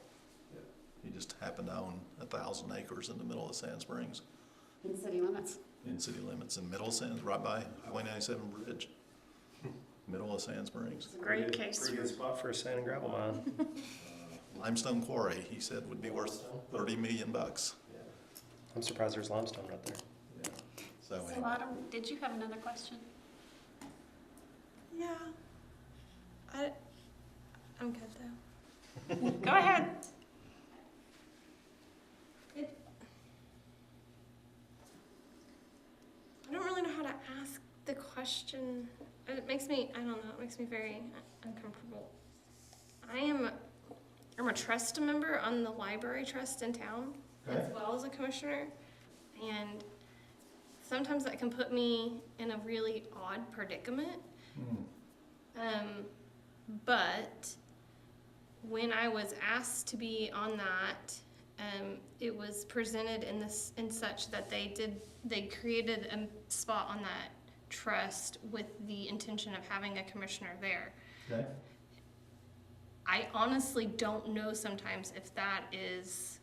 He just happened to own 1,000 acres in the middle of Sand Springs, in city limits. in city limits, in middle of Sand, right by Highway 97 Bridge, middle of Sand Springs. It's a great case. Pretty good spot for a sand and gravel mine. Limestone quarry, he said, would be worth $30 million. I'm surprised there's limestone right there. So So Autumn, did you have another question? Yeah. I'm good though. Go ahead. I don't really know how to ask the question. It makes me, I don't know, it makes me very uncomfortable. I'm a trust member on the library trust in town, as well as a commissioner. And sometimes that can put me in a really odd predicament. But when I was asked to be on that, it was presented in such that they created a spot on that trust with the intention of having a commissioner there. Okay. I honestly don't know sometimes if that is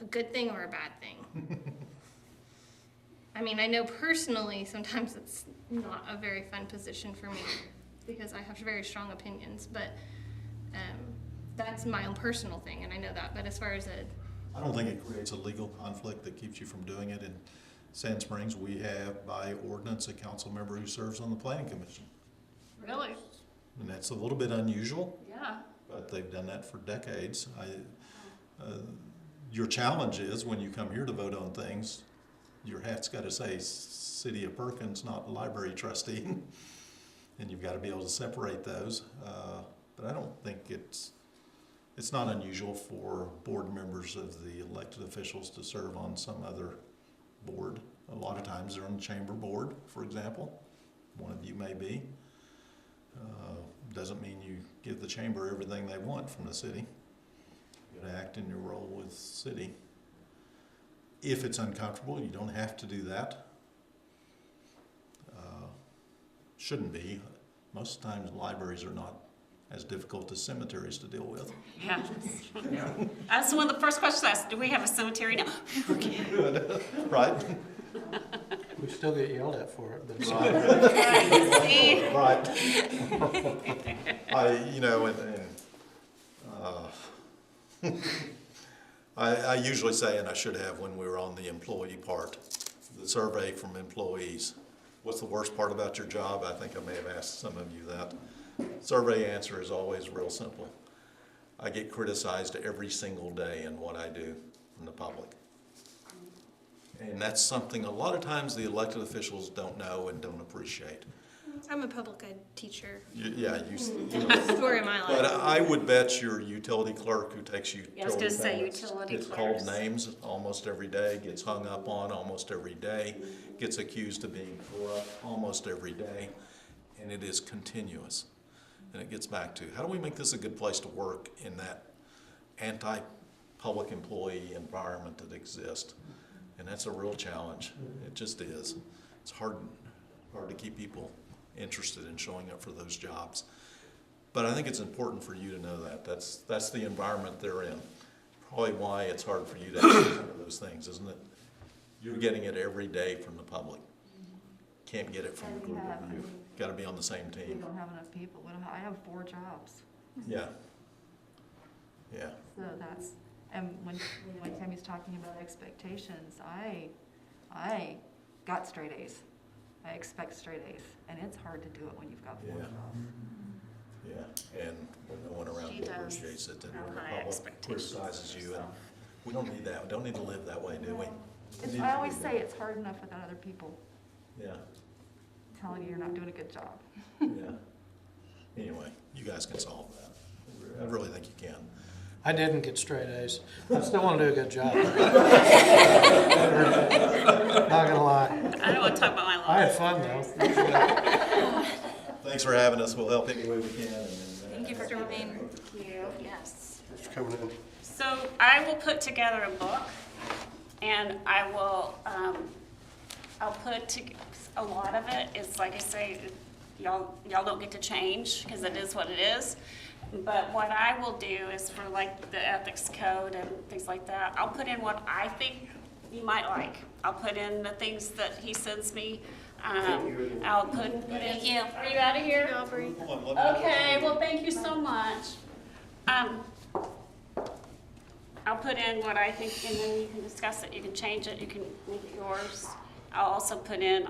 a good thing or a bad thing. I mean, I know personally sometimes it's not a very fun position for me because I have very strong opinions, but that's my own personal thing, and I know that. But as far as I don't think it creates a legal conflict that keeps you from doing it. In Sand Springs, we have by ordinance a council member who serves on the planning commission. Really? And that's a little bit unusual, Yeah. but they've done that for decades. Your challenge is when you come here to vote on things, your hat's got to say City of Perkins, not library trustee. And you've got to be able to separate those. But I don't think it's not unusual for board members of the elected officials to serve on some other board. A lot of times they're on the chamber board, for example. One of you may be. Doesn't mean you give the chamber everything they want from the city. You gotta act in your role with the city. If it's uncomfortable, you don't have to do that. Shouldn't be. Most times libraries are not as difficult as cemeteries to deal with. Yeah. That's one of the first questions I asked. Do we have a cemetery now? Good, right? We still get yelled at for it, but See? Right. I usually say, and I should have when we were on the employee part, the survey from employees. What's the worst part about your job? I think I may have asked some of you that. Survey answer is always real simple. I get criticized every single day in what I do from the public. And that's something a lot of times the elected officials don't know and don't appreciate. I'm a public ed teacher. Story of my life. But I would bet your utility clerk who takes utility I was gonna say payments utility gets clerks. called names almost every day, gets hung up on almost every day, gets accused of being corrupt almost every day, and it is continuous. And it gets back to, how do we make this a good place to work in that anti-public employee environment that exists? And that's a real challenge. It just is. It's hard to keep people interested in showing up for those jobs. But I think it's important for you to know that. That's the environment they're in. Probably why it's hard for you to have some of those things, isn't it? You're getting it every day from the public. Can't get it from the group of you. Got to be on the same We team. don't have enough people. I have 4 jobs. Yeah. Yeah. So that's, and when Tammy's talking about expectations, I got straight A's. I expect straight A's, and it's hard to do it when you've got 4 Yeah. jobs. Yeah, and when no one around She you does appreciates it, and have when the high public expectations criticizes you, and herself. we don't need that. We don't need to live that way, do we? It's, I always say it's hard enough without other people Yeah, telling you you're not doing a good job. yeah. Anyway, you guys can solve that. I really think you can. I didn't get straight A's. I still want to do a good job. Not gonna lie. I don't want to talk about my I had life. fun though. Thanks for having us. We'll help any way we can. Thank you for coming. Thank you, yes. Thanks for coming in. So I will put together a book, and I will, I'll put to, a lot of it is, like I say, y'all don't get to change, because it is what it is. But what I will do is for like the ethics code and things like that, I'll put in what I think you might like. I'll put in the things that he sends me. I'll put in. Thank you. Are you out of here? Hold on, let me- Okay, well, thank you so much. I'll put in what I think, and then you can discuss it, you can change it, you can make it yours. I'll also put in,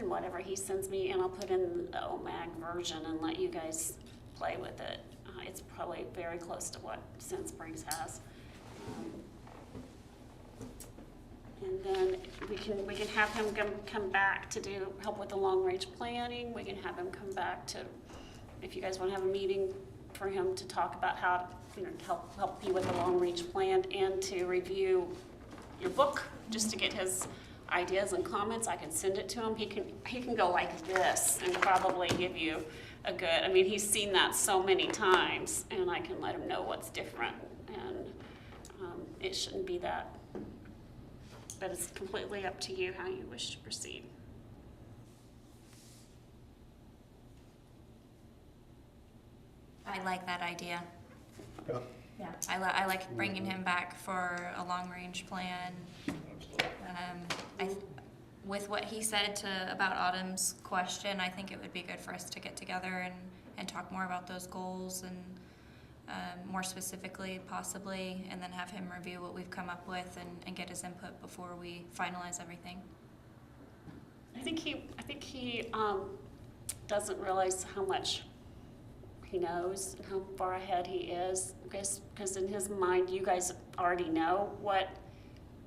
whatever he sends me, and I'll put in the OMAG version and let you guys play with it. It's probably very close to what Sand Springs has. And then we can have him come back to do help with the long-range planning. We can have him come back to, if you guys want to have a meeting for him to talk about how to, help you with the long-range plan and to review your book, just to get his ideas and comments. I can send it to him. He can go like this and probably give you a good. I mean, he's seen that so many times, and I can let him know what's different, and it shouldn't be that. But it's completely up to you how you wish to proceed. I like that idea. Yeah. Yeah, I like bringing him back for a long-range plan. With what he said about Autumn's question, I think it would be good for us to get together and talk more about those goals and more specifically, possibly, and then have him review what we've come up with and get his input before we finalize everything. I think he doesn't realize how much he knows and how far ahead he is, because in his mind, you guys already know what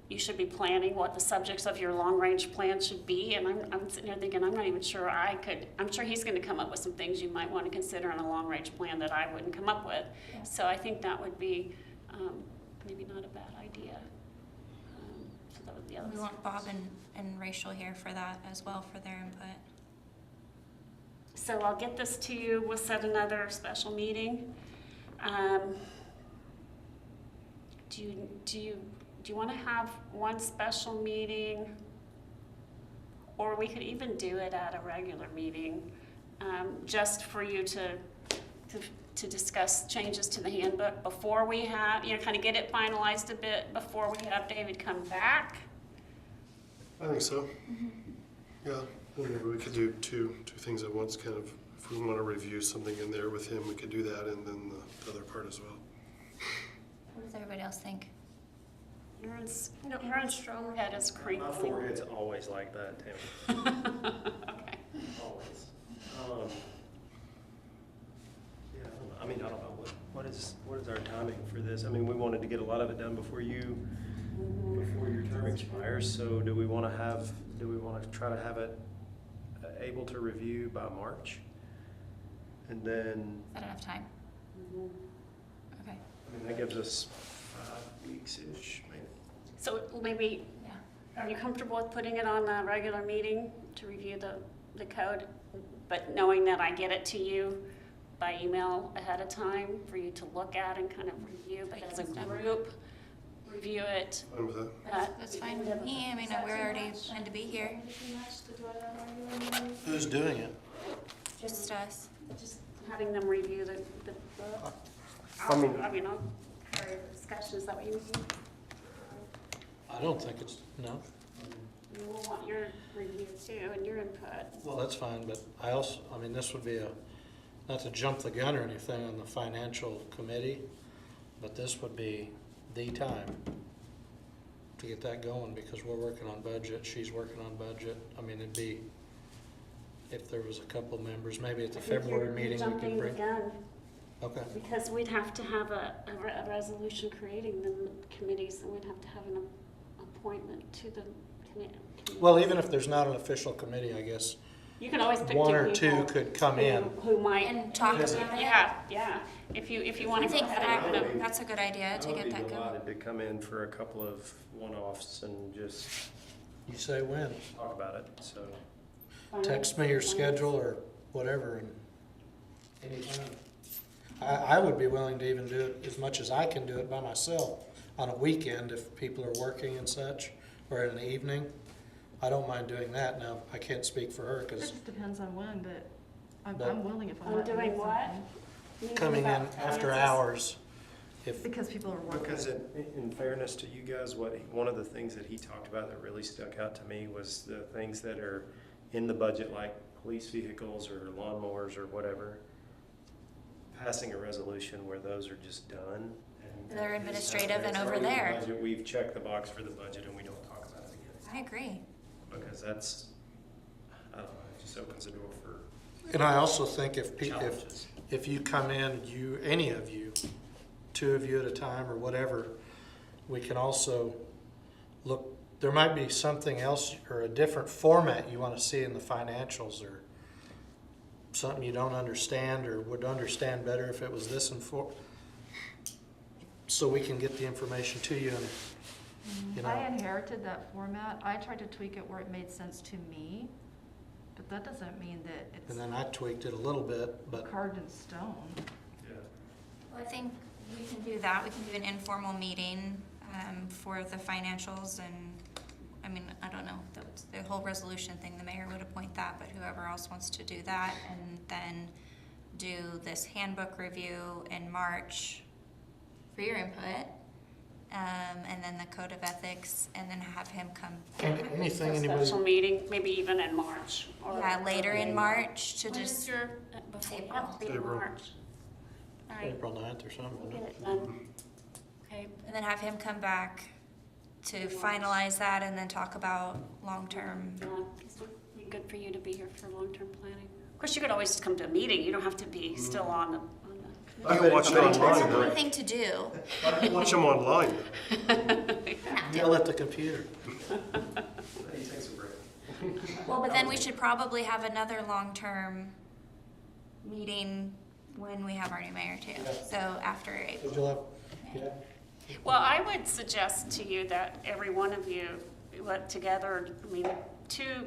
you should be planning, what the subjects of your long-range plan should be, and I'm sitting here thinking, I'm not even sure I'm sure he's gonna come up with some things you might want to consider in a long-range plan that I wouldn't come up with. Yeah. So I think that would be maybe not a bad idea. So that would be We want Bob and Rachel here for that as well, for their input. So I'll get this to you. We'll set another special meeting. Do you want to have one special meeting, or we could even do it at a regular meeting, just for you to discuss changes to the handbook before we have, kind of get it finalized a bit before we have David come back? I think so. Yeah, maybe we could do two things at once, kind of, if we want to review something in there with him, we could do that, and then the other part as well. What does everybody else think? Your forehead is My crinkling. forehead's always like that, Tammy. Okay. Always. Yeah, I don't know. What is our timing for this? I mean, we wanted to get a lot of it done before your term expires. So do we want to try to have it able to review by March? And then, Is that enough time? Okay. I mean, that gives us 5 weeks-ish, maybe. So maybe, Yeah. are you comfortable with putting it on a regular meeting to review the code, but knowing that I get it to you by email ahead of time for you to look at and kind of review, but as a group, review it. Fine with that. That's fine with me. I mean, we're already planned to be here. Who's doing it? Just us. Just having them review the I mean- I'll carry the discussion, is that what you mean? I don't think it's, no. You will want your review too and your input. Well, that's fine, but I also, I mean, this would be not to jump the gun or anything on the financial committee, but this would be the time to get that going, because we're working on budget, she's working on budget. I mean, it'd be, if there was a couple members, maybe at the I think February you're meeting we jumping could the bring. gun, Okay. because we'd have to have a resolution creating the committees, and we'd have to have an appointment to the committee. Well, even if there's not an official committee, I guess You can always pick one two or two people could come in. who might. And talk about it. Yeah, if you want I to. think that's a good idea to get that I would be going. delighted to come in for a couple of one-offs and just You say when? talk about it, so. Text me your schedule or whatever, and anytime. I would be willing to even do it as much as I can do it by myself on a weekend if people are working and such, or in the evening. I don't mind doing that. Now, I can't speak for her It because just depends on when, but But- I'm willing if I'm I'm not doing doing what? something. Meeting coming in about after finances. hours, if, Because people are working. Because in fairness to you guys, one of the things that he talked about that really stuck out to me was the things that are in the budget, like police vehicles or lawnmowers or whatever. Passing a resolution where those are just done. and They're administrative and it's over already in the there. budget. We've checked the box for the budget and we don't talk about it again. I agree. Because that's, I don't know, it just opens the door for and I also think if challenges. if you come in, any of you, two of you at a time or whatever, we can also look, there might be something else or a different format you want to see in the financials, or something you don't understand or would understand better if it was this and so we can get the information to you and, you know. I inherited that format. I tried to tweak it where it made sense to me, but that doesn't mean that it's And then I tweaked it a little bit, but carved in stone. Yeah. Well, I think we can do that. We can do an informal meeting for the financials, and, I mean, I don't know, the whole resolution thing, the mayor would appoint that, but whoever else wants to do that, and then do this handbook review in March for your input, and then the code of ethics, and then have him come, anything A anybody, special meeting, maybe even in March. Or yeah, later in March to When is just, your, before, April. have to be in April. March. All right, April 9th or something. we'll isn't get it? it done. Okay, and then have him come back to finalize that, and then talk about long-term. yeah, it'd be good for you to be here for long-term planning. Of course, you could always just come to a meeting, you don't have to be still on the. I can watch it That's online. one thing to do. I can watch them online. Yell at the computer. He takes a break. Well, but then we should probably have another long-term meeting when we have our new mayor too, so after April. Would you like, yeah? Well, I would suggest to you that every one of you let together, I mean, two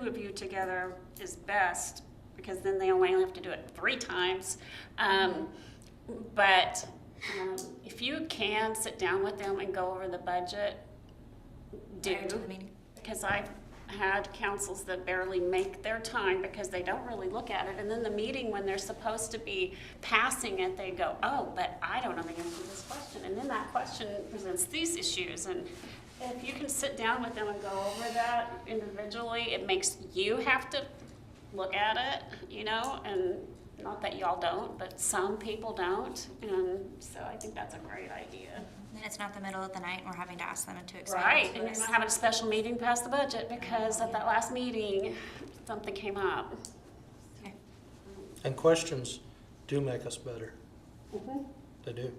of you together is best, because then they only have to do it 3 times. But if you can sit down with them and go over the budget, do. Prior to the meeting. Because I've had councils that barely make their time because they don't really look at it. And then the meeting, when they're supposed to be passing it, they go, oh, but I don't know the answer to this question. And then that question presents these issues. And if you can sit down with them and go over that individually, it makes you have to look at it, you know, and not that y'all don't, but some people don't. And so I think that's a great idea. Then it's not the middle of the night and we're having to ask them to explain Right, it and to you're us. not having a special meeting past the budget because at that last meeting, something came up. Okay. And questions do make us better. Mhm. They do.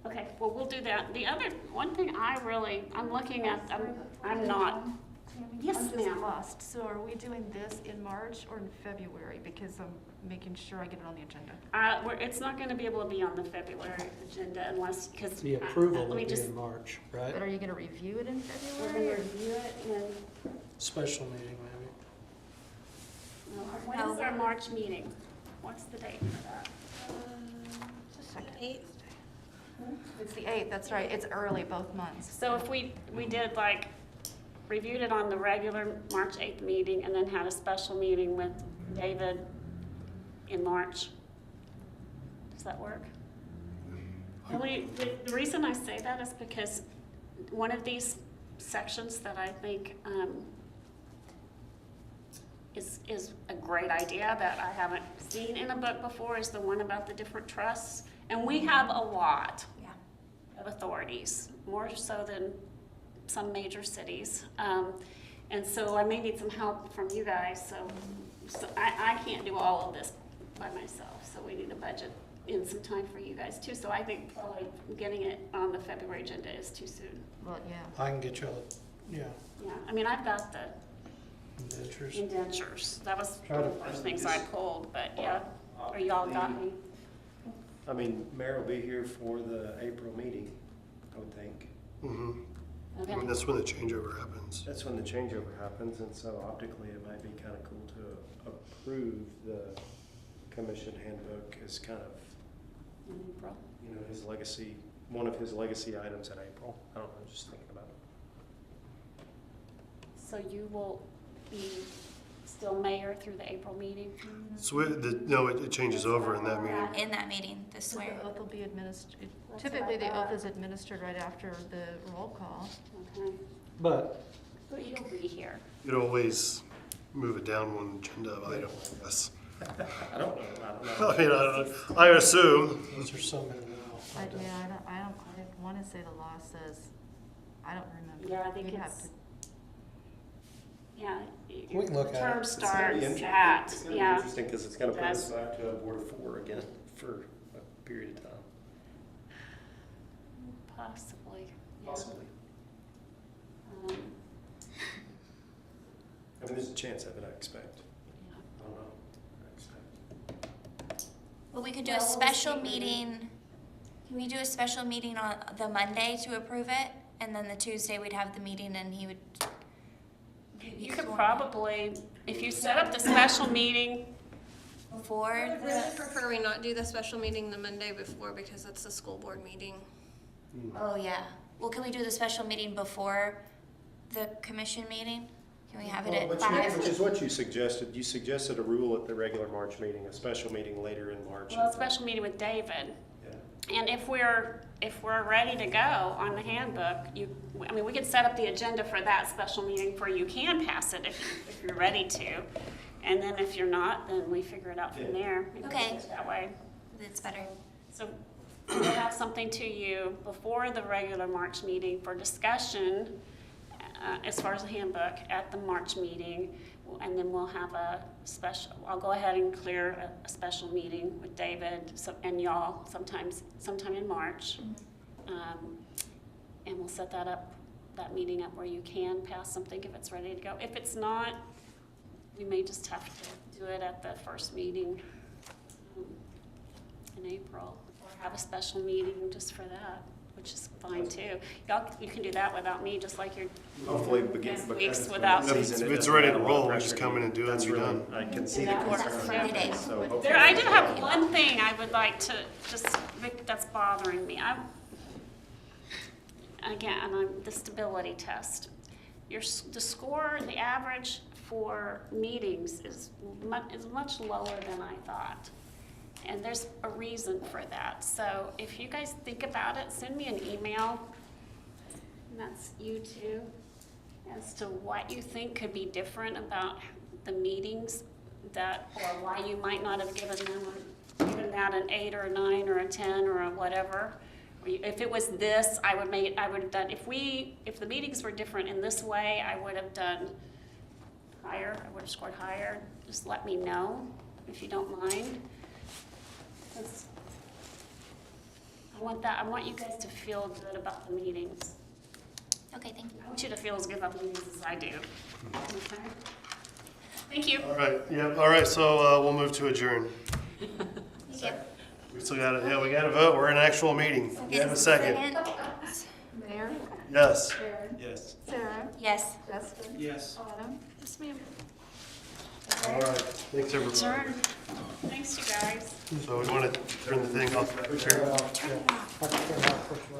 Okay, well, we'll do that. The other, one thing I'm looking at, I'm not, Yes, I'm just ma'am. lost. So are we doing this in March or in February? Because I'm making sure I get it on the agenda. it's not gonna be able to be on the February agenda unless, because. The approval let will me be just, in March, right? But are you gonna review it in we're February? gonna or- review it and, Special meeting maybe. When is our March meeting? What's the date for that? Just a second. 8th. It's the 8th, that's right. It's early both months. So if we did like, reviewed it on the regular March 8th meeting and then had a special meeting with David in March, does that work? The reason I say that is because one of these sections that I think is a great idea that I haven't seen in a book before is the one about the different trusts. And we have a lot of authorities, more so than some major cities. And so I may need some help from you guys. So I can't do all of this by myself. So we need a budget in some time for you guys too. So I think probably getting it on the February agenda is too soon. Well, yeah. I can get you all, yeah, Yeah, I mean, I've got the indentures. indentures. That was Try one to of the first things I pulled, but yeah. Or y'all got me. I mean, Mayor will be here for the April meeting, I would think. Mm-hmm. I Okay. mean, that's when the changeover happens. That's when the changeover happens, and so optically, it might be kind of cool to approve the commission handbook as kind of, In April. you know, his legacy, one of his legacy items in April. I don't know, just thinking about it. So you will be still mayor through the April meeting? So no, it changes over in that meeting. In that meeting, the So swear. the oath will be administered, That's typically what I the oath thought. is administered right after the roll call. Okay. But But you'll be here. You'd always move it down one agenda item, I guess. I don't know. I mean, I assume. those are so many now. I want to say the law says, I don't remember. Yeah, I think You'd have it's, to- yeah. We can look the at term it. It's gonna starts be interesting. at, It's gonna be yeah. interesting, because it's gonna It put us does. back to a board of 4 again for a period of time, Possibly. Yeah. possibly. Um, I mean, there's a chance of it, I expect. yeah. I don't know. I expect. Well, we could do Yeah, a we'll special see. meeting. Can we do a special meeting on the Monday to approve it? And then the Tuesday we'd have the meeting and he would. You could probably, if you set up the special meeting, Before I would really the, prefer we not do the special meeting the Monday before because it's the school board meeting. oh yeah. Well, can we do the special meeting before the commission meeting? Can we have it at Which 5? is what you suggested. You suggested a rule at the regular March meeting, a special meeting later in March. well, a special meeting with David. Yeah. And if we're ready to go on the handbook, I mean, we could set up the agenda for that special meeting where you can pass it if you're ready to. And then if you're not, then we figure it out from there. Maybe Okay. it's that way. It's better. So we'll have something to you before the regular March meeting for discussion as far as the handbook at the March meeting. And then we'll have a special, I'll go ahead and clear a special meeting with David and y'all sometime in March. And we'll set that meeting up where you can pass something if it's ready to go. If it's not, we may just have to do it at the first meeting in April, or have a special meeting just for that, which is fine too. You can do that without me, just like you're Hopefully begin. Next week's without- If it's ready to roll, we just come in and do it and That's be really, done. I can see the That works. concern. Friday. So hopefully- There, I do have one thing I would like to just, that's bothering me. The stability test. The score, the average for meetings is much lower than I thought. And there's a reason for that. So if you guys think about it, send me an email, and that's you too, as to what you think could be different about the meetings or why you might not have given that an 8 or a 9 or a 10 or a whatever. If it was this, I would have done, if the meetings were different in this way, I would have done higher, I would have scored higher. Just let me know, if you don't mind. I want you guys to feel good about the meetings. Okay, thank you. I want you to feel as good about the meetings as I do. Okay? Thank you. All right, yeah, all right, so we'll move to adjourn. Thank you. We still got it, yeah, we got to vote. We're in an actual meeting. You have a second? Mayor, Yes. Sharon, Yes. Sarah, Yes. Justin, Yes. Autumn. Yes, ma'am. All right, thanks everybody. Sure. Thanks, you guys. So we want to turn the thing off. Turn it off, yeah.